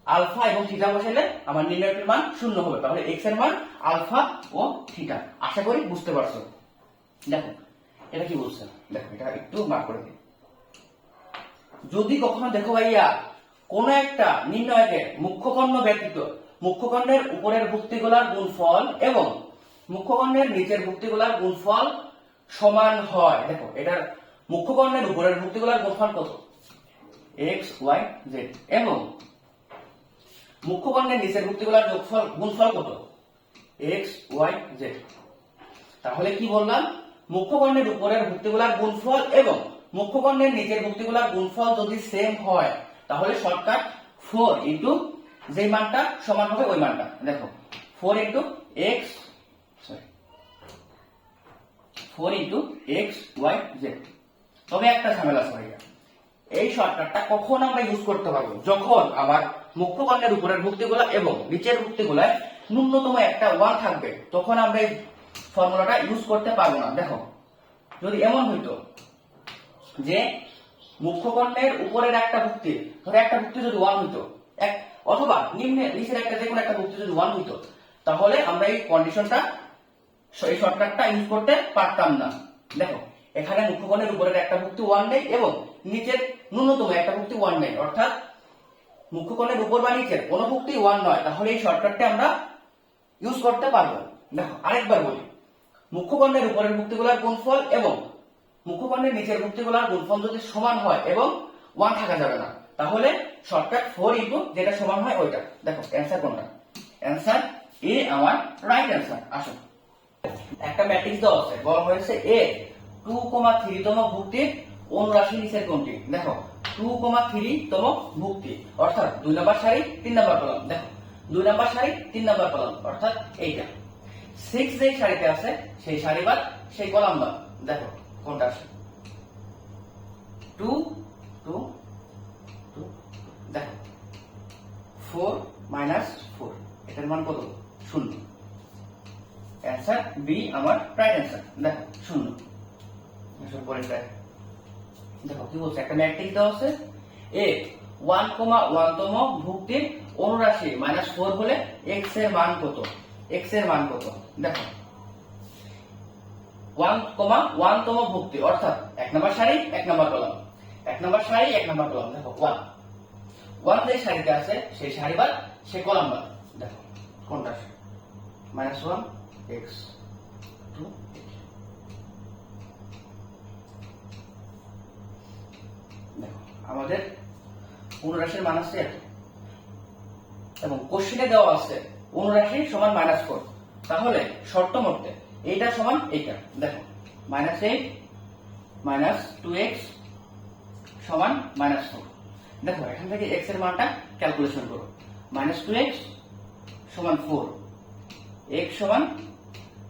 আলফা এবং থিটা বসাইলে আমার নির্ণয়কের মান শূন্য হবে, তাহলে x এর মান আলফা ও থিটা। আশা করি বুঝতে পারছো। দেখো এটা কি বলছে, দেখো এটা একটু মার্ক করে দিই। যদি কখনো দেখো ভাইয়া কোন একটা নির্ণয়কে মুখ্যকর্ণ ব্যতীত মুখ্যকর্ণের উপরের ভুক্তিগুলোর গুণফল এবং মুখ্য কর্ণের নিচের ভুক্তিগুলার গুণফল সমান হয়। দেখো এটার মুখ্য কর্ণের উপরের ভুক্তিগুলার গুণফল কত, এক্স ওয়াই জেড, এবং মুখ্য কর্ণের নিচের ভুক্তিগুলার গুণফল কত, এক্স ওয়াই জেড। তাহলে কি বললাম, মুখ্য কর্ণের উপরের ভুক্তিগুলার গুণফল এবং মুখ্য কর্ণের নিচের ভুক্তিগুলার গুণফল যদি সেম হয় তাহলে শর্টকাট 4 ইন্টু যে মানটা সমান হবে ওই মানটা। দেখো 4 into X, sorry 4 into X Y Z. তবে একটা ঝামেলা আছে ভাইয়া, এই শর্টকাটটা কখন আমরা ইউজ করতে পারবো, যখন আমার মুখ্য কর্ণের উপরের ভুক্তিগুলা এবং নিচের ভুক্তিগুলায় ন্যূনতম একটা 1 থাকবে, তখন আমরা এই ফর্মুলাটা ইউজ করতে পারবো না। দেখো যদি এমন হইতো যে মুখ্য কর্ণের উপরের একটা ভুক্তি, ধরে একটা ভুক্তি যদি 1 হইতো, অথবা নিচের একটা যে কোনো একটা ভুক্তি যদি 1 হইতো, তাহলে আমরা এই কন্ডিশনটা, এই শর্টকাটটা ইউজ করতে পারতাম না। দেখো এখানে মুখ্য কর্ণের উপরের একটা ভুক্তি 1 নেই এবং নিচের ন্যূনতম একটা ভুক্তি 1 নেই, অর্থাৎ মুখ্য কর্ণের উপর বা নিচের কোনো ভুক্তি 1 নয়, তাহলে এই শর্টকাটটা আমরা ইউজ করতে পারবো। দেখো আরেকবার বলি, মুখ্য কর্ণের উপরের ভুক্তিগুলোর গুণফল এবং মুখ্য কর্ণের নিচের ভুক্তিগুলোর গুণফল যদি সমান হয় এবং 1 থাকা যাবে না, তাহলে শর্টকাট 4 ইনটু যেটা সমান হয় ওইটা। দেখো অ্যানসার কোনটা, অ্যানসার এ আমার রাইট অ্যানসার। আসো একটা ম্যাট্রিক্স দেওয়া আছে, বলা হয়েছে এ 2,3 তম ভুক্তির অনুরাশি নিচের কোনটি। দেখো 2,3 তম ভুক্তি অর্থাৎ 2 নম্বর সারি 3 নম্বর কলাম। দেখো 2 নম্বর সারি 3 নম্বর কলাম অর্থাৎ এইটা। 6 যেই সারিতে আছে সেই সারি বাদ সেই কলাম বাদ। দেখো কোনটা আসে, 2 2 2। দেখো 4 মাইনাস 4, এটার মান কত, 0। অ্যানসার বি আমার রাইট অ্যানসার। দেখো 0। আসলে পরেরটা দেখো কি বলছে, একটা ম্যাট্রিক্স দেওয়া আছে এ 1,1 তম ভুক্তির অনুরাশি -4 হলে x এর মান কত, x এর মান কত। দেখো 1,1 তম ভুক্তি অর্থাৎ 1 নম্বর সারি 1 নম্বর কলাম, 1 নম্বর সারি 1 নম্বর কলাম। দেখো 1 যে সারিতে আছে সেই সারি বাদ সেই কলাম বাদ। দেখো কোনটা আসে, -1 x 2। দেখো আমাদের অনুরাশির মান আছে এবং কোশ্চেনে দেওয়া আছে অনুরাশি সমান -4, তাহলে শর্ত মতে এইটা সমান এইটা। দেখো -8 -2x সমান -4। দেখো এখান থেকে x এর মানটা ক্যালকুলেশন করো, -2x সমান 4, x সমান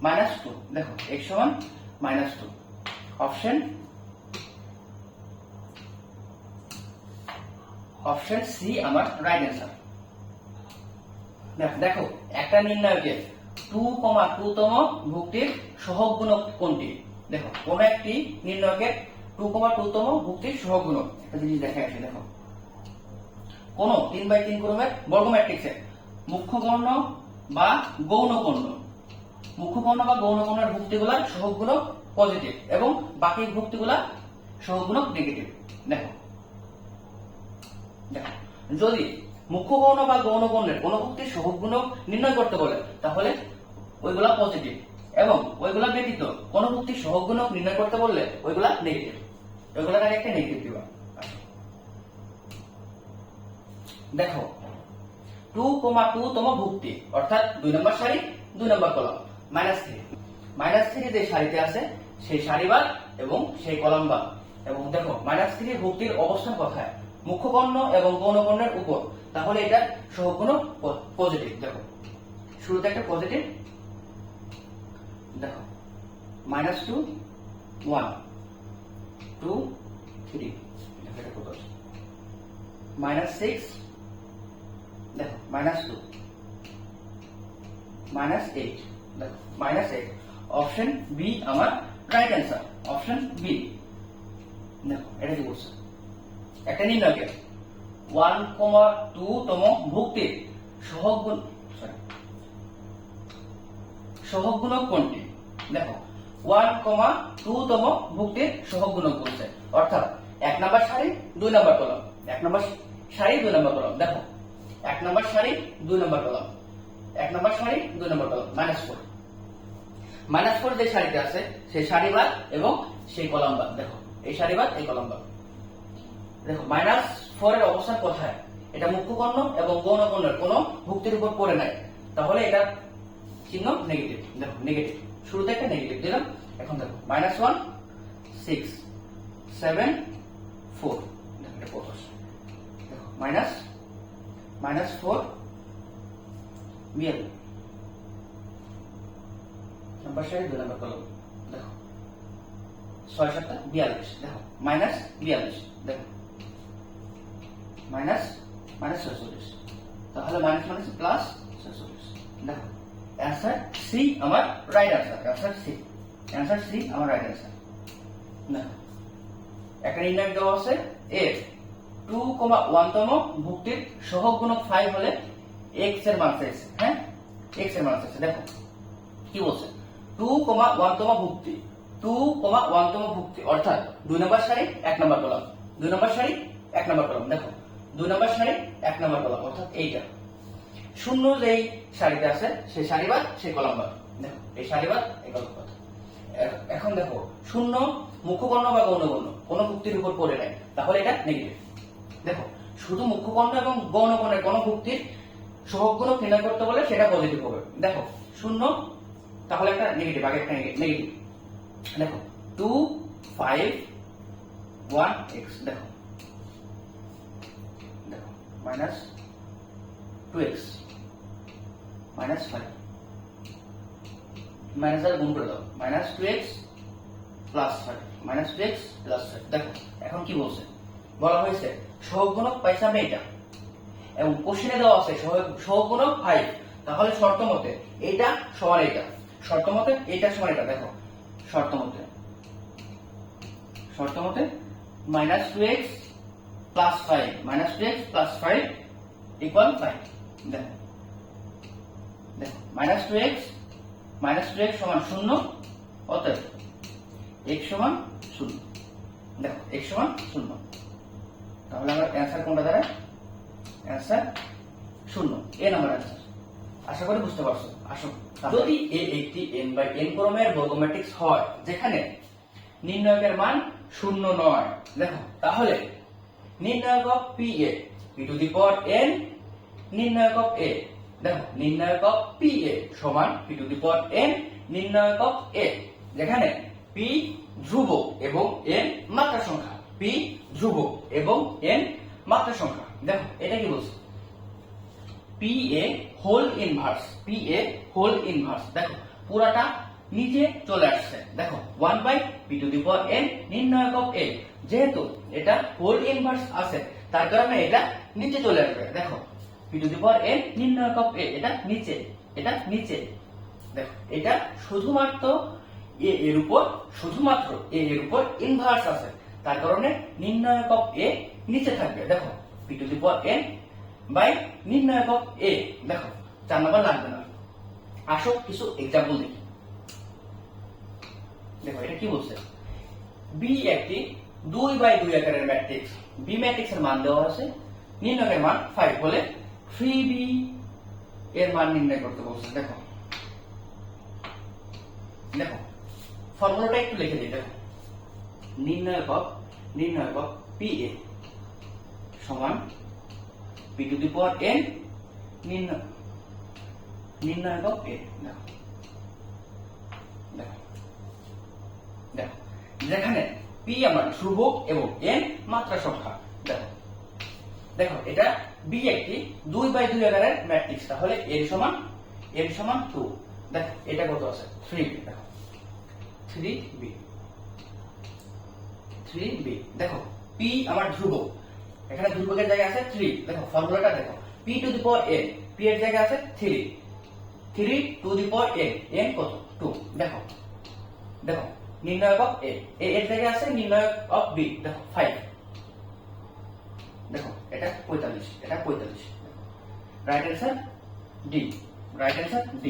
-2। দেখো x সমান -2। অপশন সি আমার রাইট অ্যান্সার। দেখো একটা নির্ণয়কে 2,2 তম ভুক্তির সহগ গুণক কোনটি। দেখো কোন একটি নির্ণয়কে 2,2 তম ভুক্তির সহগ গুণক একটা জিনিস দেখা আছে। দেখো কোন 3x3 ক্রমের বর্গ ম্যাট্রিক্সের মুখ্য কর্ণ বা গৌণ কর্ণ, মুখ্য কর্ণ বা গৌণ কর্ণের ভুক্তিগুলার সহগ গুণক পজিটিভ এবং বাকি ভুক্তিগুলার সহগ গুণক নেগেটিভ। দেখো যদি মুখ্য গৌণ বা গৌণ কর্ণের কোন ভুক্তির সহগ গুণক নির্ণয় করতে বলে তাহলে ওইগুলা পজিটিভ, এবং ওইগুলা ব্যতীত কোন ভুক্তির সহগ গুণক নির্ণয় করতে বললে ওইগুলা নেগেটিভ। ওইগুলার আগে একটা নেগেটিভ দিবা। দেখো 2,2 তম ভুক্তি অর্থাৎ 2 নম্বর সারি 2 নম্বর কলাম, -3 যে সারিতে আছে সেই সারি বাদ এবং সেই কলাম বাদ। এবং দেখো -3 ভুক্তির অবস্থান কোথায়, মুখ্য কর্ণ এবং গৌণ কর্ণের উপর, তাহলে এটা সহগ গুণক পজিটিভ। দেখো শুরুতে একটা পজিটিভ, দেখো -2 1 2 3, এটা কত আছে, -6 দেখো -2 -8, দেখো -8। অপশন বি আমার রাইট অ্যান্সার, অপশন বি। দেখো এটা কি বলছে, একটা নির্ণয়কে 1,2 তম ভুক্তির সহগ গুণক কোনটি। দেখো 1,2 তম ভুক্তির সহগ গুণক বলছে, অর্থাৎ 1 নম্বর সারি 2 নম্বর কলাম, 1 নম্বর সারি 2 নম্বর কলাম। দেখো 1 নম্বর সারি 2 নম্বর কলাম, 1 নম্বর সারি 2 নম্বর কলাম, -4। -4 যে সারিতে আছে সেই সারিবাদ এবং সেই কলাম বাদ। দেখো এই সারিবাদ এই কলাম বাদ। দেখো -4 এর অবস্থান কোথায়? এটা মুখ্য কর্ণ এবং গৌণ কর্ণের কোনো ভুক্তির উপর পড়ে নাই, তাহলে এটা চিহ্ন নেগেটিভ। দেখো নেগেটিভ, শুরুতে একটা নেগেটিভ দিলাম। এখন দেখো -1 6 7 4, দেখো এটা কত আসে। দেখো -4 বিয়াল নাম্বার সারি 2 নাম্বার কলম। দেখো 6 7 42, দেখো -42, দেখো -46, তাহলে মাইনাস প্লাস 46। দেখো অ্যান্সার সি আমার রাইট অ্যান্সার। অ্যান্সার সি আমার রাইট অ্যান্সার। দেখো একটা নির্ণয় দেওয়া আছে এর 2,1 তম ভুক্তির সহগ গুণক 5 হলে x এর মান চাইছে। হ্যাঁ, x এর মান চাইছে। দেখো কি বলছে, 2,1 তম ভুক্তি, 2,1 তম ভুক্তি অর্থাৎ 2 নম্বর সারি 1 নম্বর কলাম, 2 নম্বর সারি 1 নম্বর কলাম। দেখো 2 নম্বর সারি 1 নম্বর কলাম অর্থাৎ এইটা। শূন্য যেই সারিতে আছে সেই সারিবাদ সেই কলাম বাদ। দেখো এই সারিবাদ এই কলাম বাদ। এখন দেখো শূন্য মুখ্য কর্ণ বা গৌণ কর্ণ কোন ভুক্তির উপর পড়ে নাই, তাহলে এটা নেগেটিভ। দেখো শুধু মুখ্য কর্ণ এবং গৌণ কর্ণের কোন ভুক্তির সহগ গুণক নির্ণয় করতে বলে সেটা পজিটিভ হবে। দেখো শূন্য, তাহলে একটা নেগেটিভ, আগে একটা নেগেটিভ। দেখো 2 5 1 x, দেখো দেখো -2x -5, মাইনাস দ্বারা গুণ করে দাও, -2x প্লাস 5, -2x প্লাস 5। দেখো এখন কি বলছে, বলা হয়েছে সহগ গুণক পাইছে আমরা এটা, এবং কোশ্চেনে দেওয়া আছে সহগ গুণক 5, তাহলে শর্ত মতে এটা সমান এটা, শর্ত মতে এটা সমান এটা। দেখো শর্ত মতে -2x plus 5, -2x plus 5 equal 5। দেখো -2x সমান 0, অতএব x সমান 0। দেখো x সমান 0, তাহলে আমার অ্যান্সার কোনটা দাঁড়ায়? অ্যান্সার 0, এ নাম্বার অ্যান্সার। আশা করি বুঝতে পারছো। আসো, যদি a একটি n/n ক্রমের বর্গ ম্যাট্রিক্স হয় যেখানে নির্ণায়কের মান 0 নয়, দেখো তাহলে নির্ণায়ক PA p⁴n নির্ণায়ক A। দেখো নির্ণায়ক PA সমান p⁴n নির্ণায়ক A, যেখানে p ধ্রুবক এবং n মাত্রা সংখ্যা, p ধ্রুবক এবং n মাত্রা সংখ্যা। দেখো এটা কি বলছে, PA হোল ইনভার্স। দেখো পুরাটা নিচে চলে আসছে। দেখো 1/p⁴n নির্ণায়ক A, যেহেতু এটা হোল ইনভার্স আছে তার কারণে এটা নিচে চলে আসবে। দেখো p⁴n নির্ণায়ক A, এটা নিচে। দেখো এটা শুধুমাত্র a এর উপর ইনভার্স আছে, তার কারণে নির্ণায়ক A নিচে থাকবে। দেখো p⁴n বাই নির্ণায়ক A। দেখো 4 নাম্বার লাগবে না। আসো কিছু एग्जांपल দেখি। দেখো এটা কি বলছে, B একটি 2/2 আকারের ম্যাট্রিক্স। B ম্যাট্রিক্সের মান দেওয়া আছে, নির্ণায়কের মান 5 হলে 3B এর মান নির্ণয় করতে বলছে। দেখো ফর্মুলাটা একটু লিখে দিই। দেখো নির্ণায়ক PA সমান p⁴n নির্ণায়ক A। দেখো যেখানে p আমার ধ্রুবক এবং n মাত্রা সংখ্যা। দেখো এটা B একটি 2/2 আকারের ম্যাট্রিক্স, তাহলে n সমান 2। দেখো এটা কত আছে, 3B। দেখো 3B। দেখো p আমার ধ্রুবক, এখানে ধ্রুবকের জায়গায় আছে 3। দেখো ফর্মুলাটা দেখো, p⁴n, p এর জায়গায় আছে 3 n কত 2। দেখো নির্ণায়ক A এর জায়গায় আছে নির্ণায়ক B। দেখো 5। দেখো এটা 45। Right answer D।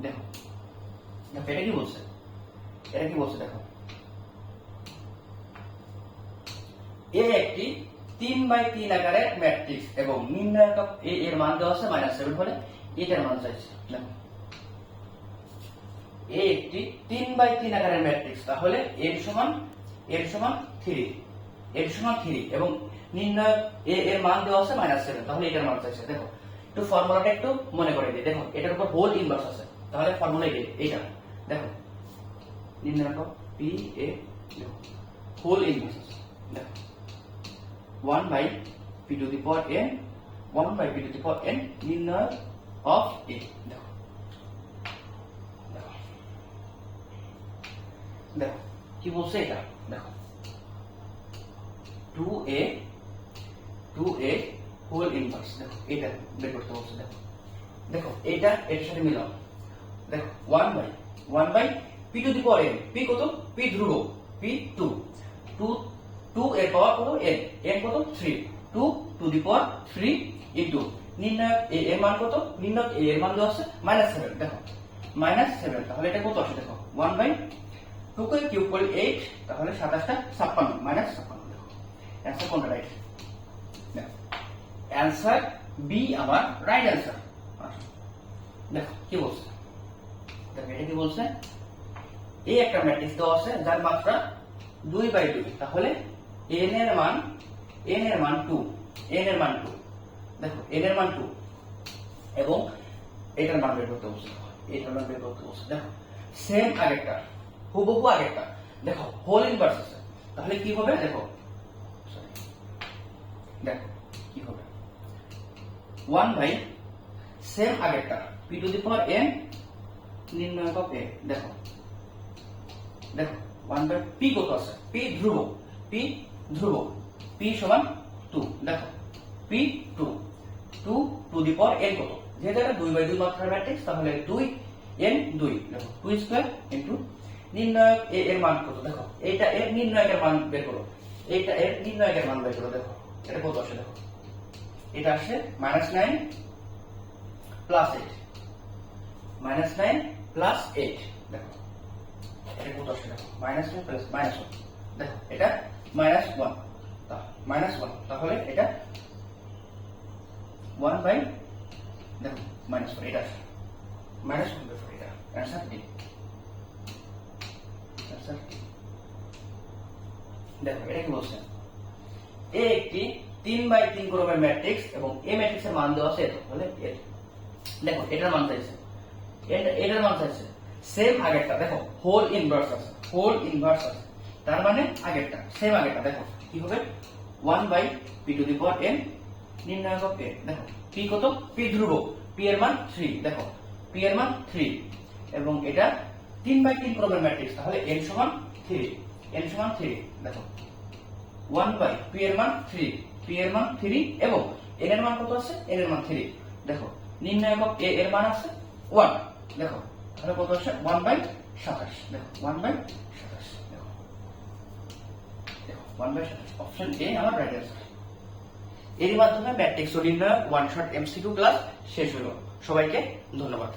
দেখো এটা কি বলছে, দেখো A একটি 3/3 আকারের ম্যাট্রিক্স এবং নির্ণায়ক A এর মান দেওয়া আছে -7 হলে এটার মান চাইছে। দেখো এ একটি 3x3 আকারের ম্যাট্রিক্স, তাহলে এর সমান 3, এর সমান 3 এবং নির্ণয় এ এর মান দেওয়া আছে -7, তাহলে এটার মান চাইছে। দেখো একটু ফর্মুলাটা একটু মনে করে দিই। দেখো এটার উপর হোল ইনভার্স আছে, তাহলে ফর্মুলা এইটা দেখো, নির্ণয় করো পি এ, হোল ইনভার্স আছে। দেখো 1/p⁴n 1/p⁴n নির্ণয় অফ এ। দেখো দেখো কি বলছে এটা, দেখো 2a হোল ইনভার্স। দেখো এটা বের করতে বলছে। দেখো দেখো এটা এর সাথে মিলাও। দেখো 1/p⁴n, p কত, p ধ্রুবক, p 2 এর পাওয়ার কত, n কত 3, 2 টু দি পাওয়ার 3 ইনটু নির্ণয় a এর মান কত, নির্ণয় a এর মান দেওয়া আছে -7। দেখো -7, তাহলে এটা কত আসে, দেখো 1/2 কে কিউব করে 8, তাহলে 27টা 56 -56। দেখো অ্যানসার কোনটা রাইট? দেখো অ্যানসার বি আমার রাইট অ্যানসার। দেখো কি বলছে, দেখো এটা কি বলছে, এই একটা ম্যাট্রিক্স দেওয়া আছে যার মাত্রা 2/2, তাহলে n এর মান 2, n এর মান 2, দেখো n এর মান 2 এবং এটার মান বের করতে বলছে, এটার মান বের করতে বলছে। দেখো সেম আগেরটা, হুবহু আগেরটা। দেখো হোল ইনভার্স আছে, তাহলে কি হবে, দেখো দেখো কি হবে, 1/ সেম আগেরটা p⁴n নির্ণয় অফ a। দেখো দেখো 1/p কত আছে, p ধ্রুবক, p সমান 2। দেখো p 2 to the power n কত, যেহেতু এটা 2/2 মাত্রার ম্যাট্রিক্স, তাহলে 2n 2। দেখো 2 স্কয়ার ইনটু নির্ণায়ক a এর মান কত। দেখো এটা এর নির্ণায়কের মান বের করো, এটা এর নির্ণায়কের মান বের করো। দেখো এটা কত আসে, দেখো এটা আসে -9 প্লাস 8, -9 প্লাস 8। দেখো এটা কত আসে, দেখো -9 প্লাস -1। দেখো এটা -1, তাহলে এটা 1/, দেখো -4, এটা আসে -1/4, এটা অ্যানসার ডি। দেখো এটা কি বলছে, এ একটি 3x3 ক্রমের ম্যাট্রিক্স এবং এই ম্যাট্রিক্সের মান দেওয়া আছে, তাহলে দেখো এটার মান চাইছে, এটার মান চাইছে সেম আগেরটা। দেখো হোল ইনভার্স আছে, তার মানে আগেরটা সেম আগেরটা। দেখো কি হবে, 1/p⁴n নির্ণায়ক অফ a। দেখো p কত, p ধ্রুবক, p এর মান 3। দেখো p এর মান 3 এবং এটা 3x3 ক্রমের ম্যাট্রিক্স, তাহলে n সমান 3, দেখো 1/p এর মান 3, এবং n এর মান কত আছে, n এর মান 3। দেখো নির্ণায়ক অফ a এর মান আছে 1। দেখো তাহলে কত আসে, 1/27। দেখো 1/27, দেখো 1/27, অপশন এ আমার রাইট অ্যানসার। এর মাধ্যমে ম্যাট্রিক্স নির্ণয় ওয়ান শট এমসিকিউ ক্লাস শেষ হলো। সবাইকে ধন্যবাদ।